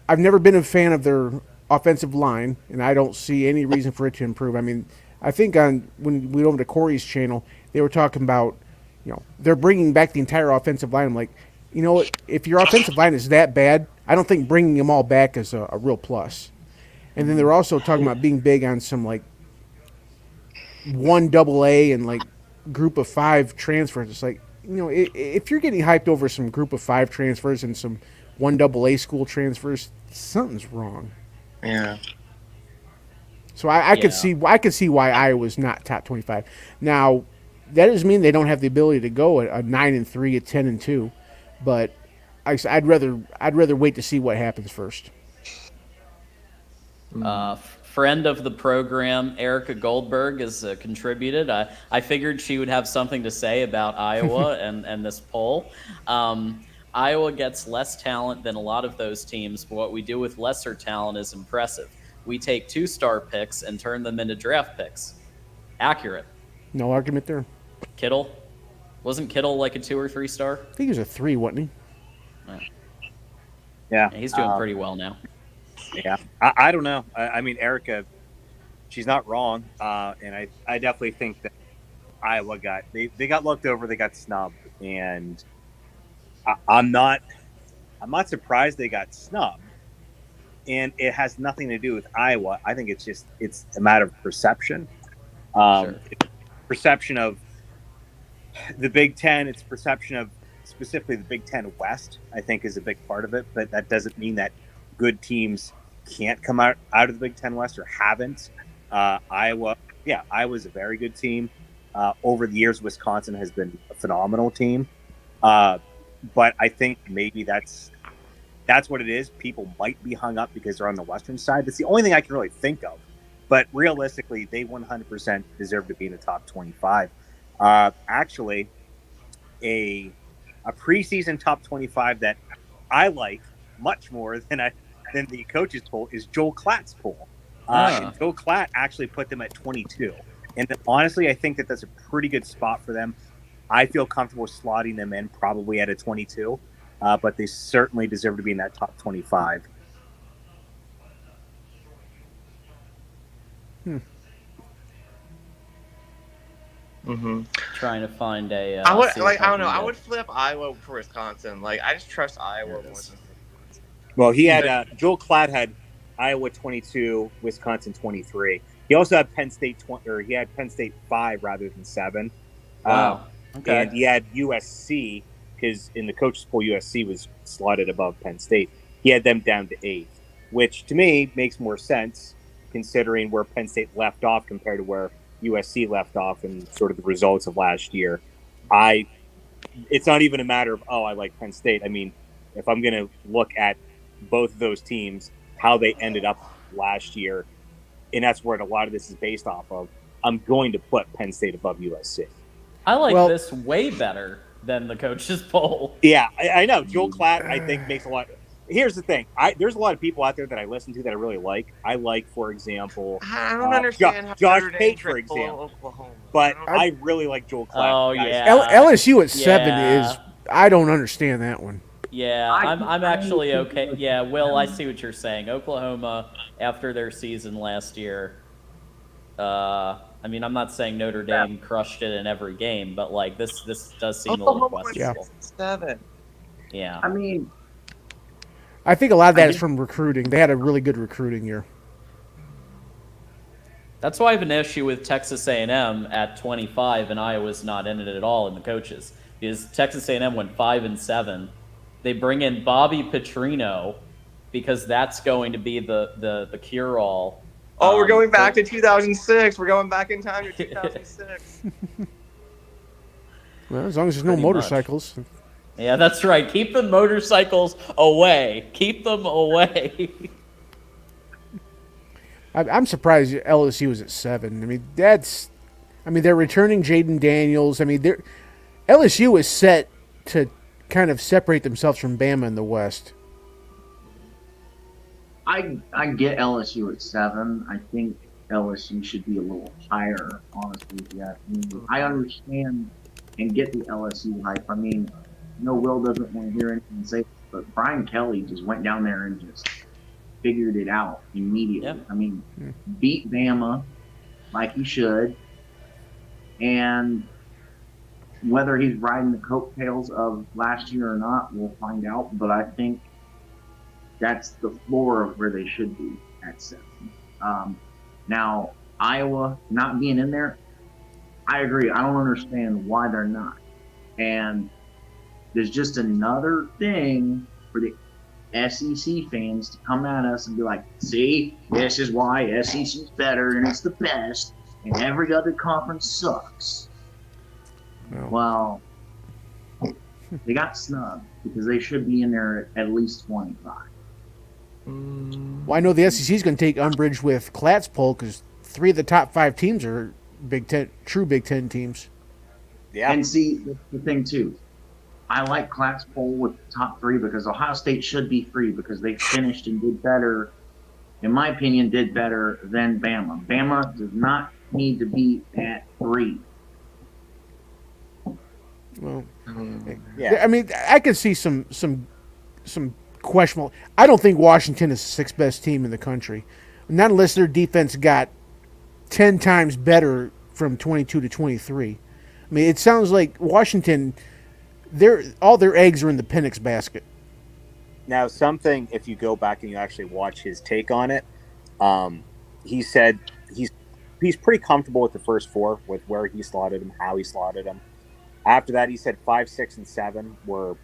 S2: I've never been a fan of their offensive line, and I don't see any reason for it to improve. I mean, I think when we went over to Corey's channel, they were talking about, they're bringing back the entire offensive line. I'm like, if your offensive line is that bad, I don't think bringing them all back is a real plus. And then they're also talking about being big on some, like, 1AA and, like, group of 5 transfers. It's like, if you're getting hyped over some group of 5 transfers and some 1AA school transfers, something's wrong.
S10: Yeah.
S2: So I could see why Iowa's not top 25. Now, that doesn't mean they don't have the ability to go a 9-3, a 10-2, but I'd rather wait to see what happens first.
S7: Friend of the program, Erica Goldberg, has contributed. I figured she would have something to say about Iowa and this poll. Iowa gets less talent than a lot of those teams, but what we do with lesser talent is impressive. We take 2-star picks and turn them into draft picks. Accurate.
S2: No argument there.
S7: Kittle? Wasn't Kittle like a 2 or 3-star?
S2: I think he was a 3, wasn't
S7: he?
S11: Yeah.
S7: He's doing pretty well now.
S11: Yeah. I don't know. I mean, Erica, she's not wrong. And I definitely think that Iowa they got looked over, they got snubbed. And I'm not surprised they got snubbed. And it has nothing to do with Iowa. I think it's a matter of perception.
S7: Sure.
S11: Perception of the Big Ten. It's perception of specifically the Big Ten West, I think, is a big part of it. But that doesn't mean that good teams can't come out of the Big Ten West or haven't. Iowa's a very good team. Over the years, Wisconsin has been a phenomenal team. But I think maybe that's what it is. People might be hung up because they're on the Western side. That's the only thing I can really think of. But realistically, they 100% deserve to be in the top 25. Actually, a preseason top 25 that I like much more than the coaches poll is Joel Klatt's poll. And Joel Klatt actually put them at 22. And honestly, I think that's a pretty good spot for them. I feel comfortable slotting them in probably at a 22. But they certainly deserve to be in that top 25.
S7: Trying to find a.
S10: I don't know. I would flip Iowa for Wisconsin. Like, I just trust Iowa more than.
S11: Well, he had Joel Klatt had Iowa 22, Wisconsin 23. He also had Penn State he had Penn State 5 rather than 7.
S7: Wow. Okay.
S11: And he had USC, because in the coaches poll, USC was slotted above Penn State. He had them down to 8th, which to me makes more sense considering where Penn State left off compared to where USC left off and sort of the results of last year. It's not even a matter of, I like Penn State. I mean, if I'm going to look at both of those teams, how they ended up last year, and that's where a lot of this is based off of, I'm going to put Penn State above USC.
S7: I like this way better than the coaches poll.
S11: Yeah, I know. Joel Klatt, I think, makes a lot. here's the thing. There's a lot of people out there that I listen to that I really like. I like, for example,
S10: I don't understand how
S11: Josh
S10: Notre Dame
S11: Pate, for
S10: tripped below
S11: example.
S10: Oklahoma.
S11: But
S10: I don't-
S11: I really like Joel Klatt.
S7: Oh
S11: guys.
S7: yeah.
S2: LSU at 7
S7: Yeah.
S2: is. I don't understand that one.
S7: Yeah, I'm actually okay. Yeah, Will, I see what you're saying. Oklahoma, after their season last year, I mean, I'm not saying Notre Dame crushed it in every game, but like this does seem a little
S10: Oklahoma went
S7: questionable.
S10: 6-7.
S7: Yeah.
S9: I mean,
S2: I think a lot of that is from recruiting. They had a really good recruiting year.
S7: That's why I have an issue with Texas A&M at 25 and Iowa's not in it at all in the coaches. Because Texas A&M went 5-7. They bring in Bobby Petrino because that's going to be the cure-all.
S10: Oh, we're going back to 2006. We're going back in time to 2006.
S2: Well, as long as there's no
S7: Pretty
S2: motorcycles.
S7: Yeah, that's right. Keep the motorcycles away. Keep them away.
S2: I'm surprised LSU was at 7. I mean, they're returning Jaden Daniels. I mean, LSU is set to kind of separate themselves from Bama in the West.
S9: I get LSU at 7. I think LSU should be a little higher, honestly. Yeah, I mean, I understand and get the LSU hype. I mean, no, Will doesn't want to hear anything say, but Brian Kelly just went down there and just figured it out immediately.
S7: Yeah.
S9: I mean, beat Bama like he should, and whether he's riding the coattails of last year or not, we'll find out. But I think that's the floor of where they should be at 7. Now, Iowa not being in there, I agree. I don't understand why they're not. And there's just another thing for the SEC fans to come at us and be like, see, this is why SEC's better and it's the best, and every other conference sucks. Well, they got snubbed because they should be in there at least 25.
S2: Well, I know the SEC is going to take umbrage with Klatt's poll because 3 of the top 5 teams are true Big Ten teams.
S11: Yeah.
S9: And see, the thing too, I like Klatt's poll with the top 3 because Ohio State should be 3 because they finished and did better, in my opinion, did better than Bama. Bama does not need to be at 3.
S2: Well,
S11: Yeah.
S2: I mean, I could see some questionable. I don't think Washington is the 6th best team in the country, not unless their defense got 10 times better from 22 to 23. I mean, it sounds like Washington, all their eggs are in the Penix basket.
S11: Now, something, if you go back and you actually watch his take on it, he said he's pretty comfortable with the first 4, with where he slotted them, how he slotted them. After that, he said 5, 6, and 7 were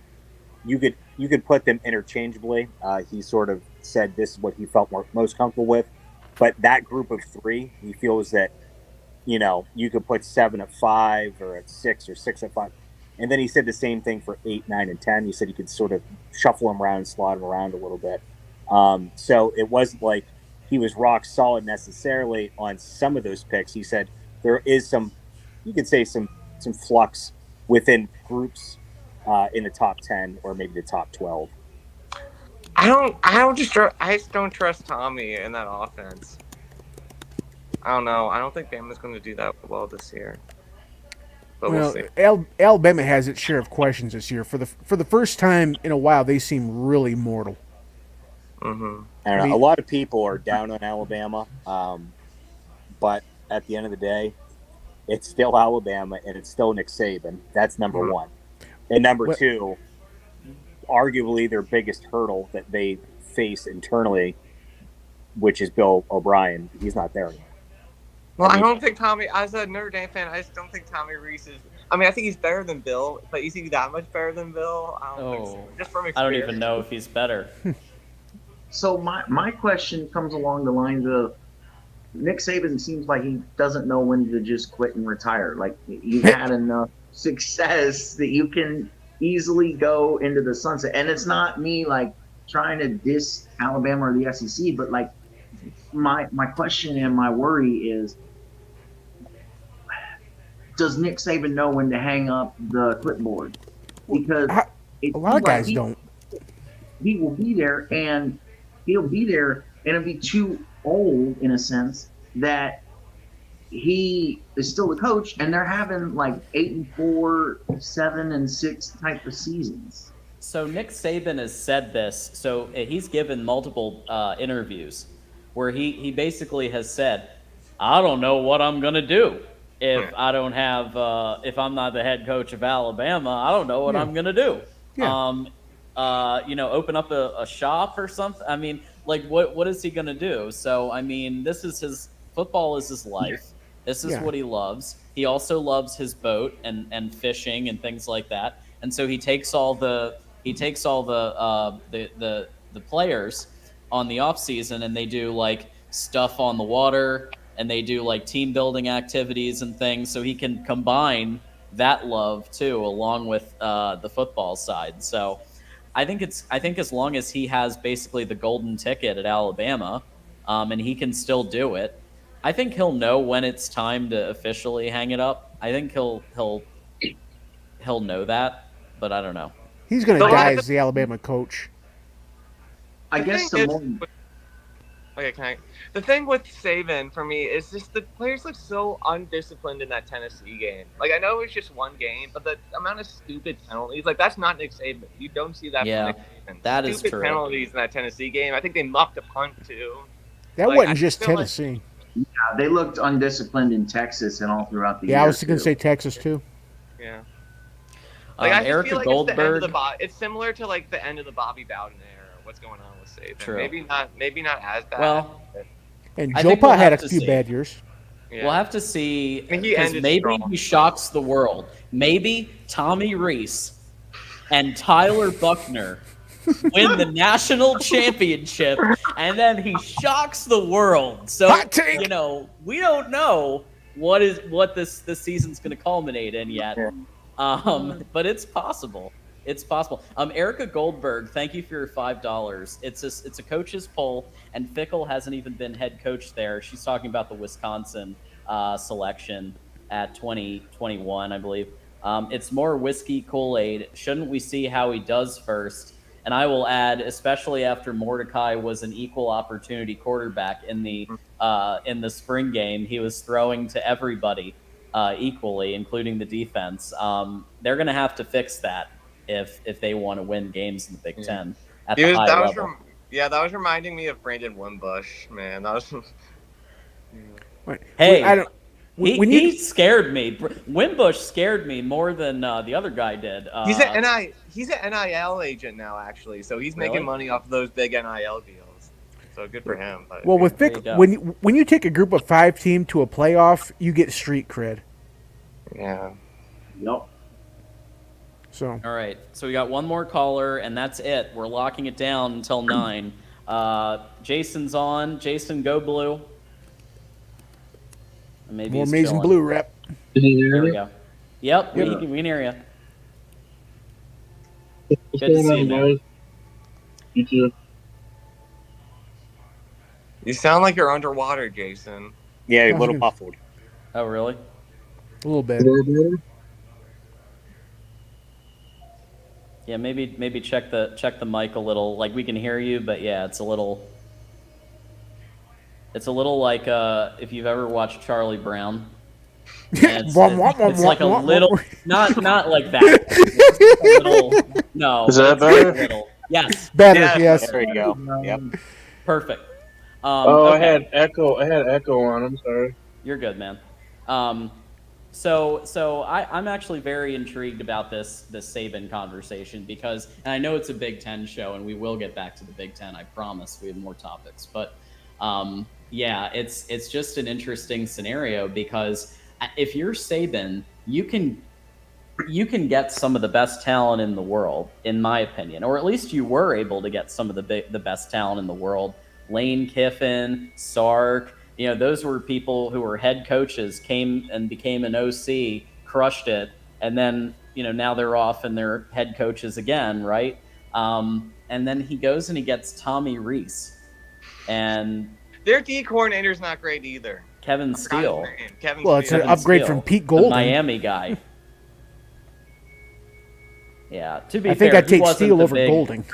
S11: you could put them interchangeably. He sort of said this is what he felt most comfortable with, but that group of 3, he feels that you could put 7 at 5 or at 6 or 6 at 5. And then he said the same thing for 8, 9, and 10. He said you could sort of shuffle them around, slot them around a little bit. So it wasn't like he was rock solid necessarily on some of those picks. He said there is some flux within groups in the top 10 or maybe the top 12.
S10: I just don't trust Tommy in that offense. I don't know. I don't think Bama's going to do that well this year. But we'll see.
S2: Alabama has its share of questions this year. For the first time in a while, they seem really mortal.
S10: Mm-hmm.
S11: I don't know. A lot of people are down on Alabama, but at the end of the day, it's still Alabama and it's still Nick Saban. That's number 1. And number 2, arguably their biggest hurdle that they face internally, which is Bill O'Brien. He's not there anymore.
S10: Well, I don't think Tommy, as a Notre Dame fan, I just don't think Tommy Reese is. I mean, I think he's better than Bill, but is he that much better than Bill? I don't think so. Just from experience.
S7: I don't even know if he's better.
S9: So my question comes along the lines of Nick Saban seems like he doesn't know when to just quit and retire. Like, you've had enough success that you can easily go into the sunset. And it's not me like trying to diss Alabama or the SEC, but like my question and my worry is, does Nick Saban know when to hang up the clipboard? Because
S2: a lot of guys don't.
S9: he will be there, and he'll be there, and it'll be too old in a sense that he is still the coach, and they're having like 8-4, 7-6 type of seasons.
S7: So Nick Saban has said this. So he's given multiple interviews where he basically has said, "I don't know what I'm gonna do if I don't have if I'm not the head coach of Alabama. I don't know what
S2: Yeah.
S7: I'm gonna do.
S2: Yeah.
S7: Open up a shop or something. I mean, like what is he gonna do? So I mean, this is his football is his life. This is
S2: Yeah.
S7: what he loves. He also loves his boat and fishing and things like that. And so he takes all the the players on the off season, and they do like stuff on the water, and they do like team building activities and things, so he can combine that love too along with the football side. So I think as long as he has basically the golden ticket at Alabama, and he can still do it, I think he'll know when it's time to officially hang it up. I think he'll know that, but I don't know.
S2: He's going to
S10: So
S2: die
S10: what-
S2: as the Alabama coach.
S9: I
S10: The
S9: guess
S10: thing
S9: the
S10: is-
S9: more
S10: Okay, the thing with Saban for me is just the players look so undisciplined in that Tennessee game. Like, I know it was just one game, but the amount of stupid penalties, like, that's not Nick Saban. You don't see that
S7: Yeah,
S10: from Nick Saban.
S7: that is
S10: Stupid
S7: true.
S10: penalties in that Tennessee game. I think they mucked a punt too.
S2: That
S10: Like,
S2: wasn't
S10: I
S2: just
S10: feel like-
S2: Tennessee.
S9: they looked undisciplined in Texas and all throughout the year.
S2: Yeah, I was going
S9: too.
S2: to say Texas too.
S10: Yeah. Like, I just
S7: Erica
S10: feel like
S7: Goldberg.
S10: it's similar to like the end of the Bobby Bowden era. What's going on with Saban?
S7: True.
S10: Maybe not as bad.
S7: Well,
S2: And
S7: I
S2: Joe
S7: think we'll
S2: Pa had a
S7: have to
S2: few
S7: see.
S2: bad years.
S10: yeah.
S7: We'll have to see,
S10: I think he
S7: because
S10: ended
S7: maybe
S10: strong.
S7: he shocks the world. Maybe Tommy Reese and Tyler Buckner win the national championship, and then he shocks the world. So
S2: Hot take.
S7: we don't know what this season's going to culminate in yet. But it's possible. It's possible. Erica Goldberg, thank you for your $5. It's a coach's poll, and Fickle hasn't even been head coach there. She's talking about the Wisconsin selection at 2021, I believe. It's more whiskey Kool-Aid. Shouldn't we see how he does first? And I will add, especially after Mordecai was an equal opportunity quarterback in the spring game, he was throwing to everybody equally, including the defense. They're going to have to fix that if they want to win games in the Big Ten at the high level.
S10: That was reminding me of Brandon Wimbush, man. That was.
S7: Hey,
S2: I don't. When you
S7: he scared me. Wimbush scared me more than the other guy did.
S10: He's an NIL agent now, actually. So he's
S7: Really?
S10: making money off of those big NIL deals. So good for him. But,
S2: well, with
S7: There
S2: Vic,
S7: you go.
S2: when you take a group of 5 team to a playoff, you get street cred.
S10: yeah.
S9: Yep.
S2: So
S7: All right, so we got one more caller, and that's it. We're locking it down until 9. Jason's on. Jason, go blue. Maybe
S2: more
S7: he's
S2: maize and
S7: chilling.
S2: blue rep.
S7: There we go. Yep,
S2: Yep.
S7: we can hear you.
S12: What's
S7: Good to
S12: going
S7: see
S12: on,
S7: you, man.
S12: boys? You too.
S10: You sound like you're underwater, Jason.
S11: Yeah, a
S2: Yeah,
S11: little
S2: good.
S11: muffled.
S7: Oh, really?
S2: A little bit.
S12: A little better?
S7: Yeah, maybe check the mic a little. Like we can hear you, but yeah, it's a little like if you've ever watched Charlie Brown. And it's like a little not like that. It's a little, no.
S12: Is that
S7: it's like a
S12: better?
S7: little. Yes,
S2: Better,
S10: Yes.
S2: yes.
S11: There you go. Yep.
S7: perfect.
S12: Oh,
S7: Okay.
S12: I had echo on. I'm sorry.
S7: You're good, man. So I'm actually very intrigued about this Saban conversation because, and I know it's a Big Ten show, and we will get back to the Big Ten. I promise. We have more topics, but yeah, it's just an interesting scenario because if you're Saban, you can get some of the best talent in the world, in my opinion, or at least you were able to get some of the best talent in the world. Lane Kiffin, Sark. Those were people who were head coaches, came and became an OC, crushed it, and then, now they're off and they're head coaches again, right? And then he goes and he gets Tommy Reese and
S10: Their D coordinator's not great either.
S7: Kevin
S10: I forgot
S7: Steele,
S10: his name. Kevin
S2: Well, it's
S10: Steele.
S2: an upgrade
S7: Steele,
S2: from Pete
S7: the
S2: Golden.
S7: Miami guy. Yeah. To be
S2: I think
S7: fair,
S2: I'd
S7: he
S2: take
S7: wasn't
S2: Steele
S7: the
S2: over
S7: big.
S2: Golding.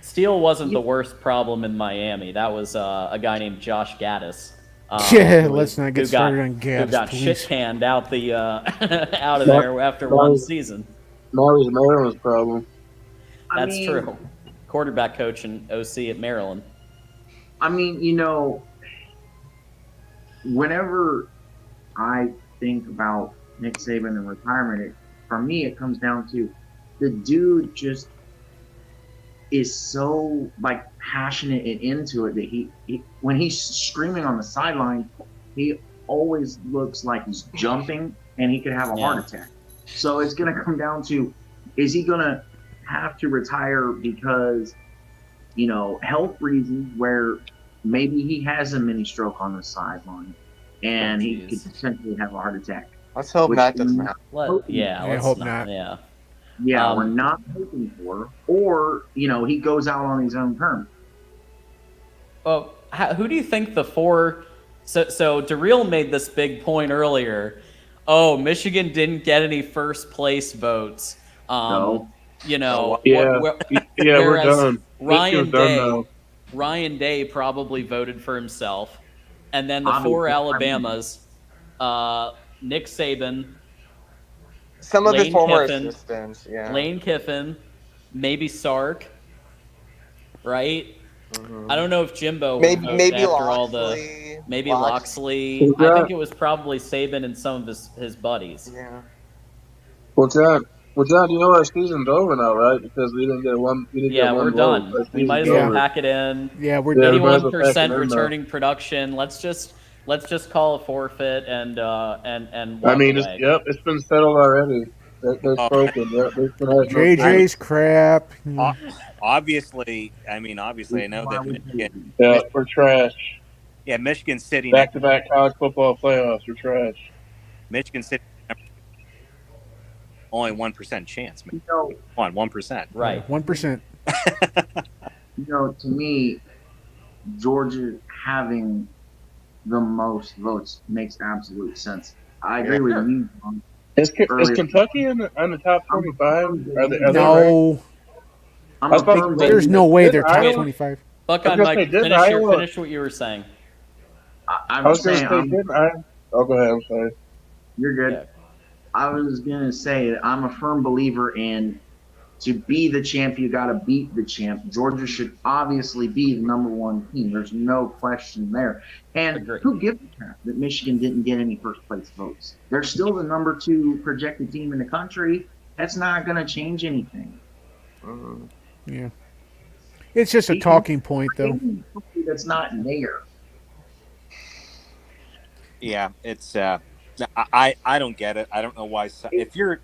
S7: Steele wasn't the worst problem in Miami. That was a guy named Josh Gaddis.
S2: Yeah, let's not get started on
S7: who
S2: Gaddis,
S7: got
S2: please.
S7: shit canned out the out of
S12: That,
S7: there after
S12: that
S7: one
S12: was
S7: season.
S12: that was Maryland's problem.
S7: That's
S9: mean,
S7: true. Quarterback coach and OC at Maryland.
S9: I mean, whenever I think about Nick Saban and retirement, for me, it comes down to the dude just is so like passionate and into it that he when he's screaming on the sideline, he always looks like he's jumping and he could have a heart attack. So it's going to come down to, is he going to have to retire because, health reasons, where maybe he has a mini stroke on the sideline and he could potentially have a heart attack.
S10: Let's hope that doesn't happen.
S7: I
S2: hope not.
S7: Yeah.
S9: Yeah, we're not hoping for. Or, he goes out on his own terms.
S7: Well, who do you think the four? So Darrell made this big point earlier. Oh, Michigan didn't get any first place votes.
S9: No.
S12: Yeah, we're done.
S7: Ryan
S12: done
S7: Day,
S12: now.
S7: Ryan Day probably voted for himself, and then the
S9: Obviously.
S7: four Alabamas, Nick Saban,
S10: Some of his
S7: Lane
S10: former
S7: Kiffin,
S10: assistants, yeah.
S7: Lane Kiffin, maybe Sark, right? I don't know if Jimbo would vote
S10: maybe
S7: after
S10: Loxley,
S7: all the maybe
S10: Loxley.
S7: Loxley. I think it was probably Saban and some of his buddies.
S10: Yeah.
S12: Well, John, you know our season's over now, right? Because we didn't get one. We didn't
S7: Yeah,
S12: get one
S7: we're
S12: vote.
S7: done.
S12: Our
S7: We might as
S12: season's
S7: well
S12: over.
S7: pack it in.
S2: Yeah, we're
S12: Yeah, we might as well
S7: 81%
S12: pack it in now.
S7: returning production. Let's just call a forfeit and walk
S12: I mean,
S7: away.
S12: it's been settled already. They're spoken. Yep, there's been had no
S2: JJ's crap.
S11: Obviously, I know that Michigan.
S12: Yeah, we're trash.
S11: Yeah, Michigan City.
S12: Back-to-back college football playoffs. We're trash.
S11: Michigan City. Only 1% chance. Man. 1%.
S7: Right.
S2: 1%.
S9: To me, Georgia having the most votes makes absolute sense. I agree with you.
S12: Is Kentucky in the top 25? Are they
S2: No.
S12: right?
S2: There's no way they're top
S12: Iowa?
S2: 25.
S7: Buckeye Mike, finish what you were saying.
S12: I was going to say, didn't I? Oh, go ahead. I'm sorry.
S9: You're good.
S7: Yeah.
S9: I was going to say that I'm a firm believer in, to be the champ, you got to beat the champ. Georgia should obviously be the number one team. There's no question there. And who gives a crap that Michigan didn't get any first place votes? They're still the number 2 projected team in the country. That's not going to change anything.
S2: Yeah. It's just a talking point, though.
S9: That's not there.
S11: Yeah, it's. I don't get it. I don't know why. If you're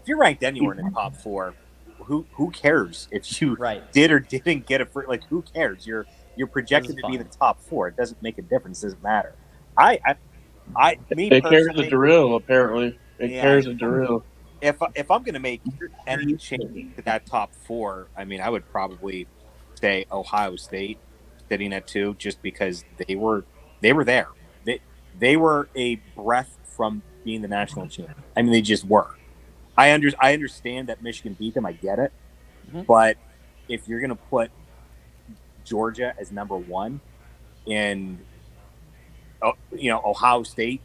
S11: ranked anywhere in the top 4, who cares if you did or didn't get it? Who cares? You're projected to be in the top 4. It doesn't make a difference. It doesn't matter.
S12: It cares the drill. Apparently, it cares the drill.
S11: If I'm going to make any change to that top 4, I would probably say Ohio State sitting at 2, just because they were there. They were a breath from being the national champion. They just were. I understand that Michigan beat them. I get it. But if you're going to put Georgia as number 1 and Ohio State,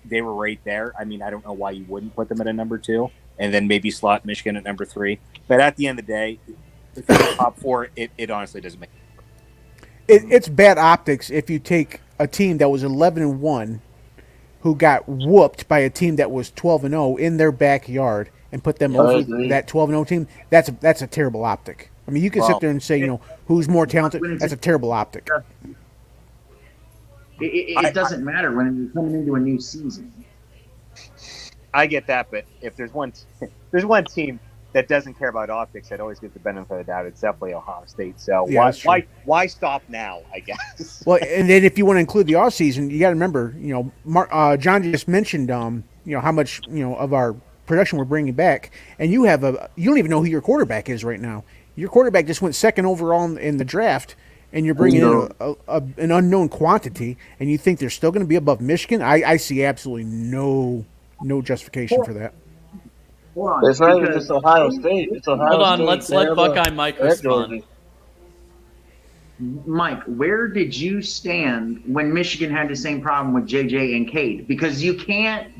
S11: they were right there. I don't know why you wouldn't put them at a number 2 and then maybe slot Michigan at number 3. But at the end of the day, if you're in the top 4, it honestly doesn't make sense.
S2: It's bad optics if you take a team that was 11-1 who got whooped by a team that was 12-0 in their backyard and put them over that 12-0 team. That's a terrible optic. You can sit there and say, who's more talented. That's a terrible optic.
S9: It doesn't matter when you're coming into a new season.
S11: I get that, but if there's one team that doesn't care about optics, that always gets the benefit of the doubt, it's definitely Ohio State. So why stop now, I guess?
S2: Well, and then if you want to include the off season, you got to remember, John just mentioned, how much, of our production we're bringing back, and you don't even know who your quarterback is right now. Your quarterback just went 2nd overall in the draft, and you're bringing in an unknown quantity, and you think they're still going to be above Michigan? I see absolutely no justification for that.
S9: Hold on,
S12: It's not even
S9: because
S12: just Ohio State. It's Ohio
S7: Hold on,
S12: State,
S7: let's let Buckeye
S12: Bama,
S7: Mike
S12: and
S7: respond.
S12: Georgia.
S9: Mike, where did you stand when Michigan had the same problem with JJ and Cade? Because you can't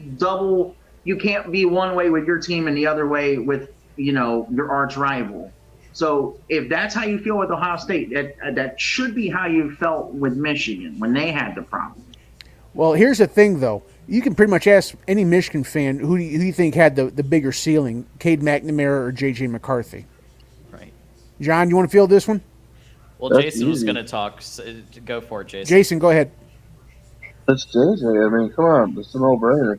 S9: be one way with your team and the other way with, your arch rival. So if that's how you feel with Ohio State, that should be how you felt with Michigan when they had the problem.
S2: Well, here's the thing, though. You can pretty much ask any Michigan fan who do you think had the bigger ceiling, Cade McNamara or J.J. McCarthy.
S7: Right.
S2: John, you want to field this one?
S7: Well,
S12: That's
S7: Jason was
S12: easy.
S7: going to talk. So go for it, Jason.
S2: Jason, go ahead.
S12: It's JJ. I mean, come on. It's a no-brainer.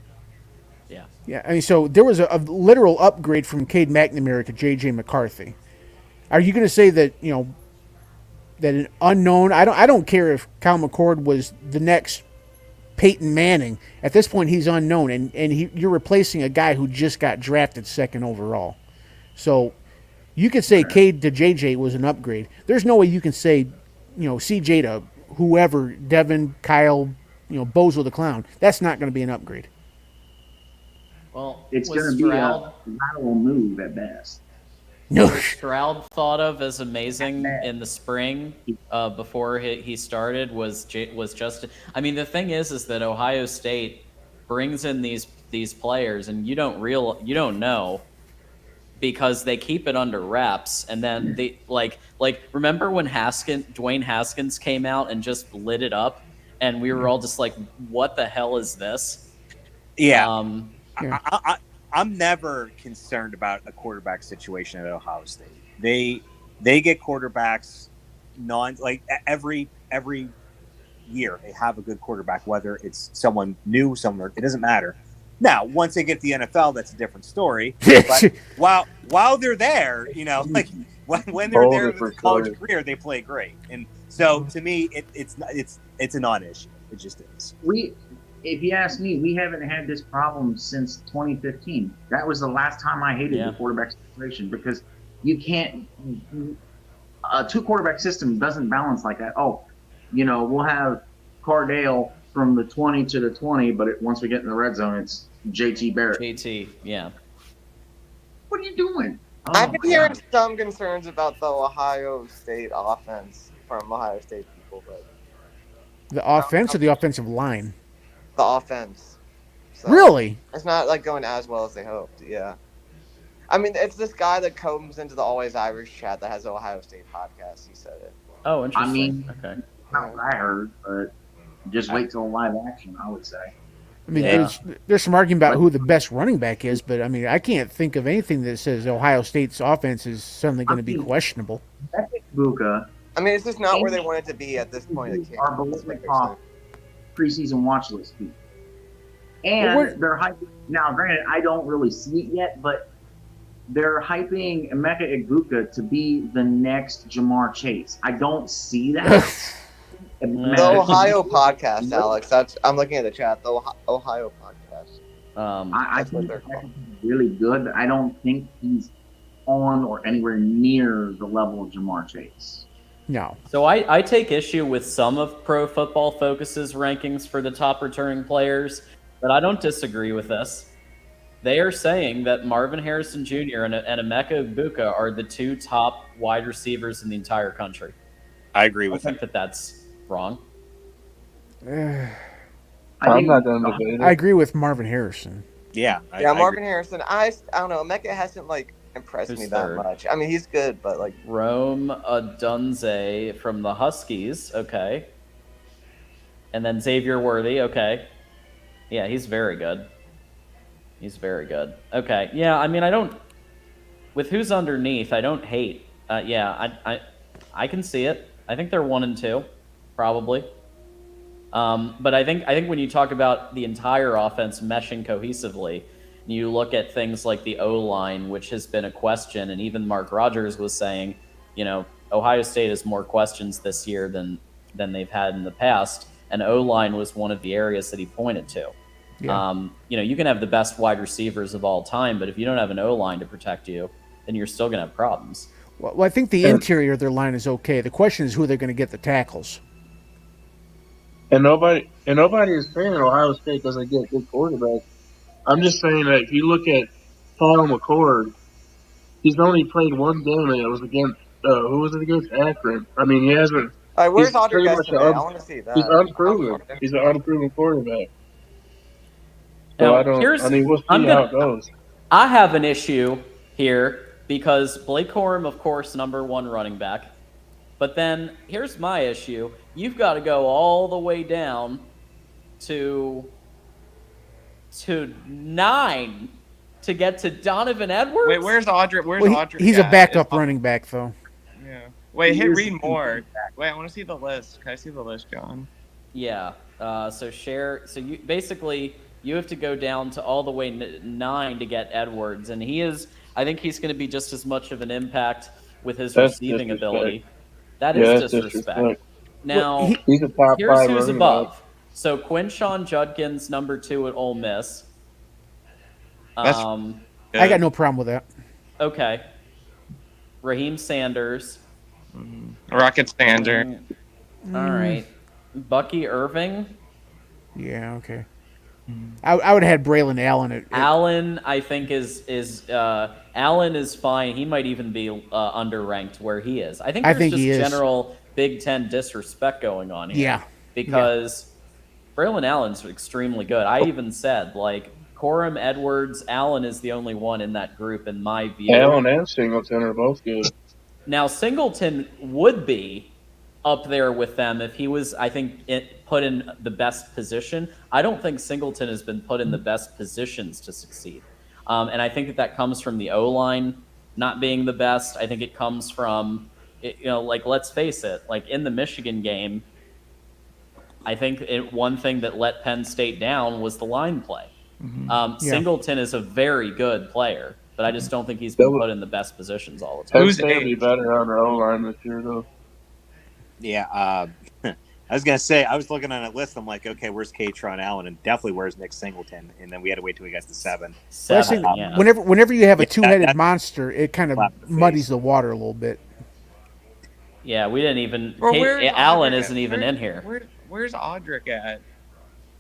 S7: Yeah.
S2: Yeah, I mean, so there was a literal upgrade from Cade McNamara to J.J. McCarthy. Are you going to say that, that an unknown, I don't care if Kyle McCord was the next Peyton Manning. At this point, he's unknown, and you're replacing a guy who just got drafted second overall. So you could say Cade to JJ was an upgrade. There's no way you can say, CJ to whoever, Devin, Kyle, Bozo the Clown. That's not going to be an upgrade.
S7: Well,
S9: It's
S7: was
S9: going to be a
S7: Stroud,
S9: lateral move at best.
S2: No.
S7: was Stroud thought of as amazing in the spring before he started was just. I mean, the thing is that Ohio State brings in these players, and you don't know because they keep it under wraps, and then they like remember when Dwayne Haskins came out and just lit it up, and we were all just like, "What the hell is this?"
S11: Yeah.
S2: Yeah.
S11: I'm never concerned about a quarterback situation at Ohio State. They get quarterbacks every year they have a good quarterback, whether it's someone new, it doesn't matter. Now, once they get the NFL, that's a different story. But while they're there, like when they're there with their college career, they play great. And so to me, it's a non-issue. It just is.
S9: If you ask me, we haven't had this problem since 2015. That was the last time I hated the quarterback situation because you can't. A two quarterback system doesn't balance like that. Oh, we'll have Cardale from the 20 to the 20, but once we get in the red zone, it's JT Barrett.
S7: JT, yeah.
S9: What are you doing?
S10: I've been hearing some concerns about the Ohio State offense from Ohio State people, but
S2: The offense or the offensive line?
S10: the offense. So
S2: Really?
S10: it's not going as well as they hoped. Yeah. I mean, it's this guy that comes into the Always Irish chat that has the Ohio State podcast. He said it.
S7: Oh, interesting.
S9: I mean,
S7: okay.
S9: Not what I heard, but just wait till live action, I would say.
S2: I mean, there's some argument about who the best running back is, but I mean, I can't think of anything that says Ohio State's offense is suddenly going to be questionable.
S9: Buka.
S10: I mean, it's just not where they want it to be at this point.
S9: Are below the top preseason watch list people. And they're hyping. Now, granted, I don't really see it yet, but they're hyping Emeka Egbuka to be the next Jamar Chase. I don't see that.
S10: The Ohio podcast, Alex. I'm looking at the chat. The Ohio podcast.
S9: I think that's really good. I don't think he's on or anywhere near the level of Jamar Chase.
S2: No.
S7: So I take issue with some of Pro Football Focus's rankings for the top returning players, but I don't disagree with this. They are saying that Marvin Harrison Jr. and Emeka Egbuka are the two top wide receivers in the entire country.
S11: I agree with
S7: I think that that's wrong.
S12: I'm not going to debate it.
S2: I agree with Marvin Harrison.
S11: Yeah.
S10: Marvin Harrison. I don't know. Emeka hasn't impressed me that much. I mean, he's good, but
S7: Rome Odunze from the Huskies. Okay. And then Xavier Worthy. Okay. Yeah, he's very good. He's very good. Okay. Yeah, I mean, I don't. With who's underneath, I don't hate. I can see it. I think they're 1 and 2, probably. But I think when you talk about the entire offense meshing cohesively, you look at things like the O-line, which has been a question, and even Mark Rogers was saying, Ohio State has more questions this year than they've had in the past, and O-line was one of the areas that he pointed to. Yeah. You can have the best wide receivers of all time, but if you don't have an O-line to protect you, then you're still going to have problems.
S2: Well, I think the interior of their line is okay. The question is who they're going to get the tackles.
S12: And nobody is saying that Ohio State doesn't get good quarterbacks. I'm just saying that if you look at Kyle McCord. He's only played one game, and it was against who was it against? Akron. I mean, he hasn't.
S10: All right,
S12: He's
S10: where's Audric
S12: pretty much
S10: Estime? I want to see
S12: he's
S10: that.
S12: unproven. He's an unproven quarterback. So
S7: Now,
S12: I don't. I mean, we'll see how it goes.
S7: I have an issue here because Blake Corum, of course, #1 running back. But then here's my issue. You've got to go all the way down to 9 to get to Donovan Edwards.
S10: Wait, where's Audric? Where's Audric?
S2: He's a
S10: at?
S2: backup running back, though.
S10: Yeah. Wait, hit read more. Wait, I want to see the list. Can I see the list, John?
S7: Yeah. So share. So you basically you have to go down to all the way 9 to get Edwards, and he is. I think he's going to be just as much of an impact with his receiving ability. That is disrespect. Now
S12: he's a top
S7: here's
S12: 5
S7: who's
S12: running
S7: above.
S12: back.
S7: So Quinshawn Judkins, #2 at Ole Miss.
S2: I got no problem with that.
S7: Okay. Raheem Sanders.
S10: Rocket Sander.
S7: All right. Bucky Irving.
S2: Yeah, okay. I would have had Braylon Allen.
S7: Allen, I think Allen is fine. He might even be underranked where he is. I think there's just general Big Ten disrespect going on here.
S2: Yeah.
S7: Because Braylon Allen's extremely good. I even said, like, Corum, Edwards, Allen is the only one in that group in my view.
S12: Allen and Singleton are both good.
S7: Now, Singleton would be up there with them if he was, I think, put in the best position. I don't think Singleton has been put in the best positions to succeed. And I think that comes from the O-line not being the best. I think it comes from, like, let's face it, like in the Michigan game, I think one thing that let Penn State down was the line play. Singleton is a very good player, but I just don't think he's been put in the best positions all the time.
S12: Who's going to be better on their O-line this year, though?
S11: Yeah, I was going to say, I was looking on a list. I'm like, okay, where's Katron Allen? And definitely where's Nick Singleton? And then we had to wait till we got to 7.
S7: Yeah.
S2: Whenever you have a two-headed monster, it kind of muddies the water a little bit.
S7: Yeah, we didn't even.
S10: Allen
S7: isn't even in here.
S10: Where's Audric at?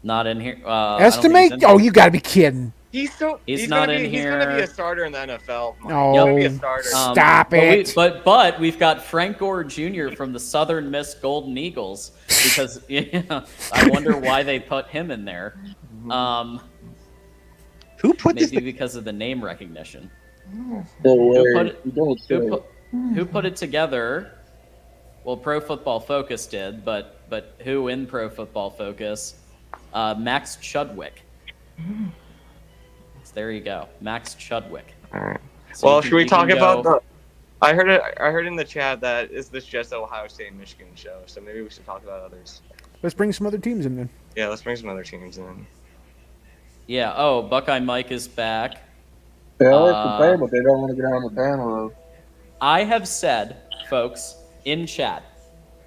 S7: Not in here.
S2: Estimate? Oh, you got to be kidding.
S10: He's
S7: not in here.
S10: He's gonna be a starter in the NFL.
S2: Oh,
S10: he's gonna be a starter.
S2: Stop it!
S7: But we've got Frank Gore Jr. from the Southern Miss Golden Eagles because I wonder why they put him in there.
S11: Who put
S7: maybe because of the name recognition.
S12: Who
S7: put it together? Well, Pro Football Focus did, but who in Pro Football Focus? Max Chudwick. So there you go, Max Chudwick.
S10: All right.
S7: So
S10: well, should we talk about the? I heard in the chat that is this just Ohio State and Michigan show? So maybe we should talk about others.
S2: Let's bring some other teams in then.
S10: Yeah, let's bring some other teams in.
S7: Yeah. Oh, Buckeye Mike is back.
S12: They like to play, but they don't want to get on the panel. Though.
S7: I have said, folks, in chat,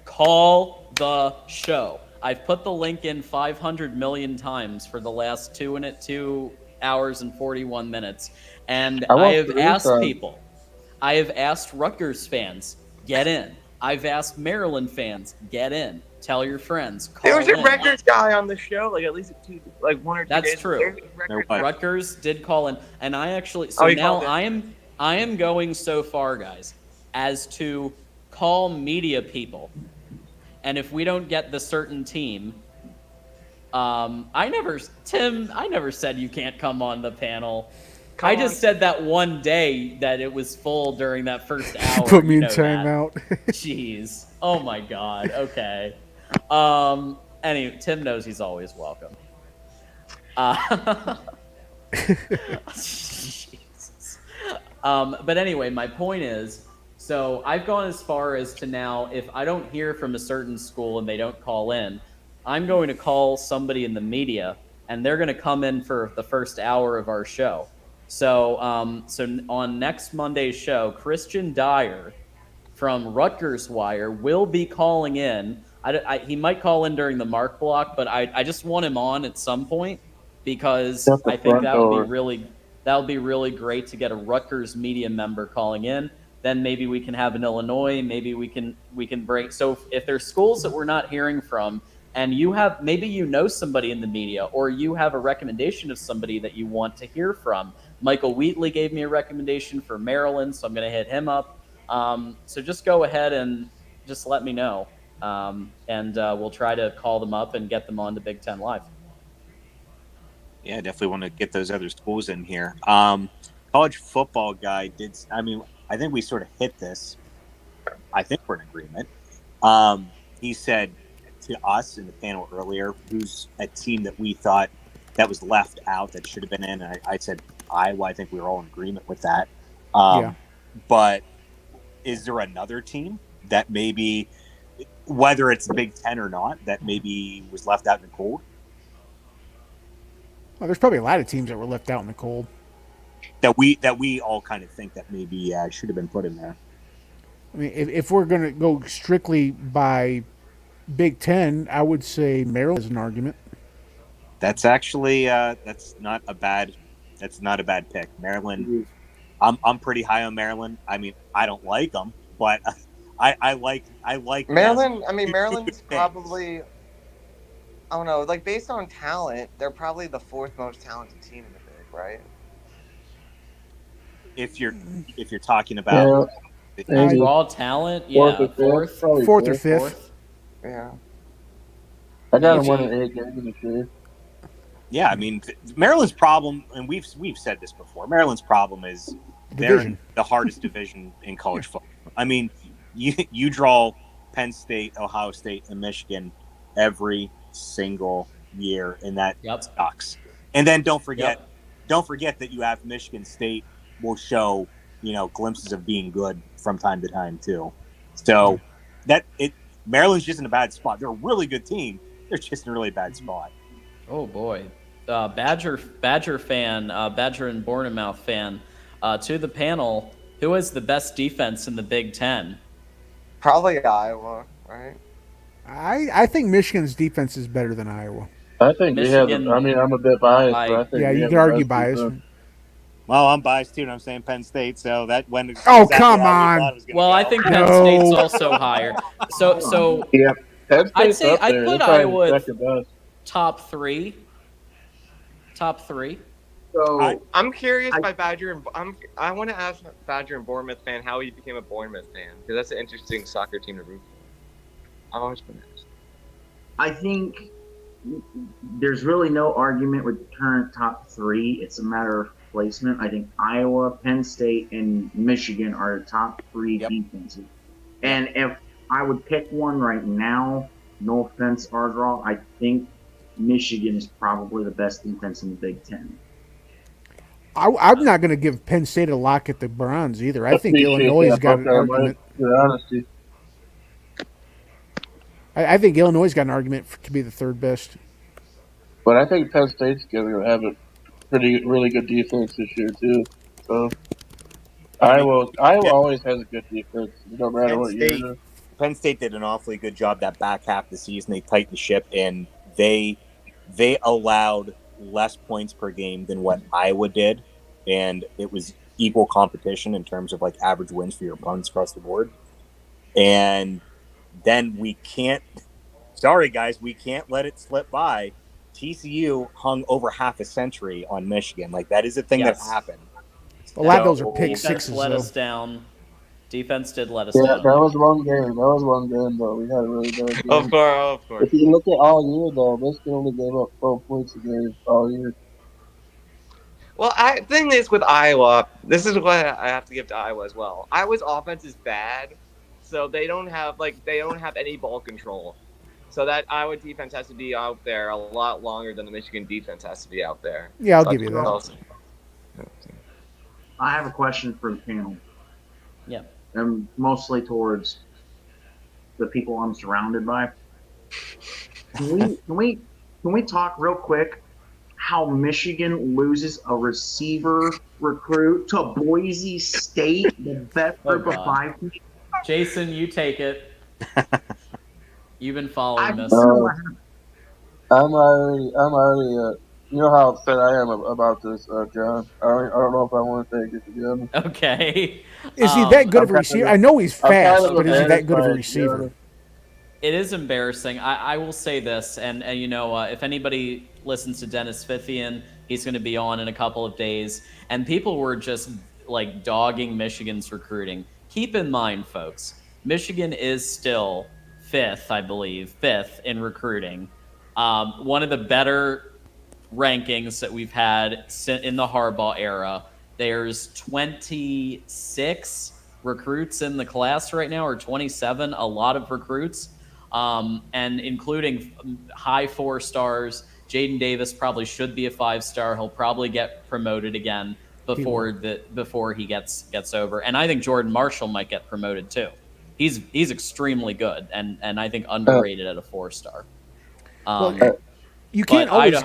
S7: call the show. I've put the link in 500 million times for the last 2 hours and 41 minutes. And I have asked people. I have asked Rutgers fans, get in. I've asked Maryland fans, get in. Tell your friends. Call
S10: there was a
S7: in.
S10: Rutgers guy on the show, like at least 1 or 2
S7: That's
S10: days.
S7: true. Rutgers did call in, and I actually. So now I am going so far, guys, as to call media people, and if we don't get the certain team, I never said you can't come on the panel. I just said that one day that it was full during that first hour.
S2: Put me in timeout.
S7: Jeez. Oh my God. Okay. Anyway, Tim knows he's always welcome. Jesus. But anyway, my point is, so I've gone as far as to now, if I don't hear from a certain school and they don't call in, I'm going to call somebody in the media, and they're going to come in for the first hour of our show. So on next Monday's show, Christian Dyer from Rutgers Wire will be calling in. He might call in during the Mark block, but I just want him on at some point because I think that would be really great to get a Rutgers media member calling in. Then maybe we can have an Illinois. Maybe we can break. So if there's schools that we're not hearing from, and maybe you know somebody in the media, or you have a recommendation of somebody that you want to hear from, Michael Wheatley gave me a recommendation for Maryland, so I'm going to hit him up. So just go ahead and just let me know, and we'll try to call them up and get them on to Big Ten Live.
S11: Yeah, definitely want to get those other schools in here. College football guy did. I mean, I think we sort of hit this. I think we're in agreement. He said to us in the panel earlier, who's a team that we thought that was left out that should have been in. And I said Iowa. I think we were all in agreement with that.
S2: Yeah.
S11: But is there another team that maybe, whether it's Big Ten or not, that maybe was left out in the cold?
S2: Well, there's probably a lot of teams that were left out in the cold.
S11: That we all kind of think that maybe should have been put in there.
S2: I mean, if we're going to go strictly by Big Ten, I would say Maryland is an argument.
S11: That's actually that's not a bad pick. Maryland, I'm pretty high on Maryland. I mean, I don't like them, but I like
S10: Maryland.
S11: them.
S10: I mean, Maryland's probably, I don't know, like based on talent, they're probably the fourth most talented team in the Big, right?
S11: If you're talking about
S7: raw talent, yeah, fourth
S2: or fifth.
S10: Yeah,
S12: I got them winning 8 games this year.
S11: Yeah, I mean, Maryland's problem, and we've said this before. Maryland's problem is they're in the hardest division in college football. I mean, you draw Penn State, Ohio State, and Michigan every single year, and that sucks. And then don't forget that you have Michigan State will show glimpses of being good from time to time too. So Maryland's just in a bad spot. They're a really good team. They're just in a really bad spot.
S7: Oh boy, Badger fan, Badger and Bournemouth fan, to the panel. Who has the best defense in the Big Ten?
S10: Probably Iowa, right?
S2: I think Michigan's defense is better than Iowa.
S12: I think Michigan, I mean, I'm a bit biased, but I think
S2: you can argue bias.
S11: Well, I'm biased too, and I'm saying Penn State. So that when
S2: come on.
S7: Well, I think Penn State's also higher. So
S12: yeah,
S7: I'd say I'd put Iowa top three.
S10: So I'm curious by Badger, and I want to ask Badger and Bournemouth fan how he became a Bournemouth fan, because that's an interesting soccer team to root for. I've always been asked.
S9: I think there's really no argument with the current top 3. It's a matter of placement. I think Iowa, Penn State, and Michigan are the top 3 defenses. And if I would pick one right now, no offense, Ardra, I think Michigan is probably the best defense in the Big Ten.
S2: I'm not going to give Penn State a lock at the bronze either. I think Illinois has got an argument. I think Illinois has got an argument to be the third best.
S12: But I think Penn State's going to have a really good defense this year too. So Iowa always has a good defense, no matter what year.
S11: Penn State did an awfully good job that back half of the season. They tightened the ship, and they allowed less points per game than what Iowa did, and it was equal competition in terms of like average wins for your opponents across the board. And then we can't let it slip by. TCU hung over half a century on Michigan. Like, that is a thing that happened.
S2: A lot of those are pick sixes.
S7: Let us down. Defense did let us
S12: down.
S7: down.
S12: That was one game, though. We had a really bad game.
S10: Of course.
S12: If you look at all year, though, Michigan only gave up 12 points a game all year.
S10: Well, the thing is with Iowa, this is what I have to give to Iowa as well. Iowa's offense is bad, so they don't have any ball control. So that Iowa defense has to be out there a lot longer than the Michigan defense has to be out there.
S2: Yeah, I'll give you that.
S9: I have a question for the panel.
S7: Yeah.
S9: And mostly towards the people I'm surrounded by. Can we talk real quick how Michigan loses a receiver recruit to Boise State, the best group of 5?
S7: Jason, you take it. You've been following this.
S12: I'm already. You know how upset I am about this, John. I don't know if I want to take it again.
S7: Okay.
S2: Is he that good of a receiver? I know he's fast, but is he that good of a receiver?
S7: It is embarrassing. I will say this, and if anybody listens to Dennis Fithian, He's going to be on in a couple of days. And people were just like dogging Michigan's recruiting. Keep in mind, folks, Michigan is still fifth, I believe, fifth in recruiting. One of the better rankings that we've had in the Harbaugh era. There's 26 recruits in the class right now, or 27, a lot of recruits, and including high 4 stars. Jaden Davis probably should be a 5-star. He'll probably get promoted again before he gets over. And I think Jordan Marshall might get promoted too. He's extremely good and I think underrated at a 4-star.
S2: You can't always.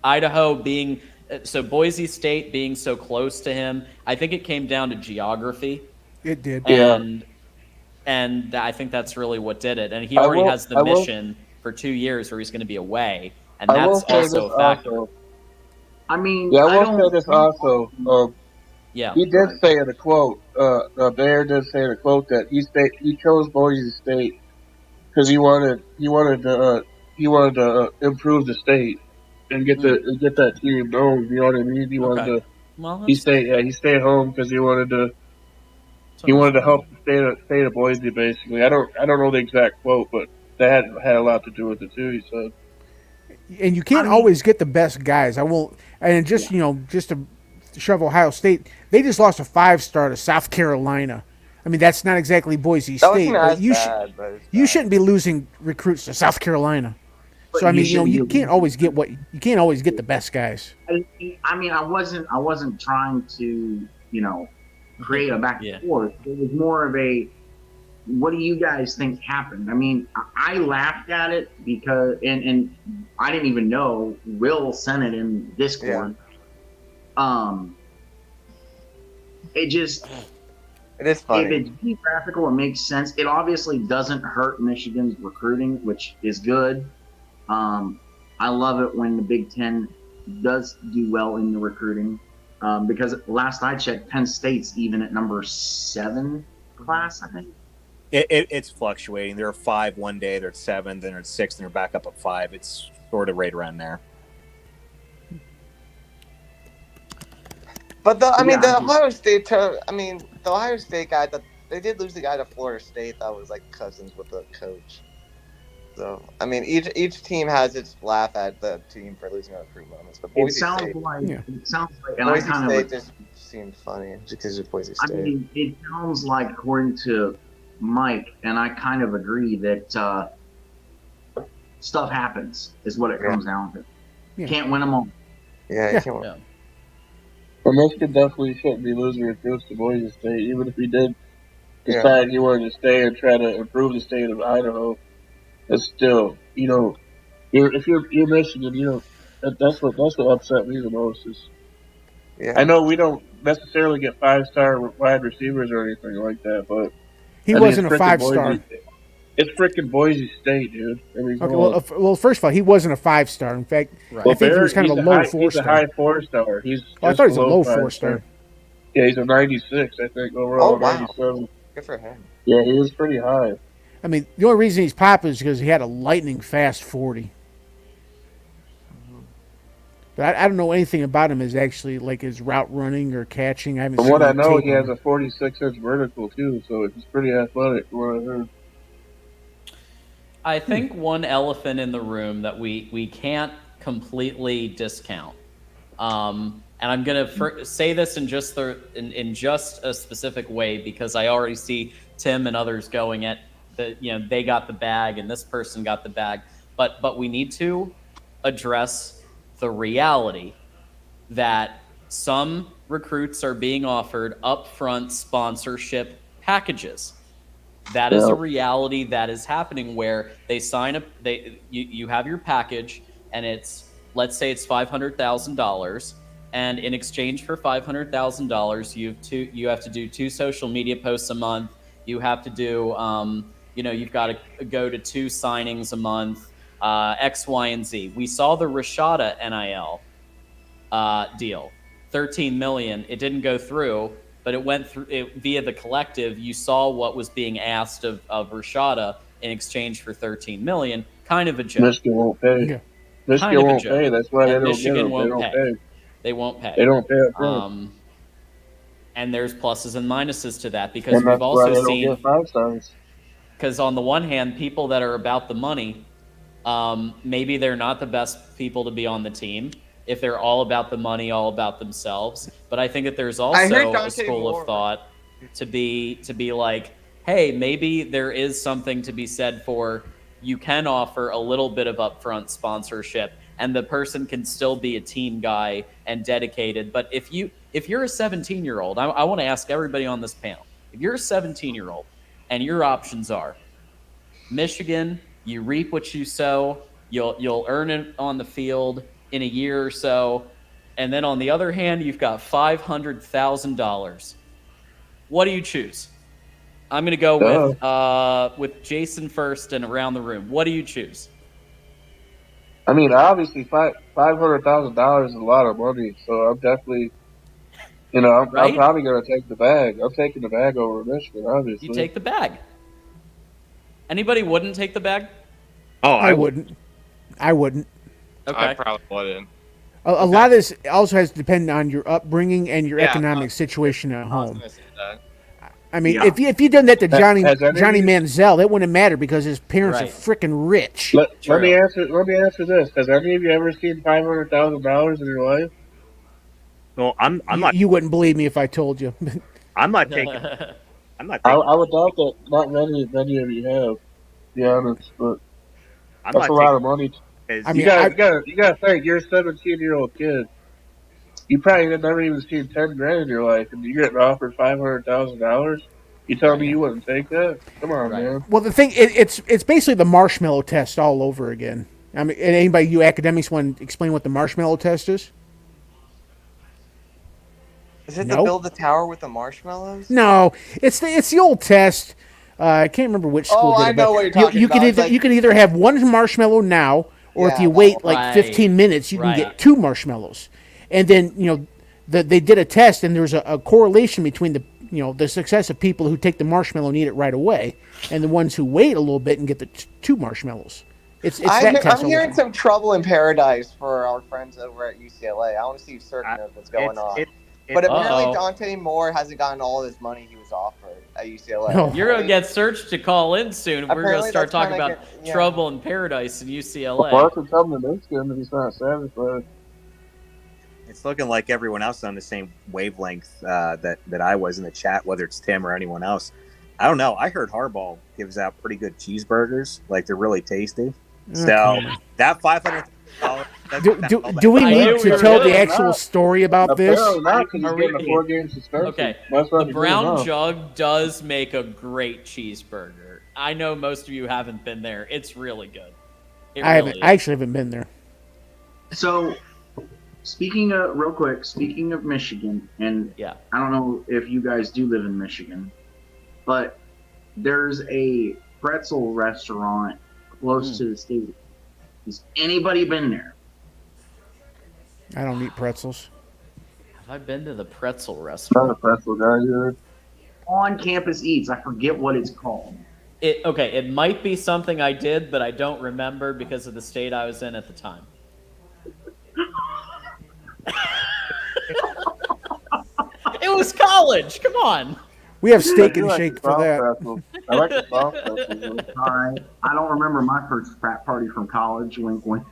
S7: Idaho being so Boise State being so close to him, I think it came down to geography.
S2: It did.
S7: And I think that's really what did it. And he already has the mission for 2 years where he's going to be away, and that's also a factor.
S9: I mean,
S12: I will say this also. He did say in a quote. Bear did say in a quote that he chose Boise State because he wanted to improve the state and get that team known. You know what I mean? He wanted to.
S7: Well,
S12: he stayed home because he wanted to help the state of Boise. Basically, I don't know the exact quote, but that had a lot to do with it too. He said.
S2: And you can't always get the best guys. I won't. And just just to shove Ohio State, they just lost a 5-star to South Carolina. I mean, that's not exactly Boise State, but you shouldn't be losing recruits to South Carolina. So I mean, you can't always get the best guys.
S9: I mean, I wasn't trying to create a back and forth. It was more of a, what do you guys think happened? I mean, I laughed at it because, and I didn't even know. Will sent it in Discord. It is funny. If it's geographical, it makes sense. It obviously doesn't hurt Michigan's recruiting, which is good. I love it when the Big Ten does do well in the recruiting, because last I checked, Penn State's even at number 7 class, I think.
S11: It's fluctuating. There are 5 one day, they're at 7, then they're at 6, and they're back up at 5. It's sort of right around there.
S10: But the Ohio State guy, they did lose the guy to Florida State that was like cousins with the coach. So I mean, each team has its laugh at the team for losing on recruit moments. But Boise State, Boise State just seemed funny because it's Boise State.
S9: I mean, it sounds like, according to Mike, and I kind of agree that stuff happens is what it comes down to. You can't win them all.
S10: You can't win.
S12: But Michigan definitely shouldn't be losing recruits to Boise State, even if he did decide he wanted to stay and try to improve the state of Idaho. It's still, if you're Michigan, that's what upset me the most. I know we don't necessarily get 5-star wide receivers or anything like that, but
S2: he wasn't a 5-star.
S12: It's freaking Boise State, dude. I mean,
S2: well, first of all, he wasn't a 5-star. In fact, I think he was kind of a low 4-star.
S12: He's a high 4-star.
S2: I thought he was a low 4-star.
S12: Yeah, he's a 96, I think, overall.
S10: Oh, wow.
S12: 97.
S10: Good for him.
S12: Yeah, he was pretty high.
S2: I mean, the only reason he's popular is because he had a lightning fast 40. But I don't know anything about him as actually like his route running or catching. I haven't.
S12: From what I know, he has a 46-inch vertical too, so he's pretty athletic. From what I heard.
S7: I think one elephant in the room that we can't completely discount, and I'm gonna say this in just a specific way because I already see Tim and others going at they got the bag and this person got the bag, but we need to address the reality that some recruits are being offered upfront sponsorship packages. That is a reality that is happening where they sign up. You have your package, and let's say it's $500,000, and in exchange for $500,000, you have to do 2 social media posts a month. You have to do you've got to go to 2 signings a month, X, Y, and Z. We saw the Rashada NIL deal, $13 million. It didn't go through. But it went through via the collective. You saw what was being asked of Rashada in exchange for $13 million. Kind of a joke.
S12: Michigan won't pay. Michigan
S7: kind of a
S12: won't
S7: joke.
S12: pay. That's why they
S7: And
S12: don't get
S7: Michigan
S12: them. They
S7: won't
S12: don't
S7: pay.
S12: pay.
S7: They won't pay.
S12: They don't pay up front.
S7: And there's pluses and minuses to that because
S12: And
S7: we've
S12: that's why
S7: also
S12: they don't
S7: seen.
S12: get 5 stars.
S7: Because on the one hand, people that are about the money, maybe they're not the best people to be on the team if they're all about the money, all about themselves. But I think that there's
S10: I heard
S7: also a
S10: Dante
S7: school
S10: Moore.
S7: of thought to be like, hey, maybe there is something to be said for you can offer a little bit of upfront sponsorship and the person can still be a team guy and dedicated. But if you're a 17-year-old, I want to ask everybody on this panel, if you're a 17-year-old and your options are Michigan, you reap what you sow, you'll earn it on the field in a year or so, and then on the other hand, you've got $500,000. What do you choose? I'm going to go with Jason first and around the room. What do you choose?
S12: I mean, obviously, $500,000 is a lot of money. So I'm definitely, I'm probably going to take the bag. I'm taking the bag over Michigan, obviously.
S7: You take the bag. Anybody wouldn't take the bag?
S11: Oh,
S2: I wouldn't. I wouldn't.
S7: Okay.
S10: I probably wouldn't.
S2: A lot of this also has to depend on your upbringing and your
S10: Yeah,
S2: economic situation at
S10: I was
S2: home.
S10: gonna say that.
S2: I mean,
S12: Yeah.
S2: if you done that to Johnny
S12: Has any of
S2: Johnny
S12: you-
S2: Manziel, it wouldn't matter because his parents are freaking rich.
S12: Let me answer this. Has any of you ever seen $500,000 in your life?
S11: No, I'm not.
S2: You wouldn't believe me if I told you.
S11: I'm not taking. I'm not
S12: I
S11: taking.
S12: would doubt that not many of you have, to be honest, but
S11: I'm
S12: that's
S11: not
S12: a lot
S11: taking-
S12: of money.
S2: I mean,
S12: you gotta think, you're a 17-year-old kid. You probably had never even seen 10 grand in your life, and you're getting offered $500,000. You tell me you wouldn't take that? Come on, man.
S2: Well, the thing it's basically the marshmallow test all over again. I mean, anybody you academics want to explain what the marshmallow test is?
S10: Is it
S2: No?
S10: to build the tower with the marshmallows?
S2: No, it's the old test. I can't remember which school did
S10: I
S2: it.
S10: know
S2: but
S10: what you're talking
S2: you
S10: about.
S2: Can
S10: It's
S2: either
S10: like-
S2: you can either have one marshmallow now, or if
S10: Yeah,
S2: you
S10: that
S2: wait
S10: one.
S2: like 15 minutes, you can get 2 marshmallows. And then they did a test, and there's a correlation between the success of people who take the marshmallow and eat it right away, and the ones who wait a little bit and get the 2 marshmallows. It's that test.
S10: I'm hearing some trouble in paradise for our friends over at UCLA. I want to see if certain knows what's going on. But apparently Dante Moore hasn't gotten all this money he was offered at UCLA.
S2: No.
S7: You're going to get searched to call in soon. We're going to
S10: Apparently
S7: start
S10: that's
S7: talking
S10: kinda
S7: about
S10: yeah.
S7: trouble in paradise in UCLA.
S12: Mark would come to Michigan if he's not satisfied.
S11: It's looking like everyone else on the same wavelength that I was in the chat, whether it's Tim or anyone else. I don't know. I heard Harbaugh gives out pretty good cheeseburgers, like they're really tasty. So that $500.
S2: Do we need to tell the actual story about this?
S7: Okay, the Brown Jug does make a great cheeseburger. I know most of you haven't been there. It's really good.
S2: I actually haven't been there.
S9: So, speaking of Michigan, and I don't know if you guys do live in Michigan, but there's a pretzel restaurant close to the stadium. Has anybody been there?
S2: I don't eat pretzels.
S7: Have I been to the pretzel
S12: Not
S7: restaurant?
S12: a pretzel guy here.
S9: On Campus Eats. I forget what it's called.
S7: It might be something I did, but I don't remember because of the state I was in at the time. It was college. Come on.
S2: We have steak and shake for that.
S12: I like the soft pretzels.
S9: All right. I don't remember my first frat party from college. Wink, wink.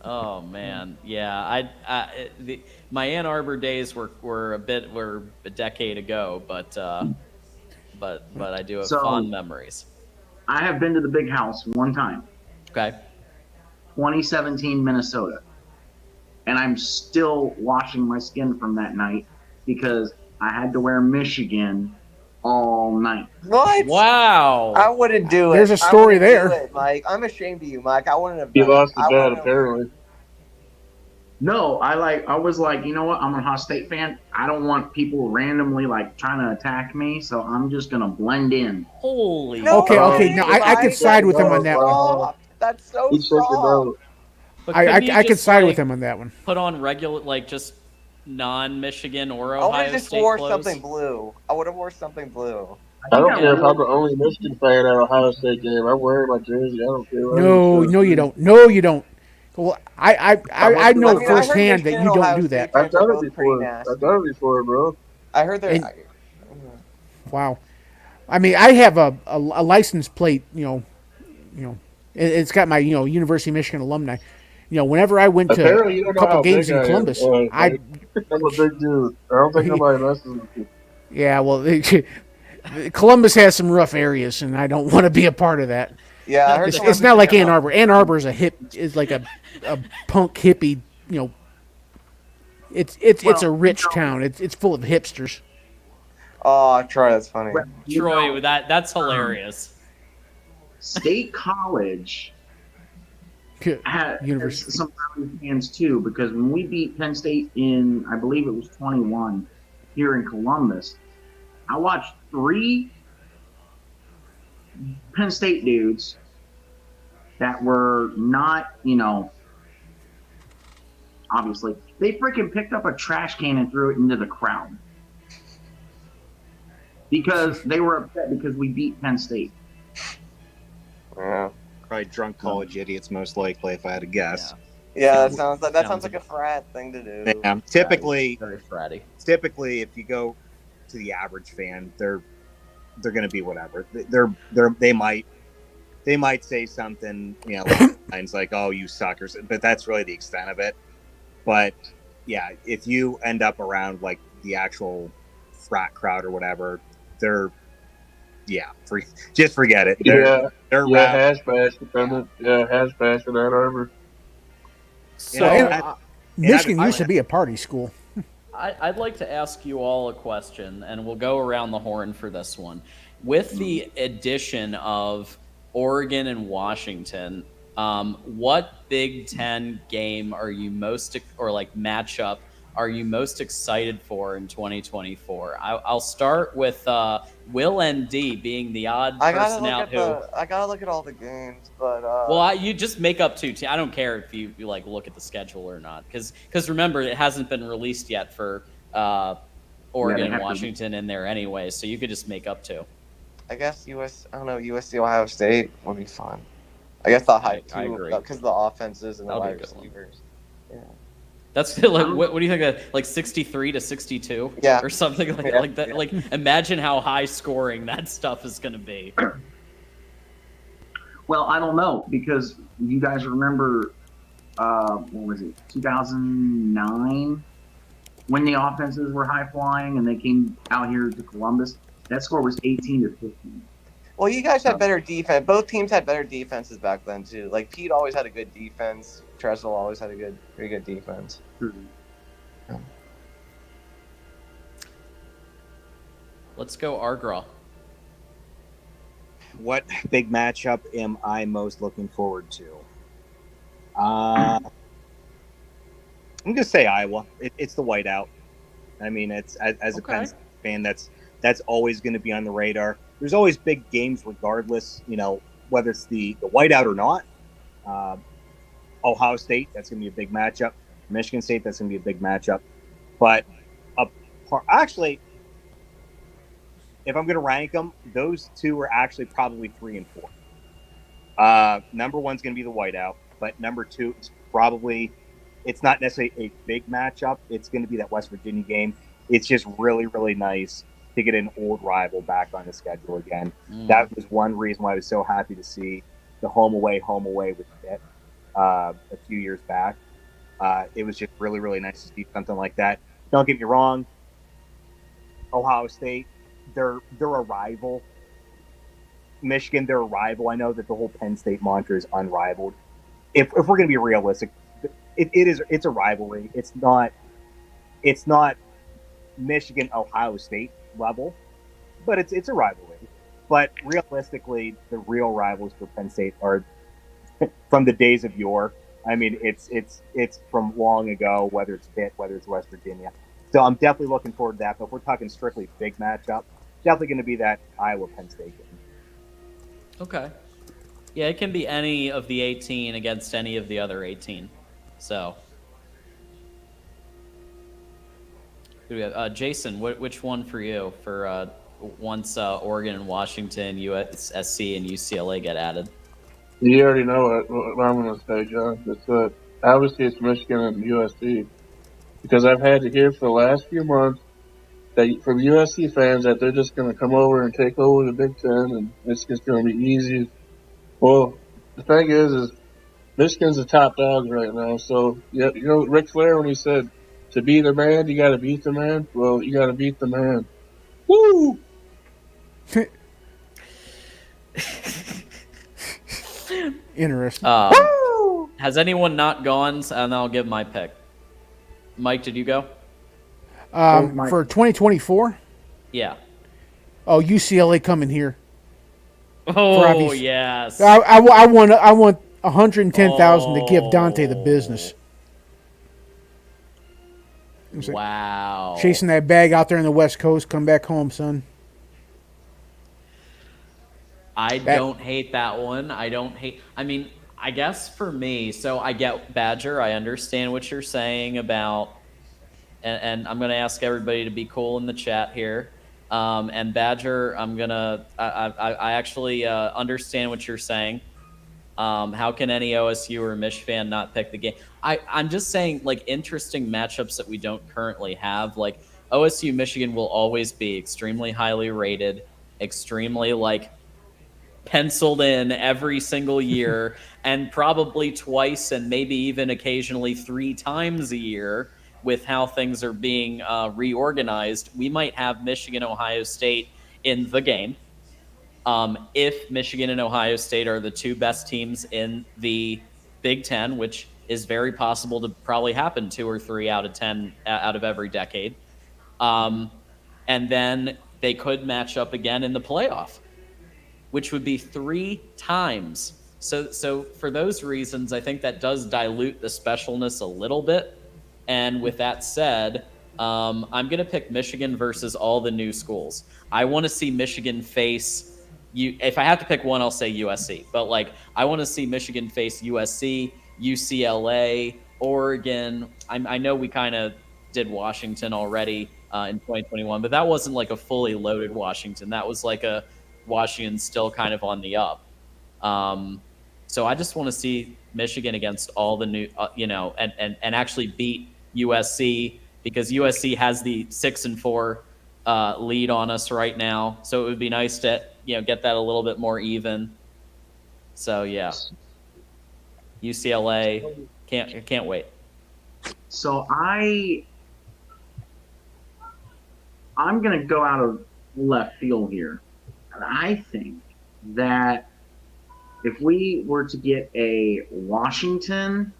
S7: Oh man, yeah. My Ann Arbor days were a decade ago, but I do have fond memories.
S9: I have been to the Big House one time.
S7: Okay.
S9: 2017 Minnesota. And I'm still washing my skin from that night because I had to wear Michigan all night.
S10: What?
S7: Wow.
S10: I wouldn't do it.
S2: There's a story there.
S10: Do it, Mike. I'm ashamed of you, Mike. I wouldn't have
S12: He
S10: done
S12: lost
S10: it.
S12: the
S10: I
S12: bet,
S10: wouldn't have-
S12: apparently.
S9: No, I was like, you know what? I'm a Ohio State fan. I don't want people randomly trying to attack me, so I'm just gonna blend in.
S7: Holy.
S2: Okay. No, I could side with him on that one.
S10: That's so
S12: He's shaking
S10: soft.
S12: out.
S7: But
S2: I
S7: couldn't you
S2: could
S7: just,
S2: side with him on that one.
S7: Put on regular, just non-Michigan or
S10: I would
S7: Ohio
S10: have just
S7: State
S10: wore
S7: clothes.
S10: something blue. I would have wore something blue.
S12: I don't care if
S7: Yeah.
S12: I'm the only Michigan fan at Ohio State game. I'm wearing my jersey. I don't care.
S2: No, no, you don't. No, you don't. Well, I
S10: I
S2: know
S10: mean, I heard
S2: firsthand that
S10: Michigan and
S2: you don't
S10: Ohio
S2: do that.
S10: State
S12: I've
S10: fans are
S12: done it
S10: both pretty
S12: before. I've done
S10: nasty.
S12: it before, bro.
S10: I heard they're.
S2: And wow, I mean, I have a license plate. It's got my University of Michigan alumni. Whenever I went to
S12: Apparently, you
S2: a
S12: don't know
S2: couple
S12: how
S2: games
S12: big
S2: in
S12: I am.
S2: Columbus,
S12: Mike. I'm a big dude. I don't think nobody messes with me.
S2: yeah, well, Columbus has some rough areas, and I don't want to be a part of that.
S10: Yeah, I heard
S2: It's not like Ann Arbor. Ann Arbor is like a punk hippie. It's a rich town. It's full of hipsters.
S10: Oh, Troy, that's funny.
S7: Troy, that's hilarious.
S9: State College has
S2: University.
S9: some Rowdy fans too, because when we beat Penn State in, I believe it was 21 here in Columbus, I watched 3 Penn State dudes that were not, obviously, they freaking picked up a trash can and threw it into the crowd because they were upset because we beat Penn State.
S10: Yeah.
S11: Probably drunk college idiots, most likely, if I had to guess.
S10: Yeah, that sounds like a frat thing to do.
S11: Yeah. Typically,
S7: Very fratty.
S11: typically, if you go to the average fan, they're going to be whatever. They might say something, lines like "Oh, you suckers," but that's really the extent of it. But yeah, if you end up around like the actual frat crowd or whatever, just forget it. They're
S12: hash bash dependent. Yeah, hash bash in Ann Arbor.
S7: So
S2: Michigan used to be a party school.
S7: I'd like to ask you all a question, and we'll go around the horn for this one. With the addition of Oregon and Washington, what Big Ten game are you matchup are you most excited for in 2024? I'll start with Will ND being the odd person out who.
S10: I gotta look at all the games, but
S7: Well, you just make up 2 teams. I don't care if you look at the schedule or not, because remember it hasn't been released yet for Oregon and Washington in there anyway, so you could just make up 2.
S10: I guess USC Ohio State would be fun. I guess the hype
S7: I
S10: too,
S7: agree.
S10: because the offenses and the
S7: That'll be
S10: wide
S7: a good one.
S10: receivers. Yeah.
S7: That's like what do you think of, like 63 to 62?
S10: Yeah.
S7: Or something like that.
S10: Yeah.
S7: Like imagine how high scoring that stuff is going to be.
S9: Well, I don't know, because you guys remember, what was it, 2009, when the offenses were high flying and they came out here to Columbus. That score was 18 to 15.
S10: Well, you guys had better defense. Both teams had better defenses back then too. Like Pete always had a good defense. Tressel always had a pretty good defense.
S7: Let's go Argra.
S11: What big matchup am I most looking forward to? I'm gonna say Iowa. It's the whiteout. I mean, it's as a Penn State fan, that's always going to be on the radar. There's always big games, regardless. Whether it's the whiteout or not. Ohio State, that's going to be a big matchup. Michigan State, that's going to be a big matchup. But actually, if I'm going to rank them, those 2 are actually probably 3 and 4. Number 1's going to be the whiteout, but number 2 is probably, it's not necessarily a big matchup. It's going to be that West Virginia game. It's just really, really nice to get an old rival back on the schedule again. That was one reason why I was so happy to see the home away with Pitt a few years back. It was just really, really nice to see something like that. Don't get me wrong, Ohio State, they're a rival. Michigan, they're a rival. I know that the whole Penn State mantra is unrivaled. If we're going to be realistic, it's a rivalry. It's not Michigan Ohio State level, but it's a rivalry. But realistically, the real rivals for Penn State are from the days of yore. I mean, it's from long ago, whether it's Pitt, whether it's West Virginia. So I'm definitely looking forward to that. But if we're talking strictly big matchup, definitely going to be that Iowa-Penn State game.
S7: Okay. Yeah, it can be any of the 18 against any of the other 18. So, who do we have? Jason, which one for you for once Oregon and Washington, USC, and UCLA get added?
S12: You already know what I'm going to say, John. Obviously it's Michigan and USC because I've had to hear for the last few months that from USC fans that they're just going to come over and take over the Big Ten and it's just going to be easy. Well, the thing is Michigan's the top dogs right now. So yeah, you know Ric Flair when he said to beat a man, you got to beat the man. Well, you got to beat the man. Woo!
S2: Interesting.
S7: Has anyone not gone? And I'll give my pick. Mike, did you go?
S2: For 2024?
S7: Yeah.
S2: Oh, UCLA coming here.
S7: Oh, yes.
S2: I want 110,000 to give Dante the business.
S7: Wow.
S2: Chasing that bag out there on the West Coast, come back home, son.
S7: I don't hate that one. I mean, I guess for me, so I get Badger. I understand what you're saying about, and I'm going to ask everybody to be cool in the chat here. And Badger, I actually understand what you're saying. How can any OSU or Mich fan not pick the game? I'm just saying, like, interesting matchups that we don't currently have. Like, OSU Michigan will always be extremely highly rated, extremely, like, penciled in every single year, and probably twice and maybe even occasionally 3 times a year with how things are being reorganized. We might have Michigan, Ohio State in the game. If Michigan and Ohio State are the 2 best teams in the Big Ten, which is very possible to probably happen 2 or 3 out of 10 out of every decade. And then they could match up again in the playoff, which would be 3 times. So for those reasons, I think that does dilute the specialness a little bit. And with that said, I'm going to pick Michigan versus all the new schools. I want to see Michigan face if I have to pick one, I'll say USC. But like, I want to see Michigan face USC, UCLA, Oregon. I know we kind of did Washington already in 2021, but that wasn't like a fully loaded Washington. That was like a Washington still kind of on the up. So I just want to see Michigan against all the new, and actually beat USC, because USC has the 6-4 lead on us right now. So it would be nice to get that a little bit more even. So yeah, UCLA can't wait.
S9: So I'm gonna go out of left field here, and I think that if we were to get a Washington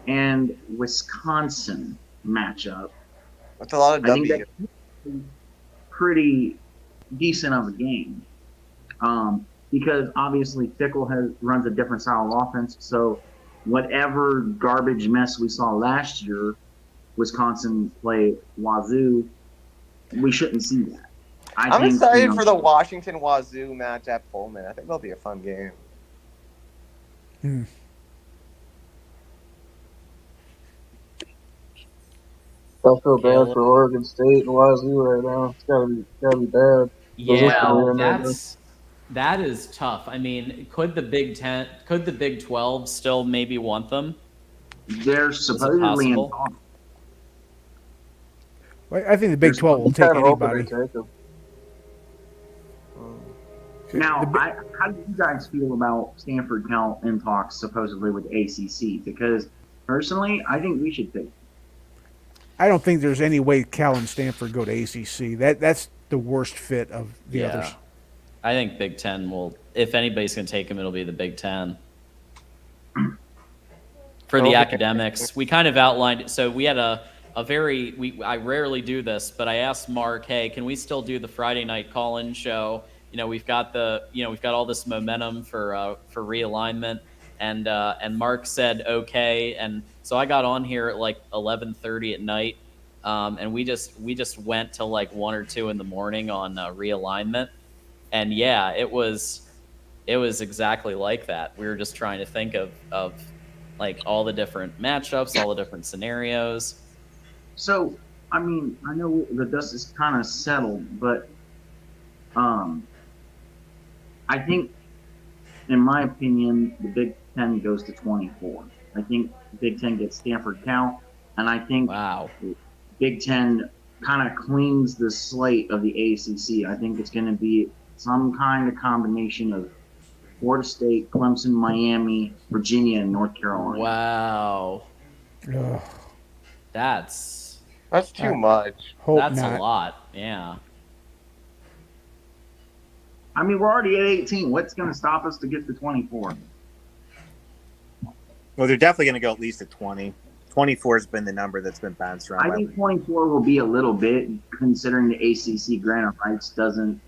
S9: and Wisconsin matchup,
S10: that's a lot of W.
S9: I think that's pretty decent of a game. Because obviously Fickle runs a different style of offense. So whatever garbage mess we saw last year, Wisconsin play Wazoo, we shouldn't see that.
S10: I'm excited for the Washington Wazoo match at Pullman. I think that'll be a fun game.
S12: I feel bad for Oregon State and Wazoo right now. It's gotta be bad.
S7: Yeah, that is tough. I mean, could the Big 12 still maybe want them?
S9: They're supposedly in talk.
S2: I think the Big 12 will take anybody.
S9: Now, how do you guys feel about Stanford Cal in talks supposedly with ACC? Because personally, I think we should pick.
S2: I don't think there's any way Cal and Stanford go to ACC. That's the worst fit of the others.
S7: I think Big Ten will. If anybody's going to take them, it'll be the Big Ten. For the academics, we kind of outlined. So we had a very. I rarely do this, but I asked Mark, "Hey, can we still do the Friday night call-in show? We've got all this momentum for realignment." And Mark said okay, and so I got on here at like 11:30 at night, and we just went till like 1 or 2 in the morning on realignment, and yeah, it was exactly like that. We were just trying to think of like all the different matchups, all the different scenarios.
S9: So I mean, I know the dust is kind of settled, but I think, in my opinion, the Big Ten goes to 24. I think Big Ten gets Stanford Cal, and I think
S7: Wow.
S9: Big Ten kind of cleans the slate of the ACC. I think it's going to be some kind of combination of Florida State, Clemson, Miami, Virginia, and North Carolina.
S7: Wow.
S2: Ugh,
S7: That's
S10: too
S2: I
S10: much.
S2: hope
S7: that's a
S2: not.
S7: lot. Yeah.
S9: I mean, we're already at 18. What's going to stop us to get to 24?
S11: Well, they're definitely going to go at least at 20. 24 has been the number that's been bounced around.
S9: I think 24 will be a little bit, considering the ACC grant of rights doesn't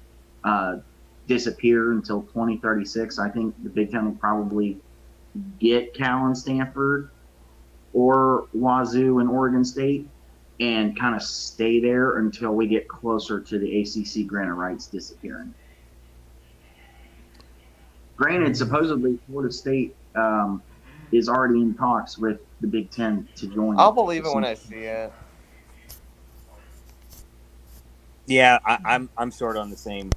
S9: disappear until 2036. I think the Big Ten will probably get Cal and Stanford or Wazoo and Oregon State and kind of stay there until we get closer to the ACC grant of rights disappearing. Granted, supposedly Florida State is already in talks with the Big Ten to join.
S10: I'll believe it when I see it.
S11: Yeah, I'm sort of on the same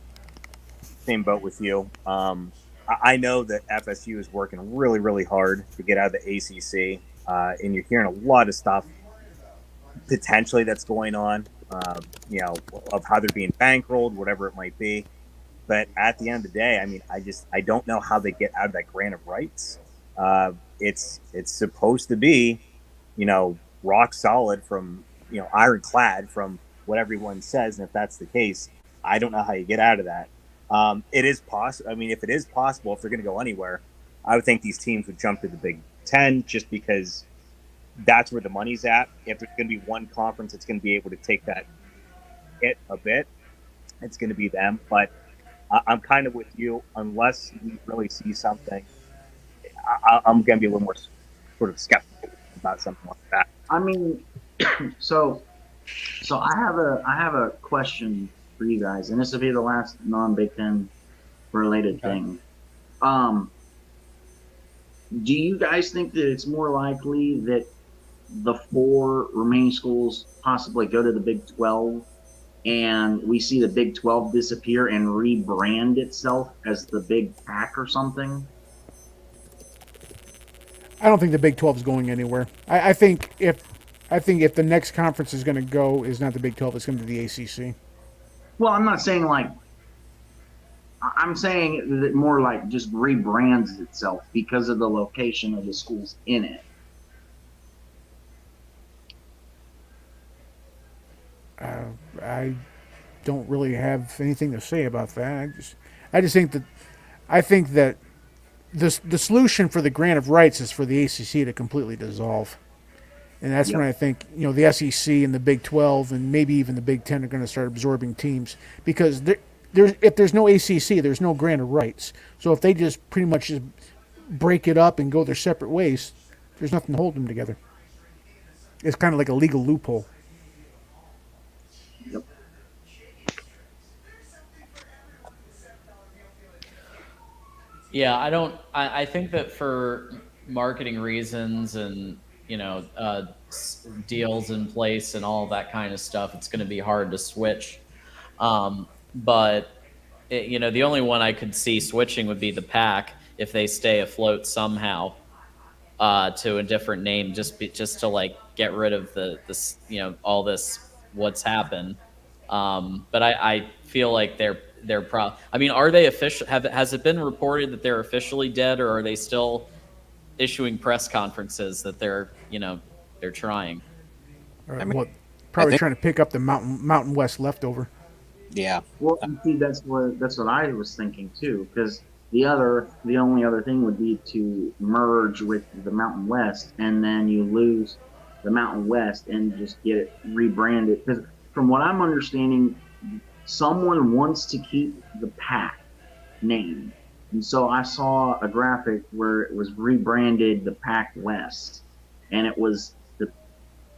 S11: boat with you. I know that FSU is working really, really hard to get out of the ACC, and you're hearing a lot of stuff potentially that's going on. Of how they're being bankrolled, whatever it might be. But at the end of the day, I mean, I don't know how they get out of that grant of rights. It's supposed to be, rock solid from, ironclad from what everyone says, and if that's the case, I don't know how you get out of that. It is possible. I mean, if it is possible, if they're going to go anywhere, I would think these teams would jump to the Big Ten just because that's where the money's at. If there's going to be one conference that's going to be able to take that hit a bit, it's going to be them. But I'm kind of with you. Unless we really see something, I'm going to be a little more sort of skeptical about something like that.
S9: I mean, so I have a question for you guys, and this will be the last non-Big Ten related thing. Do you guys think that it's more likely that the 4 remaining schools possibly go to the Big 12, and we see the Big 12 disappear and rebrand itself as the Big Pac or something?
S2: I don't think the Big 12 is going anywhere. I think if the next conference is going to go is not the Big 12, it's going to be the ACC.
S9: Well, I'm not saying like. I'm saying that more like just rebrands itself because of the location of the schools in it.
S2: I don't really have anything to say about that. I just think that the solution for the grant of rights is for the ACC to completely dissolve, and that's when I think the SEC and the Big 12 and maybe even the Big 10 are going to start absorbing teams because if there's no ACC, there's no grant of rights. So if they just pretty much just break it up and go their separate ways, there's nothing to hold them together. It's kind of like a legal loophole.
S9: Yep.
S7: Yeah, I think that for marketing reasons and deals in place and all that kind of stuff, it's going to be hard to switch. But the only one I could see switching would be the Pack if they stay afloat somehow to a different name, just to like get rid of this all this what's happened. But I feel like they're I mean, are they official? Has it been reported that they're officially dead, or are they still issuing press conferences that they're trying?
S2: Probably trying to pick up the Mountain West leftover.
S11: Yeah.
S9: Well, you see, that's what I was thinking too, because the only other thing would be to merge with the Mountain West, and then you lose the Mountain West and just get it rebranded. Because from what I'm understanding, someone wants to keep the Pac name, and so I saw a graphic where it was rebranded the Pac West, and it was the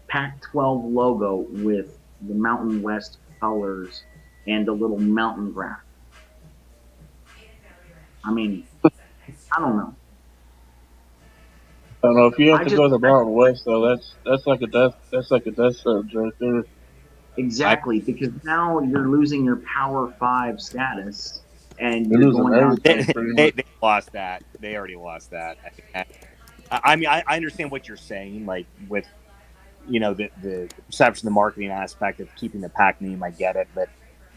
S9: Pac-12 logo with the Mountain West colors and a little mountain graph. I mean, I don't know.
S12: I don't know if you have to go to the Mountain West though. That's like a death sentence right there.
S9: Exactly, because now you're losing your Power 5 status, and
S12: They're
S9: you're
S12: losing
S9: going down.
S12: everything pretty much.
S11: They lost that. They already lost that. I mean, I understand what you're saying, like with the perception, the marketing aspect of keeping the pack name. I get it, but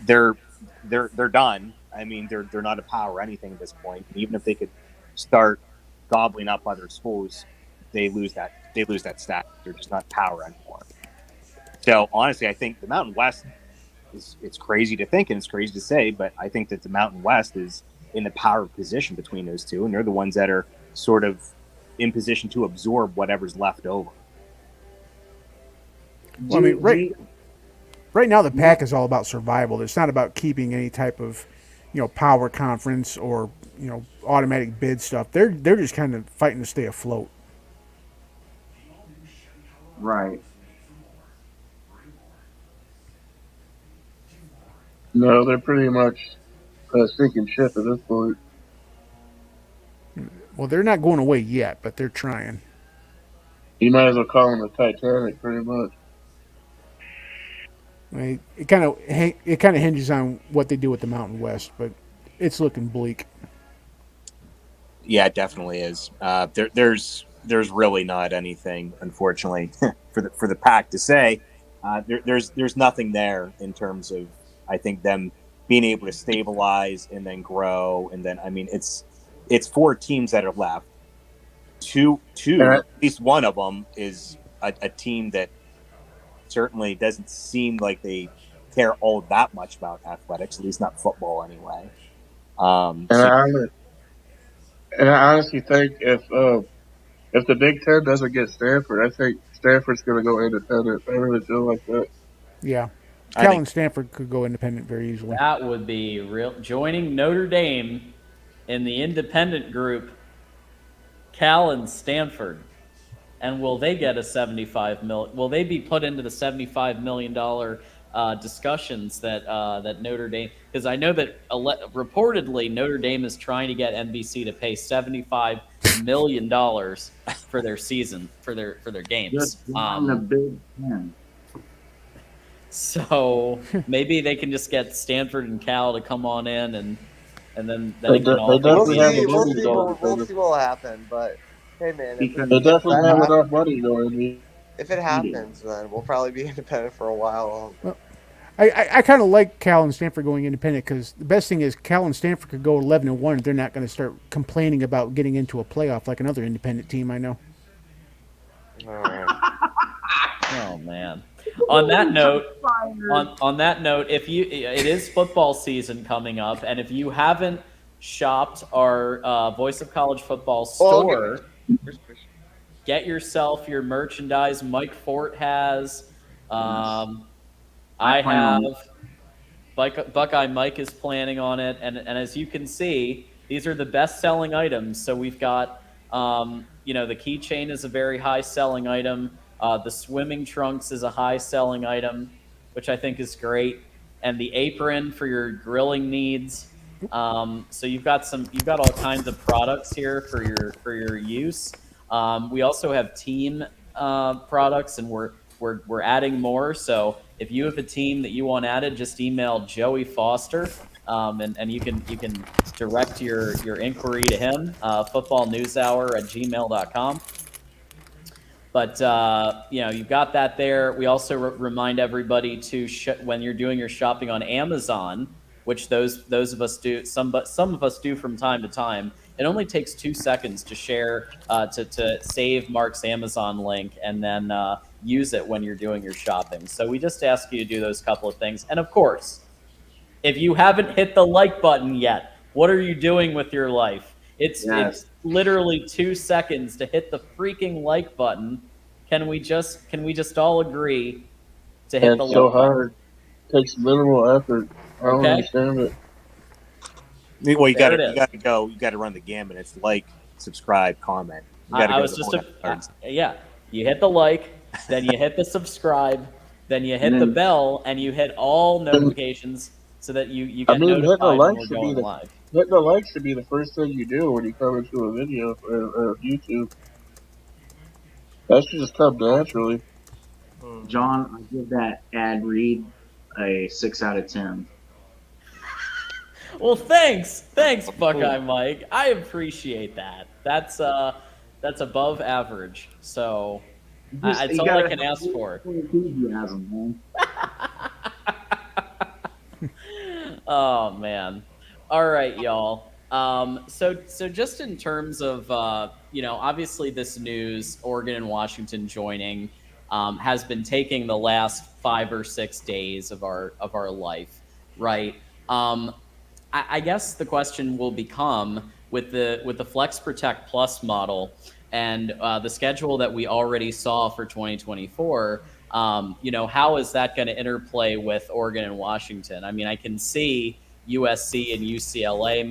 S11: they're they're done. I mean, they're not a power or anything at this point. And even if they could start gobbling up other schools, they lose that status. They're just not power anymore. So honestly, I think the Mountain West is it's crazy to think and it's crazy to say, but I think that the Mountain West is in the power position between those two, and they're the ones that are sort of in position to absorb whatever's left over.
S2: Well, I mean, right now the pack is all about survival. It's not about keeping any type of, power conference or automatic bid stuff. They're just kind of fighting to stay afloat.
S9: Right.
S12: No, they're pretty much sinking ship at this point.
S2: Well, they're not going away yet, but they're trying.
S12: You might as well call them the Titanic, pretty much.
S2: I mean, it kind of hinges on what they do with the Mountain West, but it's looking bleak.
S11: Yeah, it definitely is. There's really not anything, unfortunately, for the pack to say. There's nothing there in terms of I think them being able to stabilize and then grow, and then I mean it's 4 teams that are left. Two, at least one of them is a team that certainly doesn't seem like they care all that much about athletics, at least not football anyway.
S12: And I honestly think if the Big Ten doesn't get Stanford, I think Stanford's going to go independent. I really feel like that.
S2: Yeah, Cal and Stanford could go independent very easily.
S7: That would be real. Joining Notre Dame in the independent group, Cal and Stanford. And will they get a $75 million? Will they be put into the $75 million discussions that Notre Dame? Because I know that reportedly Notre Dame is trying to get NBC to pay $75 million for their season for their games.
S9: Just on the Big Ten.
S7: So maybe they can just get Stanford and Cal to come on in, and then it can all.
S10: We'll see what will happen, but. Hey man,
S12: they definitely have enough money going.
S10: If it happens, then we'll probably be independent for a while.
S2: Well, I kind of like Cal and Stanford going independent because the best thing is Cal and Stanford could go 11-1. They're not going to start complaining about getting into a playoff like another independent team I know.
S7: Oh man. On that note, it is football season coming up, and if you haven't shopped our Voice of College Football store, get yourself your merchandise. Mike Fort has. I have. Buckeye Mike is planning on it, and as you can see, these are the best-selling items. So we've got, the keychain is a very high-selling item. The swimming trunks is a high-selling item, which I think is great, and the apron for your grilling needs. So you've got all kinds of products here for your use. We also have team products, and we're adding more. So if you have a team that you want added, just email Joey Foster, and you can direct your inquiry to him, footballnewshour@gmail.com. But you've got that there. We also remind everybody to when you're doing your shopping on Amazon, which those of us do, some of us do from time to time. It only takes 2 seconds to share, to save Mark's Amazon link and then use it when you're doing your shopping. So we just ask you to do those couple of things. And of course, if you haven't hit the like button yet, what are you doing with your life? It's literally 2 seconds to hit the freaking like button. Can we just all agree to hit the like button? It's so hard.
S12: It takes minimal effort. I don't understand it.
S11: Well, you got to go. You got to run the gamut. It's like, subscribe, comment. You
S7: You hit the like, then you hit the subscribe, then you hit the bell, and you hit all notifications so that you get notified when we're going live.
S12: Hitting the like should be the first thing you do when you come into a video or YouTube. That should just come naturally.
S9: John, I give that ad read a 6 out of 10.
S7: Well, thanks, Buckeye Mike. I appreciate that. That's above average. So
S9: Just
S7: it's
S9: you
S7: all I
S9: gotta
S7: can
S9: have
S7: ask for.
S9: enthusiasm, man.
S7: Oh man. All right, y'all. So just in terms of obviously this news, Oregon and Washington joining, has been taking the last 5 or 6 days of our life, right? I guess the question will become with the Flex Protect Plus model and the schedule that we already saw for 2024. How is that going to interplay with Oregon and Washington? I mean, I can see USC and UCLA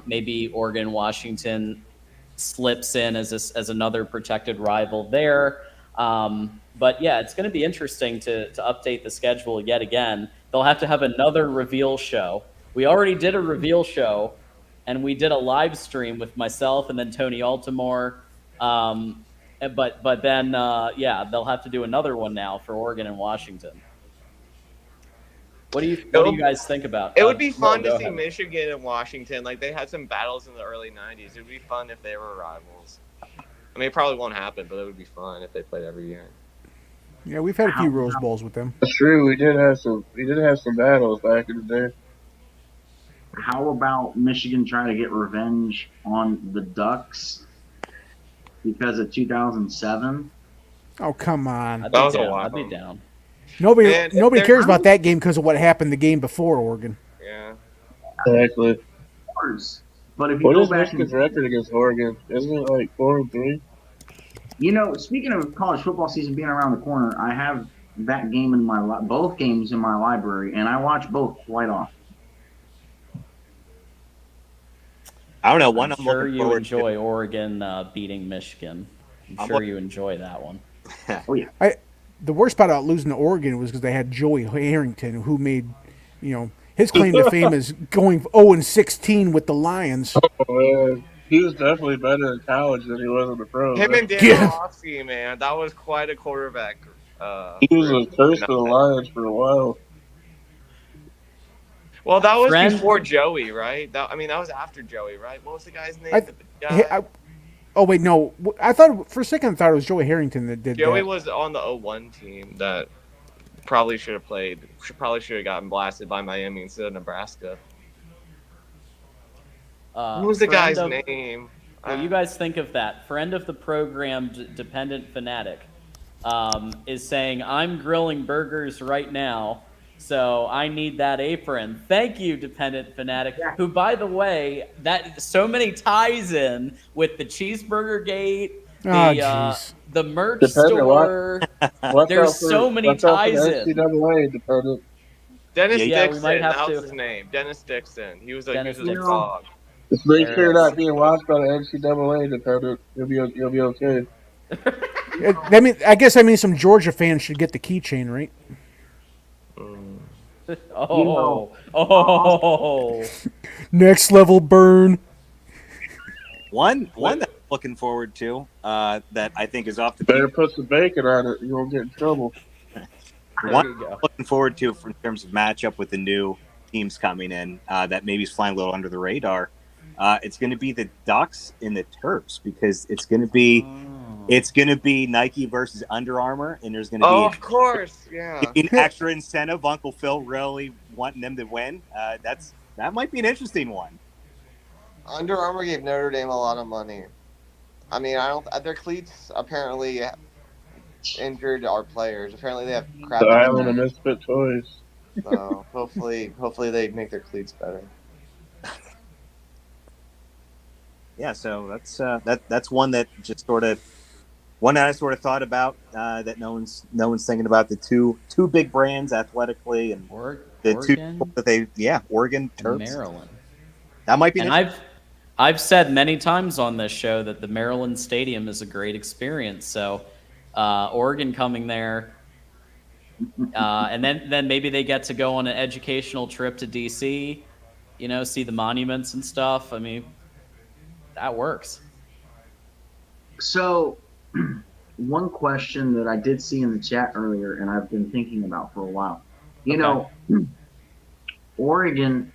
S7: maybe Oregon, Washington slips in as another protected rival there. But yeah, it's going to be interesting to update the schedule yet again. They'll have to have another reveal show. We already did a reveal show, and we did a live stream with myself and then Tony Altimore. But then yeah, they'll have to do another one now for Oregon and Washington. What do you guys think about?
S10: It would be fun to
S7: go
S10: see
S7: ahead.
S10: Michigan and Washington. Like, they had some battles in the early '90s. It would be fun if they were rivals. I mean, it probably won't happen, but it would be fun if they played every year.
S2: Yeah, we've had a few Rose Bowls with them.
S12: That's true. We did have some battles back in the day.
S9: How about Michigan trying to get revenge on the Ducks because of 2007?
S2: Oh, come on.
S7: I'd be down.
S2: Nobody
S10: Man,
S2: cares about that game because of what happened the game before Oregon.
S10: Yeah.
S12: Exactly.
S9: But if you
S12: What
S9: go
S12: is
S9: back
S12: Michigan's record against Oregon? Isn't it like 4-3?
S9: Speaking of college football season being around the corner, I have that game in both games in my library, and I watch both quite often.
S11: I don't know. One
S7: I'm
S11: I'm
S7: sure
S11: looking
S7: you
S11: forward
S7: enjoy Oregon beating Michigan. I'm sure you enjoy that one.
S9: Oh yeah.
S2: The worst part about losing to Oregon was because they had Joey Harrington, who made, his claim to fame is going 0-16 with the Lions.
S12: Oh man, he was definitely better in college than he was in the pros.
S10: Him and Dan Orlovsky, man, that was quite a quarterback.
S12: He was a curse to the Lions for a while.
S10: Well, that was before Joey, right? That was after Joey, right? What was the guy's name?
S2: Oh wait, no. I thought for a second I thought it was Joey Harrington that did
S10: Joey
S2: that.
S10: was on the 01 team that probably should have played. Probably should have gotten blasted by Miami instead of Nebraska. What was the guy's name?
S7: What do you guys think of that? Friend of the program, Dependent Fanatic, is saying, I'm grilling burgers right now, so I need that apron. Thank you, Dependent Fanatic, who, by the way, that so many ties in with the Cheeseburger Gate, the merch store. There's so many ties in.
S12: Dependent.
S10: Dennis Dixon,
S7: we might have
S10: that
S7: to.
S10: was his name. Dennis Dixon. He was a
S7: Dixon.
S10: dog.
S12: Just make sure you're not being watched by the NCAA, Dependent. You'll be okay.
S2: I guess some Georgia fans should get the keychain, right? Next level burn.
S11: One that I'm looking forward to that I think is off the
S12: better put some bacon on it. You won't get in trouble.
S11: One I'm looking forward to in terms of matchup with the new teams coming in that maybe is flying a little under the radar. It's going to be the Ducks and the Terps because it's going to be Nike versus Under Armour, and there's going to be
S10: of course, yeah,
S11: an extra incentive. Uncle Phil really wanting them to win. That might be an interesting one.
S10: Under Armour gave Notre Dame a lot of money. I mean, their cleats apparently injured our players. Apparently, they have crap.
S12: The Island of Misfit Toys.
S10: So hopefully they make their cleats better.
S11: Yeah, so that's one that just one that I sort of thought about that no one's thinking about the two big brands athletically and the
S7: Oregon,
S11: two that Oregon Terps,
S7: Maryland.
S11: That might be.
S7: And I've said many times on this show that the Maryland Stadium is a great experience. So Oregon coming there, and then maybe they get to go on an educational trip to DC, see the monuments and stuff. I mean, that works.
S9: So one question that I did see in the chat earlier, and I've been thinking about for a while. You
S7: Okay.
S9: know, Oregon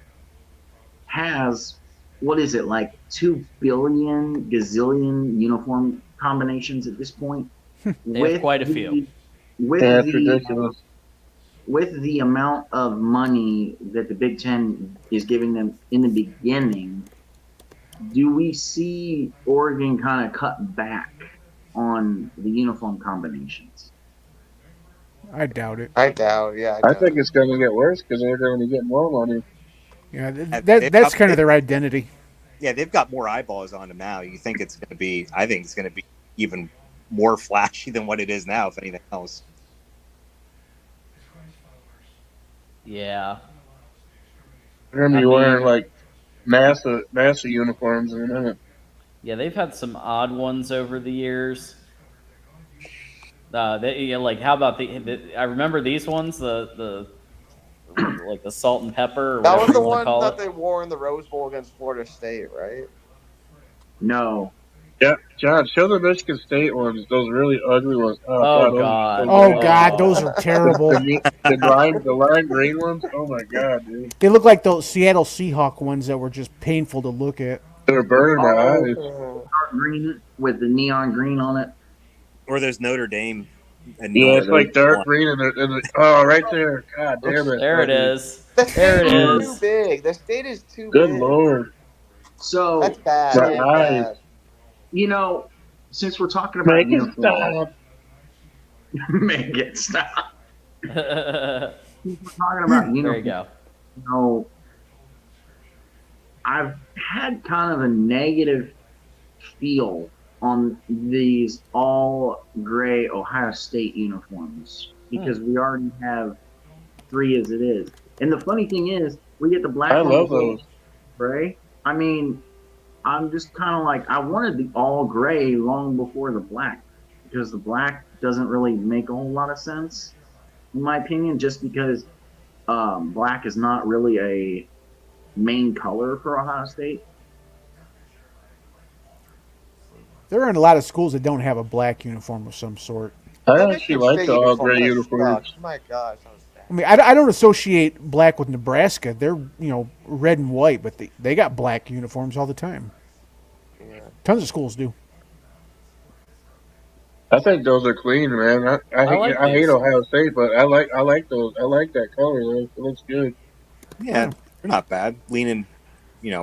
S9: has, what is it, like 2 billion gazillion uniform combinations at this point?
S7: They have quite a few.
S9: With
S12: Yeah, it's
S9: the
S12: ridiculous.
S9: with the amount of money that the Big Ten is giving them in the beginning, do we see Oregon kind of cut back on the uniform combinations?
S2: I doubt it.
S10: I doubt. Yeah, I
S12: I
S10: doubt
S12: think
S10: it.
S12: it's going to get worse because they're going to get more money.
S2: Yeah,
S11: They've
S2: that's
S11: got-
S2: kind of
S11: they-
S2: their identity.
S11: Yeah, they've got more eyeballs on them now. You think it's going to be? I think it's going to be even more flashy than what it is now. If anything else.
S7: Yeah.
S12: They're going to
S7: I
S12: be wearing
S7: mean-
S12: like NASA uniforms in a minute.
S7: Yeah, they've had some odd ones over the years. Like how about I remember these ones, the like the salt and pepper or
S10: That
S7: whatever
S10: was the
S7: you want
S10: one
S7: to call
S10: that
S7: it.
S10: they wore in the Rose Bowl against Florida State, right?
S9: No.
S12: Yeah, John, show the Michigan State ones. Those really ugly ones.
S7: Oh,
S12: those
S7: God.
S12: are so
S2: Oh
S12: bad.
S2: God, those are terrible.
S12: The lime green ones. Oh my God, dude,
S2: They look like those Seattle Seahawk ones that were just painful to look at.
S12: they're burning my eyes.
S9: Dark green with the neon green on it.
S11: Or there's Notre Dame. And
S12: Yeah, it's
S11: Northern
S12: like dark
S11: one.
S12: green and oh, right there. God damn it.
S7: There it is.
S10: The
S7: There it
S10: state is
S7: is.
S10: too big. The state is too
S12: Good
S10: big.
S12: Lord.
S9: So
S10: That's bad.
S12: My
S10: That is
S12: eyes.
S10: bad.
S9: you know, since we're talking about
S12: Make it
S9: uniforms,
S12: stop.
S9: make it stop.
S7: There
S9: Since we're talking about
S7: you
S9: uniforms,
S7: go.
S9: you know, I've had kind of a negative feel on these all gray Ohio State uniforms because we already have 3 as it is. And the funny thing is, we get the black
S12: I
S9: one
S12: love
S9: before
S12: those.
S9: gray. I mean, I'm just kind of like, I wanted the all gray long before the black because the black doesn't really make a whole lot of sense, in my opinion, just because black is not really a main color for Ohio State.
S2: There are a lot of schools that don't have a black uniform of some sort.
S12: I
S10: The
S12: actually
S10: Michigan
S12: like
S10: State
S12: the all
S10: uniform
S12: gray
S10: kinda
S12: uniforms.
S10: sucks. My gosh, that was bad.
S2: I mean, I don't associate black with Nebraska. They're red and white, but they got black uniforms all the time.
S10: Yeah.
S2: Tons of schools do.
S12: I think those are clean, man. I
S7: like
S12: hate
S7: these.
S12: Ohio State, but I like those. I like that color. It looks good.
S11: Yeah, they're not bad. Leaning,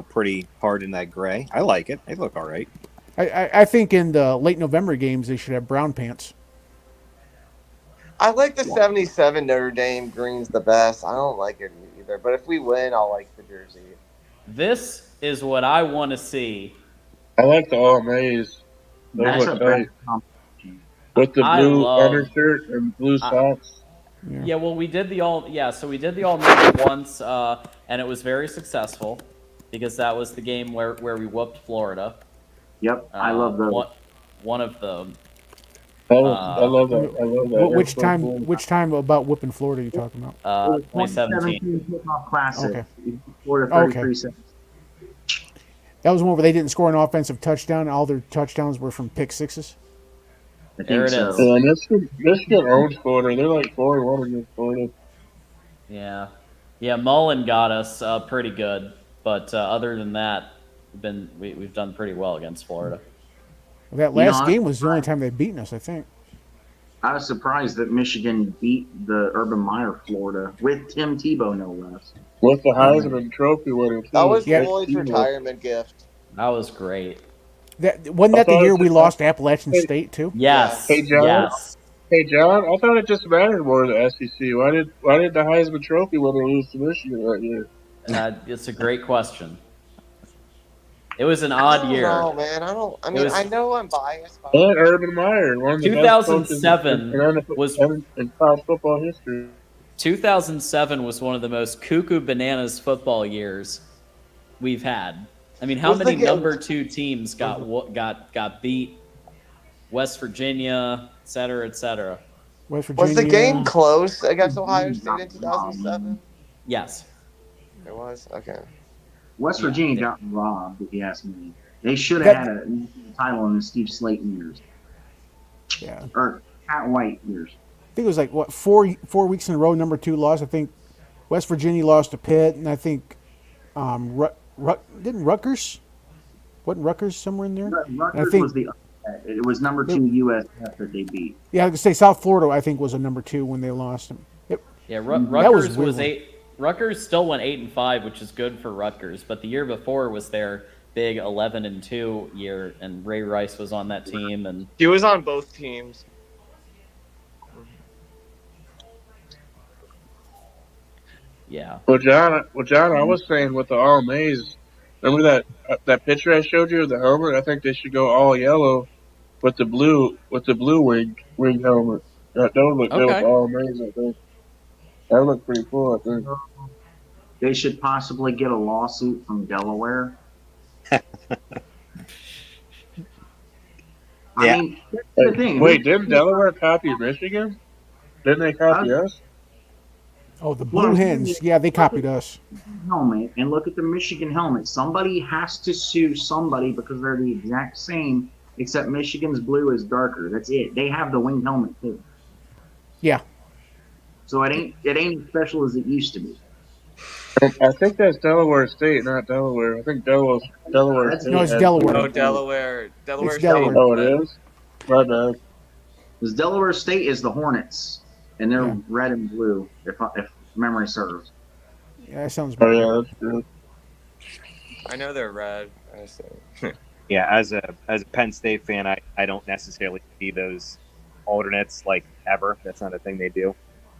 S11: pretty hard in that gray. I like it. They look all right.
S2: I think in the late November games they should have brown pants.
S10: I like the 77 Notre Dame green's the best. I don't like it either. But if we win, I'll like the jersey.
S7: This is what I want to see.
S12: I like the all maize. Those
S9: That's
S12: look
S9: a
S12: tight.
S9: bad competition.
S12: With the
S7: I
S12: blue
S7: love-
S12: undershirt and blue socks.
S7: Yeah, well, we did the all. Yeah, so we did the all navy once, and it was very successful because that was the game where we whooped Florida.
S9: Yep, I love those.
S7: One of them.
S12: I love that. I love that.
S2: Which
S12: That's so
S2: time?
S12: cool.
S2: Which time about whooping Florida are you talking about?
S7: 2017.
S9: Kickoff Classic.
S2: Okay.
S9: Florida
S2: Okay.
S9: 33 seconds.
S2: That was one where they didn't score an offensive touchdown. All their touchdowns were from pick sixes.
S9: I think
S7: There it
S9: so.
S7: is.
S12: Yeah, Michigan owns Florida. They're like 4-1 against Florida.
S7: Yeah, Mullen got us pretty good, but other than that, we've done pretty well against Florida.
S2: That
S9: You know,
S2: last game was the only time they've beaten us, I think.
S9: I was surprised that Michigan beat the Urban Meyer Florida with Tim Tebow, no less.
S12: With the Heisman Trophy winner, too.
S10: That was
S2: Yeah.
S10: Floyd's retirement gift.
S7: That was great.
S2: Wasn't that the
S12: thought
S2: year
S12: it
S2: we
S12: was-
S2: lost to Appalachian State too?
S7: Yes.
S12: Hey, John?
S7: Yes.
S12: Hey, John, I thought it just mattered more to the SEC. Why did the Heisman Trophy winner lose to Michigan that year?
S7: It's a great question. It was an
S10: I
S7: odd
S10: don't
S7: year.
S10: know, man. I mean,
S7: was-
S10: I know I'm biased. But
S12: And Urban Meyer, one of the best coaches
S7: 2007
S12: in college football history.
S7: 2007 was one of the most cuckoo bananas football years we've had. I mean, how
S10: Was the
S7: many
S10: game-
S7: number 2 teams got beat? West Virginia, et cetera, et cetera.
S2: West Virginia.
S10: was the game close against Ohio State in 2007?
S7: Yes.
S10: It was? Okay.
S9: West
S7: Yeah,
S9: Virginia
S7: they-
S9: got robbed, if you ask me. They should have
S2: That-
S9: had a title in the Steve Slayton years.
S2: Yeah,
S9: or Pat White years.
S2: I think it was like what 4 weeks in a row. Number 2 loss. I think West Virginia lost to Pitt, and I think didn't Rutgers wasn't Rutgers somewhere in there? And I
S9: Rutgers was
S2: think
S9: the upset. It was number 2 USF that they beat.
S2: yeah, I could say South Florida. I think was a number 2 when they lost them.
S7: Yeah,
S2: That was
S7: Rutgers
S2: weird
S7: was
S2: one.
S7: 8. Rutgers still went 8-5, which is good for Rutgers. But the year before was their big 11-2 year, and Ray Rice was on that team. And
S10: He was on both teams.
S7: yeah.
S12: Well, John, I was saying with the all maize. Remember that picture I showed you of the helmet? I think they should go all yellow with the blue wing helmet. That would look good with
S7: Okay.
S12: all maize. I think that would look pretty cool. I think.
S9: They should possibly get a lawsuit from Delaware. I mean, that's the thing.
S12: Wait, didn't Delaware copy Michigan? Didn't they copy us?
S2: Oh, the
S9: What
S2: Blue
S9: I'm saying
S2: Hens.
S9: is-
S2: Yeah, they copied us.
S9: Helmet and look at the Michigan helmet. Somebody has to sue somebody because they're the exact same, except Michigan's blue is darker. That's it. They have the wing helmet too.
S2: Yeah.
S9: So it ain't as special as it used to be.
S12: I think that's Delaware State, not Delaware. I think Delaware State.
S2: No, it's
S12: has-
S2: Delaware.
S10: Oh, Delaware. Delaware.
S2: It's Delaware.
S10: State.
S12: Oh, it is? My bad.
S9: Because Delaware State is the Hornets, and they're
S2: Yeah.
S9: red and blue, if memory serves.
S2: Yeah, that sounds
S12: Oh,
S2: about
S12: yeah,
S2: right.
S12: that's good.
S10: I know they're red.
S11: Yeah, as a Penn State fan, I don't necessarily see those alternates like ever. That's not a thing they do.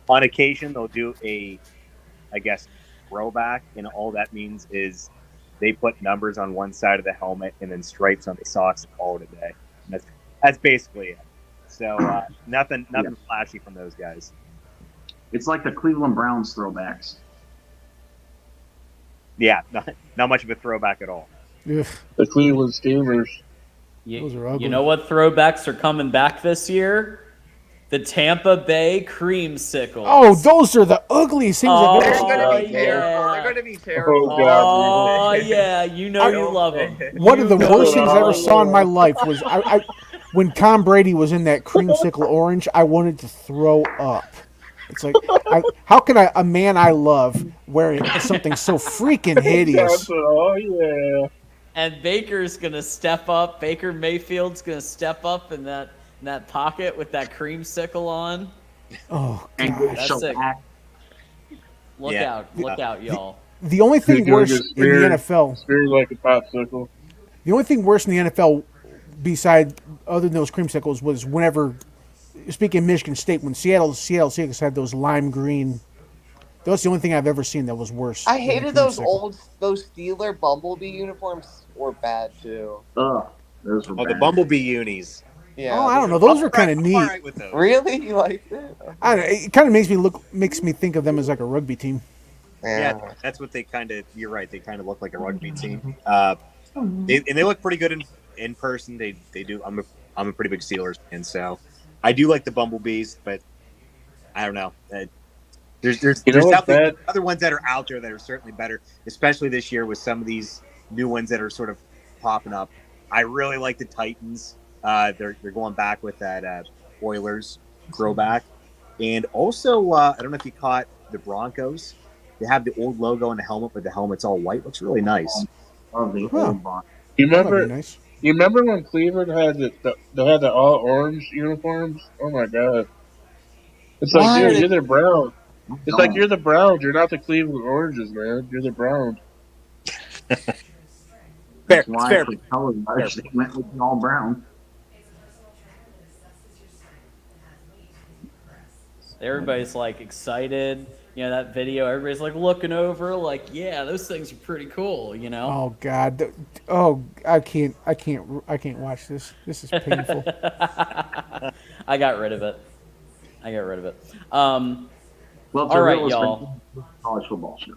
S11: On occasion, they'll do I guess, throwback, and all that means is they put numbers on one side of the helmet and then stripes on the socks and call it a day. And that's basically it. So nothing flashy from those guys.
S9: It's like the Cleveland Browns throwbacks.
S11: Yeah, not much of a throwback at all.
S2: Ugh,
S12: The Cleveland Steamers.
S2: those are ugly.
S7: You know what throwbacks are coming back this year? The Tampa Bay creamsicles.
S2: Oh, those are the ugliest things I've
S10: They're
S2: ever seen.
S10: gonna be
S7: yeah.
S10: terrible. They're gonna be terrible.
S12: Oh, God.
S7: Oh yeah, you know you love them.
S2: One of the worst things I ever saw in my
S12: Oh.
S2: life was when Tom Brady was in that creamsicle orange. I wanted to throw up. It's like, how can a man I love wearing something so freaking hideous?
S12: Oh, yeah.
S7: And Baker's gonna step up. Baker Mayfield's gonna step up in that pocket with that creamsicle on.
S2: Oh,
S9: And
S2: God.
S9: get
S7: That's sick.
S9: shellacked.
S7: Look out, y'all.
S2: The only thing
S12: You're gonna
S2: worse
S12: get
S2: in the
S12: speared.
S2: NFL,
S12: Speared like a popsicle.
S2: the only thing worse in the NFL, beside other than those creamsicles, was whenever, speaking of Michigan State, when Seattle Seahawks had those lime green. That's the only thing I've ever seen that was worse.
S10: I
S2: than the
S10: hated those
S2: creamsicle.
S10: those Steeler Bumblebee uniforms were bad too.
S9: Ugh, those were
S11: Oh, the
S9: bad.
S11: Bumblebee unis.
S10: Yeah.
S2: Oh, I don't know. Those are kind of
S11: I'm
S2: neat.
S11: all right with those.
S10: Really? You liked it?
S2: I don't know, it kind of makes me think of them as like a rugby team.
S11: Yeah, that's what they kind of. You're right. They kind of look like a rugby team. They look pretty good in person. They do. I'm a pretty big Steelers fan, so I do like the Bumblebees, but I don't know. There's
S12: You know
S11: definitely
S12: what's bad?
S11: other ones that are out there that are certainly better, especially this year with some of these new ones that are sort of popping up. I really like the Titans. They're going back with that Oilers throwback, and also I don't know if you caught the Broncos. They have the old logo on the helmet, but the helmet's all white. Looks really nice.
S9: Of the
S2: Huh.
S9: old bond.
S12: You
S2: That might
S12: remember?
S2: be nice.
S12: You remember when Cleveland had they had the all orange uniforms? Oh my god! It's like, dude, you're the Browns. It's like you're the Browns. You're not the Cleveland Oranges, man. You're the Browns.
S9: That's why for color rush they went with the all brown.
S7: Everybody's like excited. You know that video. Everybody's like looking over, like, yeah, those things are pretty cool. You know.
S2: Oh God. Oh, I can't watch this. This is painful.
S7: I got rid of it.
S9: Well, it's
S7: All
S9: a
S7: right,
S9: real
S7: y'all.
S9: college football show.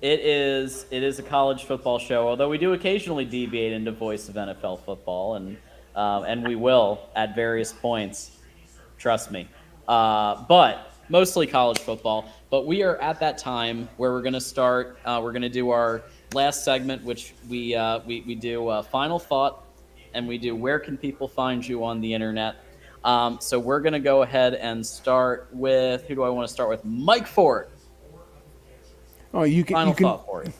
S7: It is a college football show, although we do occasionally deviate into voice of NFL football, and we will at various points. Trust me. But mostly college football. But we are at that time where we're going to start. We're going to do our last segment, which we do final thought, and we do where can people find you on the internet. So we're going to go ahead and start with, who do I want to start with? Mike Ford.
S2: Oh, you can
S7: Final thought for you.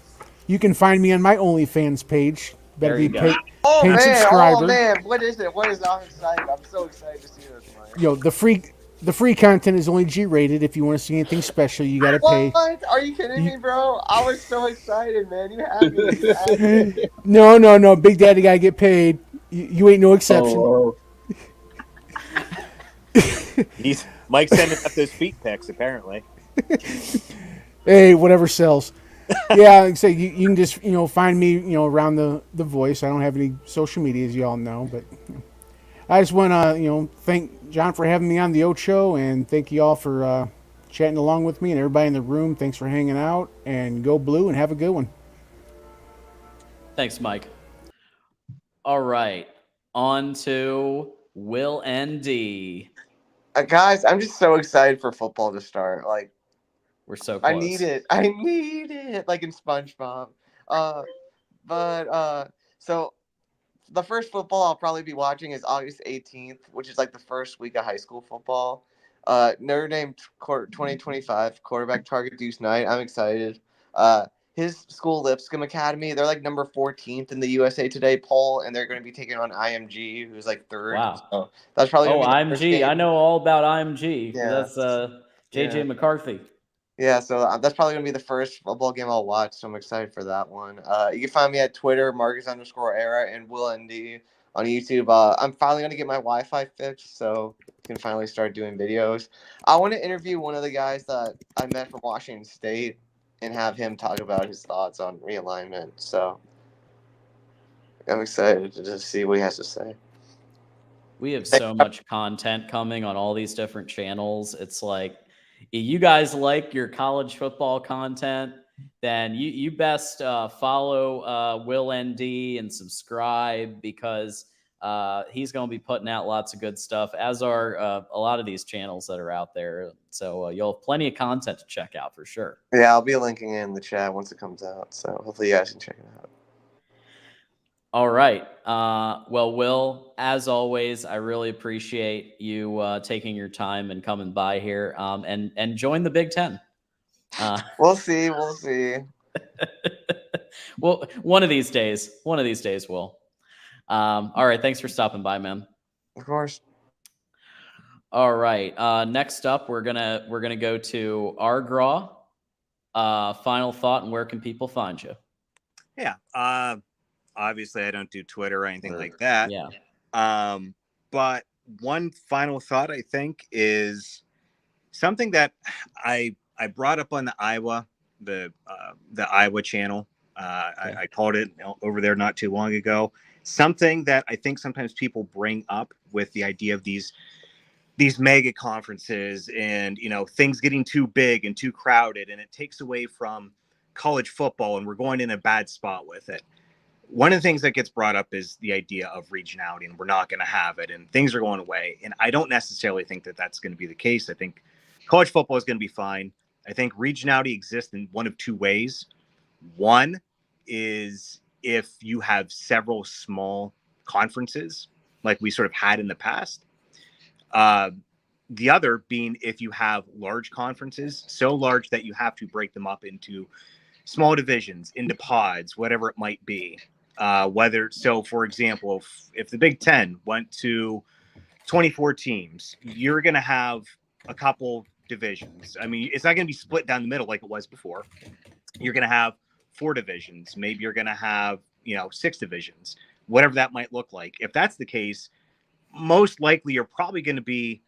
S2: You can find me on my OnlyFans page. Better
S7: There you
S2: be
S7: go.
S10: Oh
S2: paying
S10: man,
S2: subscriber.
S10: oh man, what is it? What is it? I'm excited. I'm so excited to see this, Mike.
S2: Yo, the free content is only G rated. If you want to see anything special, you got to pay.
S10: What? Are you kidding me, bro? I was so excited, man. You had me. You had me.
S2: No. Big Daddy got to get paid. You ain't no exception.
S12: Oh,
S11: Mike's sending up those feet pics, apparently.
S2: Hey, whatever sells. Yeah, like I say you can just find me around the voice. I don't have any social media, as you all know, but I just want to thank John for having me on the Ocho, and thank you all for chatting along with me, and everybody in the room. Thanks for hanging out, and go Blue, and have a good one.
S7: Thanks, Mike. All right, on to Will and D.
S10: Guys, I'm just so excited for football to start. Like,
S7: we're so close.
S10: I need it. I need it. Like in SpongeBob. So the first football I'll probably be watching is August 18th, which is like the first week of high school football. Notre Dame 2025 quarterback target Deuce Knight. I'm excited. His school, Lipscomb Academy, they're like number 14th in the USA Today poll, and they're going to be taking on IMG, who's like third.
S7: Wow.
S10: So that's probably going to be the first
S7: IMG.
S10: game.
S7: I know all about IMG.
S10: Yeah.
S7: That's JJ
S10: Yeah.
S7: McCarthy.
S10: Yeah, so that's probably going to be the first football game I'll watch, so I'm excited for that one. You can find me at Twitter, Marcus_Era, and Will ND on YouTube. I'm finally going to get my Wi-Fi fixed, so I can finally start doing videos. I want to interview one of the guys that I met from Washington State and have him talk about his thoughts on realignment, so I'm excited to just see what he has to say.
S7: We have so much content coming on all these different channels. It's like, you guys like your college football content, then you best follow Will ND and subscribe, because he's going to be putting out lots of good stuff, as are a lot of these channels that are out there. So you'll have plenty of content to check out for sure.
S10: Yeah, I'll be linking it in the chat once it comes out, so hopefully you guys can check it out.
S7: All right. Well, Will, as always, I really appreciate you taking your time and coming by here, and join the Big Ten.
S10: We'll see. We'll see.
S7: Well, one of these days, Will. All right. Thanks for stopping by, man.
S10: Of course.
S7: All right. Next up, we're gonna go to Argraw. Final thought, and where can people find you?
S11: Yeah. Obviously, I don't do Twitter or anything like that.
S7: Yeah.
S11: But one final thought, I think, is something that I brought up on the Iowa channel. I called it over there not too long ago. Something that I think sometimes people bring up with the idea of these mega conferences and things getting too big and too crowded, and it takes away from college football, and we're going in a bad spot with it. One of the things that gets brought up is the idea of regionality, and we're not going to have it, and things are going away. And I don't necessarily think that that's going to be the case. I think college football is going to be fine. I think regionality exists in one of two ways. One is if you have several small conferences, like we sort of had in the past. The other being if you have large conferences, so large that you have to break them up into small divisions, into pods, whatever it might be. For example, if the Big Ten went to 24 teams, you're going to have a couple divisions. I mean, it's not going to be split down the middle like it was before. You're going to have 4 divisions. Maybe you're going to have, 6 divisions, whatever that might look like. If that's the case, most likely you're probably going to be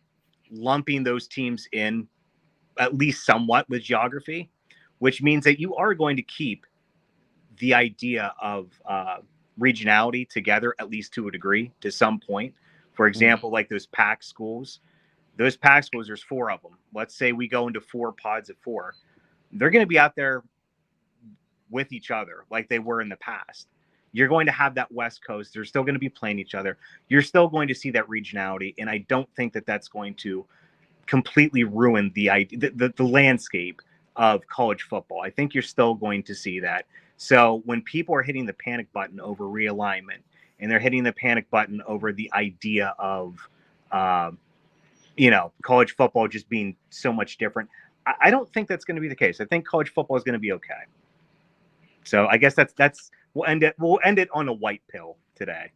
S11: lumping those teams in at least somewhat with geography, which means that you are going to keep the idea of regionality together, at least to a degree, to some point. For example, like those PAC schools, there's 4 of them. Let's say we go into 4 pods of 4. They're going to be out there with each other like they were in the past. You're going to have that West Coast. They're still going to be playing each other. You're still going to see that regionality. And I don't think that that's going to completely ruin the landscape of college football. I think you're still going to see that. So when people are hitting the panic button over realignment, and they're hitting the panic button over the idea of college football just being so much different. I don't think that's going to be the case. I think college football is going to be okay. So I guess that's we'll end it on a white pill today.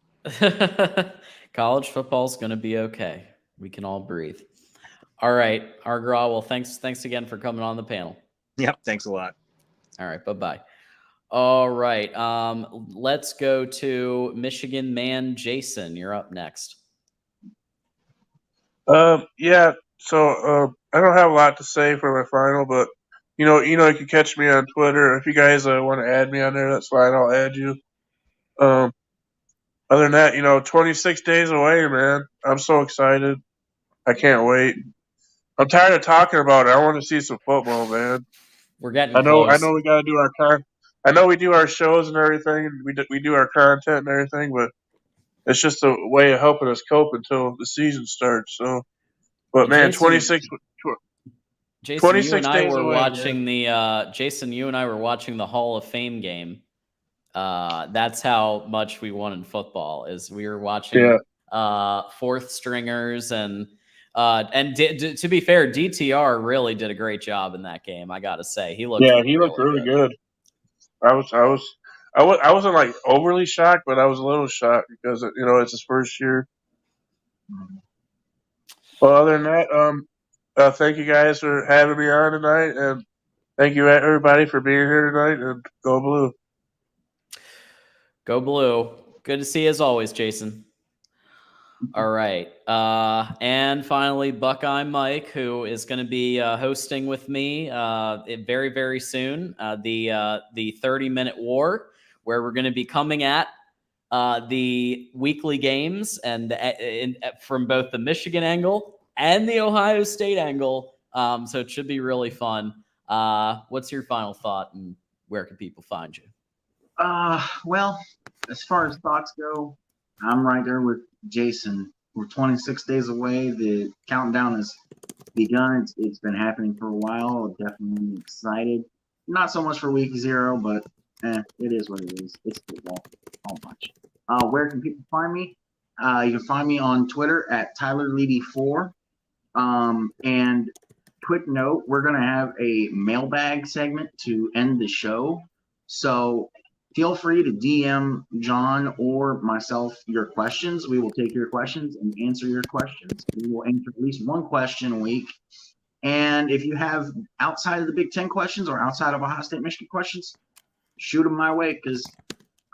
S7: College football's going to be okay. We can all breathe. All right, Argraw. Well, thanks again for coming on the panel.
S11: Yep, thanks a lot.
S7: All right, bye-bye. All right, let's go to Michigan man Jason. You're up next.
S12: Yeah. So I don't have a lot to say for my final, but you can catch me on Twitter. If you guys want to add me on there, that's fine. I'll add you. Other than that, 26 days away, man. I'm so excited. I can't wait. I'm tired of talking about it. I want to see some football, man.
S7: We're getting
S12: I know
S7: close.
S12: we got to do our I know we do our shows and everything, and we do our content and everything, but it's just a way of helping us cope until the season starts. So, but man,
S7: Jason,
S12: 26
S7: you and I
S12: days
S7: were
S12: away,
S7: watching Jason, you and I were watching the Hall of Fame game. That's how much we won in football. Is we were watching fourth stringers and to be fair, DTR really did a great job in that game. I gotta say, he looked
S12: really good. I wasn't like overly shocked, but I was a little shocked because it's his first year. Well, other than that, thank you guys for having me on tonight, and thank you everybody for being here tonight. And go blue!
S7: Go blue! Good to see you as always, Jason. All right, and finally, Buckeye Mike, who is going to be hosting with me very, very soon. The 30-minute war, where we're going to be coming at the weekly games and from both the Michigan angle and the Ohio State angle. So it should be really fun. What's your final thought, and where can people find you?
S9: Well, as far as thoughts go, I'm right there with Jason. We're 26 days away. The countdown has begun. It's been happening for a while. Definitely excited. Not so much for week 0, but it is what it is. It's football. All much. Where can people find me? You can find me on Twitter at TylerLeedy4. And quick note, we're going to have a mailbag segment to end the show. So feel free to DM John or myself your questions. We will take your questions and answer your questions. We will answer at least one question a week. And if you have outside of the Big Ten questions or outside of Ohio State, Michigan questions, shoot them my way, because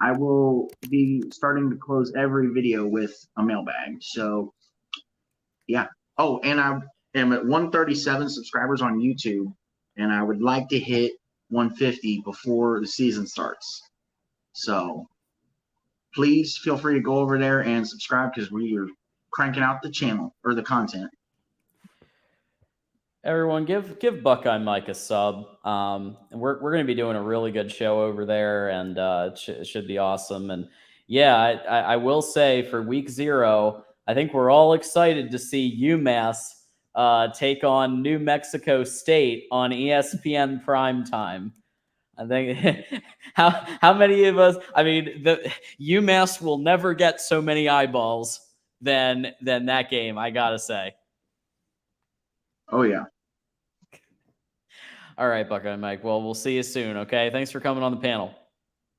S9: I will be starting to close every video with a mailbag. So, yeah. Oh, and I am at 137 subscribers on YouTube, and I would like to hit 150 before the season starts. So please feel free to go over there and subscribe, because we are cranking out the channel or the content.
S7: Everyone, give Buckeye Mike a sub. And we're going to be doing a really good show over there, and it should be awesome. And yeah, I will say for week 0, I think we're all excited to see UMass take on New Mexico State on ESPN primetime. I think how many of us? I mean, the UMass will never get so many eyeballs than that game. I gotta say.
S9: Oh yeah.
S7: All right, Buckeye Mike. Well, we'll see you soon. Okay. Thanks for coming on the panel.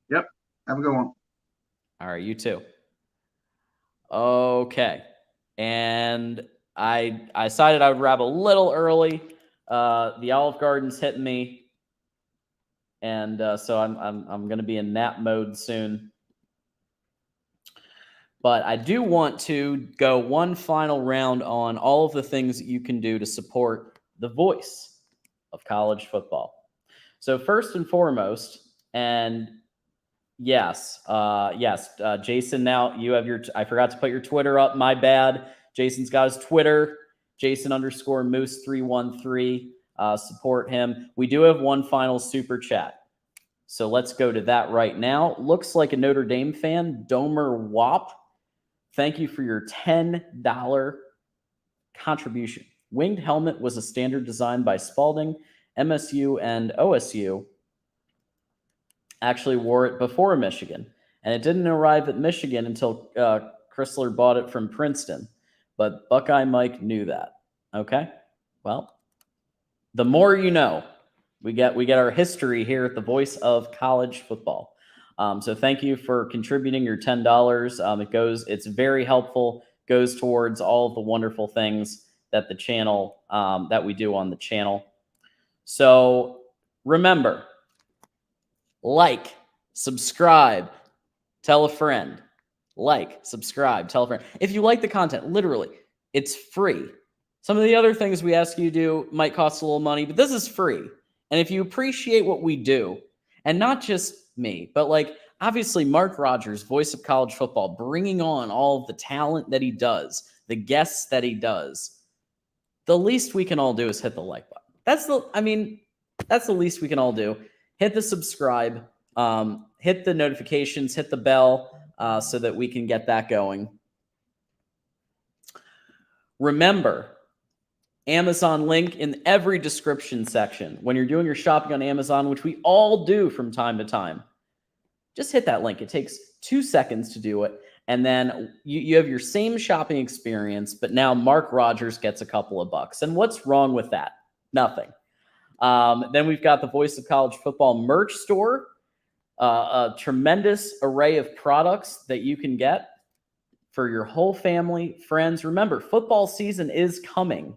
S9: Yep. Have a good one.
S7: All right. You too. Okay. And I decided I would wrap a little early. The Olive Garden's hitting me. And so I'm going to be in nap mode soon. But I do want to go one final round on all of the things that you can do to support the voice of college football. So first and foremost, and yes, Jason, now you have I forgot to put your Twitter up. My bad. Jason's got his Twitter, Jason_Moose313. Support him. We do have one final super chat. So let's go to that right now. Looks like a Notre Dame fan, Domer Wop. Thank you for your $10 contribution. Winged helmet was a standard design by Spalding. MSU and OSU actually wore it before Michigan, and it didn't arrive at Michigan until Chrysler bought it from Princeton. But Buckeye Mike knew that. Okay. Well, the more you know. We get our history here at the Voice of College Football. So thank you for contributing your $10. It's very helpful. Goes towards all of the wonderful things that the channel that we do on the channel. So remember, like, subscribe, tell a friend. Like, subscribe, tell a friend. If you like the content, literally, it's free. Some of the other things we ask you to do might cost a little money, but this is free. And if you appreciate what we do, and not just me, but like obviously Mark Rogers, Voice of College Football, bringing on all of the talent that he does, the guests that he does, the least we can all do is hit the like button. That's the least we can all do. Hit the subscribe, hit the notifications, hit the bell, so that we can get that going. Remember, Amazon link in every description section. When you're doing your shopping on Amazon, which we all do from time to time, just hit that link. It takes 2 seconds to do it. And then you have your same shopping experience, but now Mark Rogers gets a couple of bucks. And what's wrong with that? Nothing. Then we've got the Voice of College Football merch store, a tremendous array of products that you can get for your whole family, friends. Remember, football season is coming.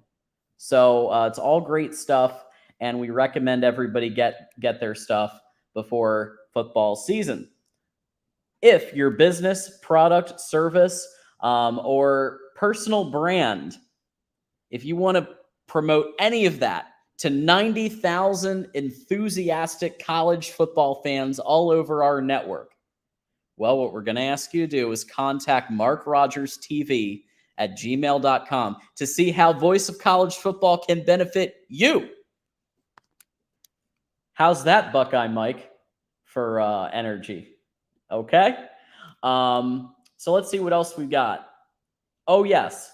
S7: So it's all great stuff, and we recommend everybody get their stuff before football season. If your business, product, service, or personal brand, if you want to promote any of that to 90,000 enthusiastic college football fans all over our network, well, what we're going to ask you to do is contact MarkRogersTV at gmail.com to see how Voice of College Football can benefit you. How's that, Buckeye Mike, for energy? Okay. So let's see what else we've got. Oh, yes.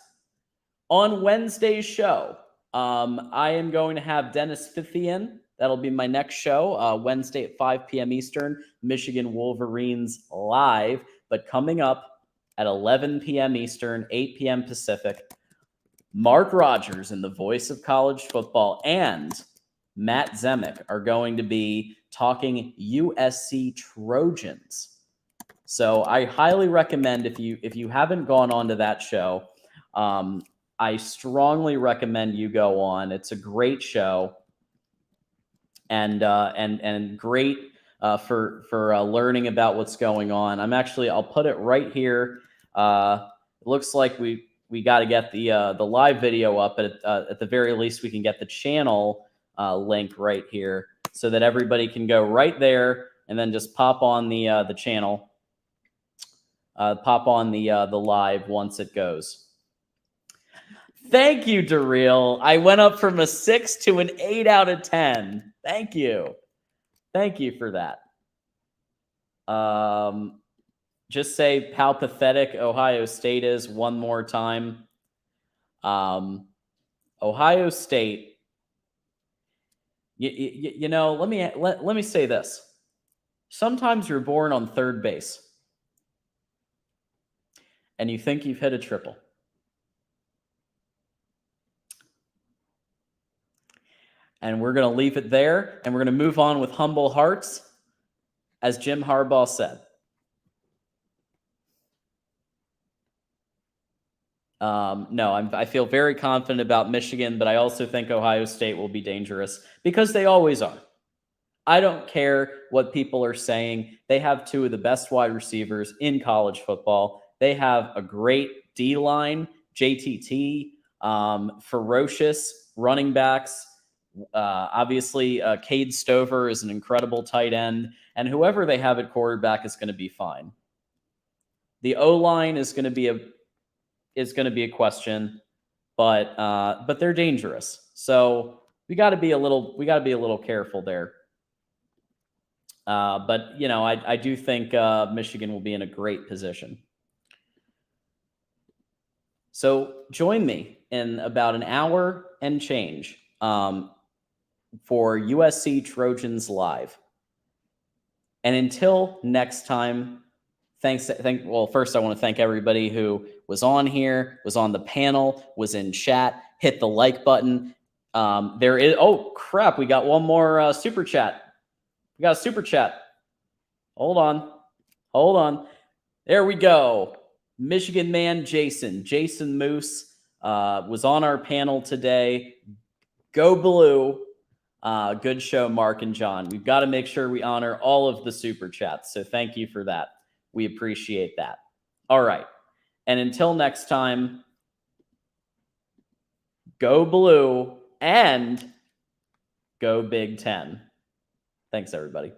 S7: On Wednesday's show, I am going to have Dennis Fithian. That'll be my next show, Wednesday at 5 p.m. Eastern, Michigan Wolverines live. But coming up at 11 p.m. Eastern, 8 p.m. Pacific, Mark Rogers and the Voice of College Football and Matt Zemek are going to be talking USC Trojans. So I highly recommend, if you haven't gone on to that show, I strongly recommend you go on. It's a great show, and great for learning about what's going on. I'll put it right here. It looks like we got to get the live video up, but at the very least we can get the channel link right here so that everybody can go right there and then just pop on the channel, pop on the live once it goes. Thank you, Daryl. I went up from a 6 to an 8 out of 10. Thank you. Thank you for that. Just say how pathetic Ohio State is one more time. Ohio State, you know, let me say this. Sometimes you're born on third base and you think you've hit a triple. And we're going to leave it there, and we're going to move on with humble hearts, as Jim Harbaugh said. No, I feel very confident about Michigan, but I also think Ohio State will be dangerous because they always are. I don't care what people are saying. They have two of the best wide receivers in college football. They have a great D-line, JTT, ferocious running backs. Obviously, Cade Stover is an incredible tight end, and whoever they have at quarterback is going to be fine. The O-line is going to be a question, but they're dangerous. So we got to be a little careful there. But you know, I do think Michigan will be in a great position. So join me in about an hour and change for USC Trojans Live. And until next time, Well, first I want to thank everybody who was on here, was on the panel, was in chat, hit the like button. There is, oh crap, we got one more super chat. We got a super chat. Hold on. There we go. Michigan man Jason Moose was on our panel today. Go Blue. Good show, Mark and John. We've got to make sure we honor all of the super chats. So thank you for that. We appreciate that. All right. And until next time, go Blue and go Big Ten. Thanks, everybody.